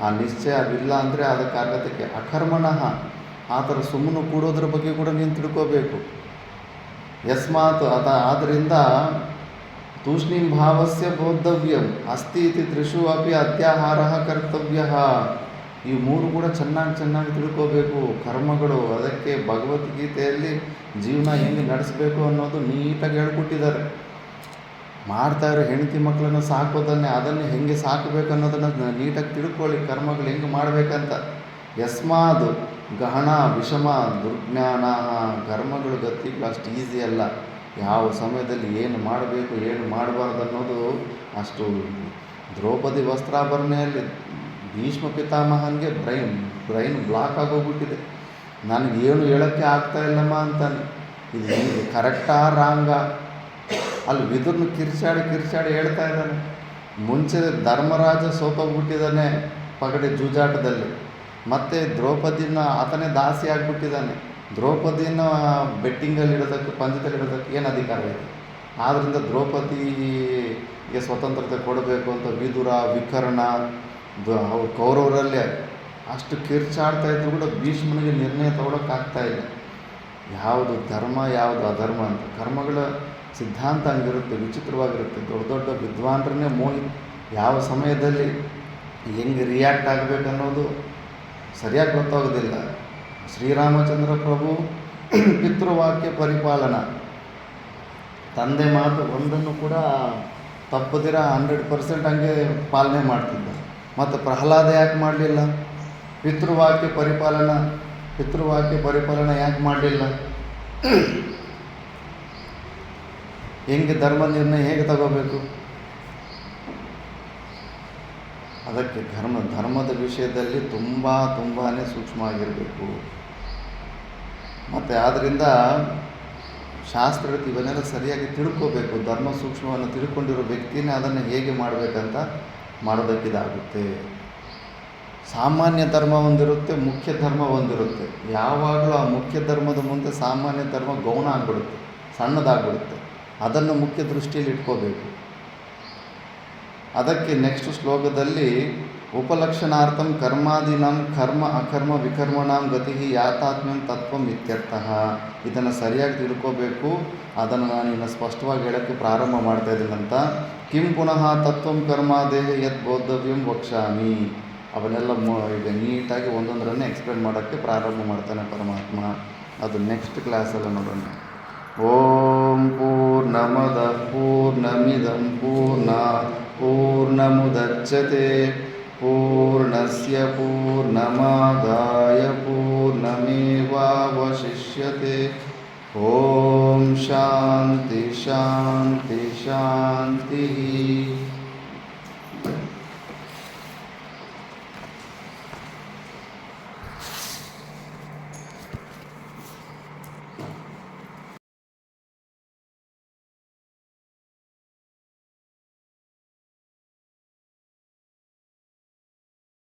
ಆ ನಿಶ್ಚಯ ಅದಿಲ್ಲ ಅಂದರೆ ಅದಕ್ಕಾಗತಕ್ಕೆ ಅಕರ್ಮಣಃ. ಆ ಥರ ಸುಮ್ಮನೆ ಕೂಡೋದ್ರ ಬಗ್ಗೆ ಕೂಡ ನೀನು ತಿಳ್ಕೋಬೇಕು. ಯಸ್ಮಾತ್ ಆದ್ದರಿಂದ ತೂಷ್ಣೀಂ ಭಾವಸ್ಯ ಬೋದ್ಧವ್ಯಂ ಅಸ್ತಿ ಇತಿ ತ್ರಿಷು ಅಪಿ ಅತ್ಯಾಹಾರ ಕರ್ತವ್ಯ. ಈ ಮೂರು ಕೂಡ ಚೆನ್ನಾಗಿ ತಿಳ್ಕೋಬೇಕು ಕರ್ಮಗಳು. ಅದಕ್ಕೆ ಭಗವದ್ಗೀತೆಯಲ್ಲಿ ಜೀವನ ಹೆಂಗೆ ನಡೆಸಬೇಕು ಅನ್ನೋದು ನೀಟಾಗಿ ಹೇಳ್ಕೊಟ್ಟಿದ್ದಾರೆ. ಮಾಡ್ತಾಯಿರೋ ಹೆಂಡತಿ ಮಕ್ಕಳನ್ನು ಅದನ್ನೇ ಹೆಂಗೆ ಸಾಕಬೇಕು ಅನ್ನೋದನ್ನು ನೀಟಾಗಿ ತಿಳ್ಕೊಳ್ಳಿ. ಕರ್ಮಗಳು ಹೆಂಗೆ ಮಾಡಬೇಕಂತ. ಯಸ್ಮಾದ್ ಗಹನ ವಿಷಮ ದುರ್ಜ್ಞಾನ. ಕರ್ಮಗಳು ಗತಿಗಳು ಅಷ್ಟು ಈಸಿ ಅಲ್ಲ. ಯಾವ ಸಮಯದಲ್ಲಿ ಏನು ಮಾಡಬೇಕು ಏನು ಮಾಡಬಾರ್ದು ಅನ್ನೋದು ಅಷ್ಟು. ದ್ರೌಪದಿ ವಸ್ತ್ರಾಭರಣೆಯಲ್ಲಿ ಭೀಷ್ಮ ಪಿತಾಮಹನಿಗೆ ಬ್ರೈನ್ ಬ್ಲಾಕ್ ಆಗೋಗ್ಬಿಟ್ಟಿದೆ. ನನಗೇನು ಹೇಳೋಕ್ಕೆ ಆಗ್ತಾ ಇಲ್ಲಮ್ಮ ಅಂತಾನೆ. ಇದು ಹೆಂಗೆ ಕರೆಕ್ಟಾ ರಾಂಗ? ಅಲ್ಲಿ ವಿದುರ್ನ ಕಿರ್ಚಾಡಿ ಹೇಳ್ತಾ ಇದ್ದಾನೆ. ಮುಂಚೆ ಧರ್ಮರಾಜ ಸೋತೋಗ್ಬಿಟ್ಟಿದ್ದಾನೆ ಪಗಡೆ ಜೂಜಾಟದಲ್ಲಿ, ಮತ್ತು ದ್ರೌಪದಿನ ಆತನೇ ದಾಸಿ ಆಗಿಬಿಟ್ಟಿದ್ದಾನೆ. ದ್ರೌಪದಿನ ಬೆಟ್ಟಿಂಗಲ್ಲಿ ಇಡೋದಕ್ಕೆ, ಪಂದ್ಯದಲ್ಲಿ ಇಡೋದಕ್ಕೆ ಏನು ಅಧಿಕಾರ ಇದೆ? ಆದ್ದರಿಂದ ದ್ರೌಪದಿಗೆ ಸ್ವತಂತ್ರತೆ ಕೊಡಬೇಕು ಅಂತ ವಿದುರ, ವಿಕರ್ಣ ಅವ್ರು ಕೌರವರಲ್ಲೇ ಅಷ್ಟು ಕಿರ್ಚಾಡ್ತಾ ಇದ್ರು ಕೂಡ ಭೀಷ್ಮನಿಗೆ ನಿರ್ಣಯ ತಗೊಳಕ್ಕಾಗ್ತಾ ಇಲ್ಲ. ಯಾವುದು ಧರ್ಮ, ಯಾವುದು ಅಧರ್ಮ ಅಂತ. ಕರ್ಮಗಳ ಸಿದ್ಧಾಂತ ಹಂಗಿರುತ್ತೆ, ವಿಚಿತ್ರವಾಗಿರುತ್ತೆ. ದೊಡ್ಡ ದೊಡ್ಡ ವಿದ್ವಾಂಸರನ್ನೇ ಯಾವ ಸಮಯದಲ್ಲಿ ಹೆಂಗೆ ರಿಯಾಕ್ಟ್ ಆಗಬೇಕನ್ನೋದು ಸರಿಯಾಗಿ ಗೊತ್ತಾಗೋದಿಲ್ಲ. ಶ್ರೀರಾಮಚಂದ್ರ ಪ್ರಭು ಪಿತೃವಾಕ್ಯ ಪರಿಪಾಲನ, ತಂದೆ ಮಾತು ಒಂದನ್ನು ಕೂಡ ತಪ್ಪದಿರ 100% ಹಂಗೆ ಪಾಲನೆ ಮಾಡ್ತಿದ್ದ. ಮತ್ತು ಪ್ರಹ್ಲಾದ ಯಾಕೆ ಮಾಡಲಿಲ್ಲ? ಪಿತೃವಾಕ್ಯ ಪರಿಪಾಲನೆ ಯಾಕೆ ಮಾಡಲಿಲ್ಲ? ಹೆಂಗೆ ಧರ್ಮ ನಿರ್ಣಯ ಹೇಗೆ ತಗೋಬೇಕು? ಅದಕ್ಕೆ ಧರ್ಮದ ವಿಷಯದಲ್ಲಿ ತುಂಬಾ ಸೂಕ್ಷ್ಮ ಆಗಿರಬೇಕು. ಮತ್ತು ಆದ್ದರಿಂದ ಶಾಸ್ತ್ರಕ್ಕೆ ಇವನ್ನೆಲ್ಲ ಸರಿಯಾಗಿ ತಿಳ್ಕೋಬೇಕು. ಧರ್ಮ ಸೂಕ್ಷ್ಮವನ್ನು ತಿಳ್ಕೊಂಡಿರೋ ವ್ಯಕ್ತಿನೇ ಅದನ್ನು ಹೇಗೆ ಮಾಡಬೇಕಂತ ಮಾಡೋದಕ್ಕಿದಾಗುತ್ತೆ. ಸಾಮಾನ್ಯ ಧರ್ಮ ಒಂದಿರುತ್ತೆ, ಮುಖ್ಯ ಧರ್ಮ ಒಂದಿರುತ್ತೆ. ಯಾವಾಗಲೂ ಆ ಮುಖ್ಯ ಧರ್ಮದ ಮುಂದೆ ಸಾಮಾನ್ಯ ಧರ್ಮ ಗೌಣ ಆಗಿಬಿಡುತ್ತೆ, ಸಣ್ಣದಾಗ್ಬಿಡುತ್ತೆ. ಅದನ್ನು ಮುಖ್ಯ ದೃಷ್ಟಿಯಲ್ಲಿ ಇಟ್ಕೋಬೇಕು. ಅದಕ್ಕೆ ನೆಕ್ಸ್ಟ್ ಶ್ಲೋಕದಲ್ಲಿ ಉಪಲಕ್ಷಣಾರ್ಥಂ ಕರ್ಮಾದೀನಾಂ ಕರ್ಮ ಅಕರ್ಮ ವಿಕರ್ಮಣಾಂ ಗತಿ ಯಾತಾತ್ಮ್ಯಂ ತತ್ವಂ ಇತ್ಯರ್ಥಃ. ಇದನ್ನು ಸರಿಯಾಗಿ ತಿಳ್ಕೋಬೇಕು. ಅದನ್ನು ನಾನು ಇನ್ನು ಸ್ಪಷ್ಟವಾಗಿ ಹೇಳೋಕ್ಕೆ ಪ್ರಾರಂಭ ಮಾಡ್ತಾ ಇದ್ದೀನಂತ. ಕಿಂ ಪುನಃ ತತ್ವಂ ಕರ್ಮಾದೇಹ ಯತ್ ಬೋದ್ಧವ್ಯಂ ವಕ್ಷ್ಯಾಮಿ. ಅವನ್ನೆಲ್ಲ ಈಗ ನೀಟಾಗಿ ಒಂದೊಂದರನ್ನೇ ಎಕ್ಸ್ಪ್ಲೇನ್ ಮಾಡೋಕ್ಕೆ ಪ್ರಾರಂಭ ಮಾಡ್ತಾನೆ ಪರಮಾತ್ಮ. ಅದು ನೆಕ್ಸ್ಟ್ ಕ್ಲಾಸಲ್ಲಿ ನೋಡೋಣ. ಓಂ ಪೂರ್ಣಮದಃ ಪೂರ್ಣಮಿದಂ ಪೂರ್ಣಾತ್ ಪೂರ್ಣಮುದಚ್ಯತೆ ಪೂರ್ಣಸ್ಯ ಪೂರ್ಣಮಾದಾಯ ಪೂರ್ಣಮೇವಾವಶಿಷ್ಯತೆ. ಓಂ ಶಾಂತಿ ಶಾಂತಿ ಶಾಂತಿ.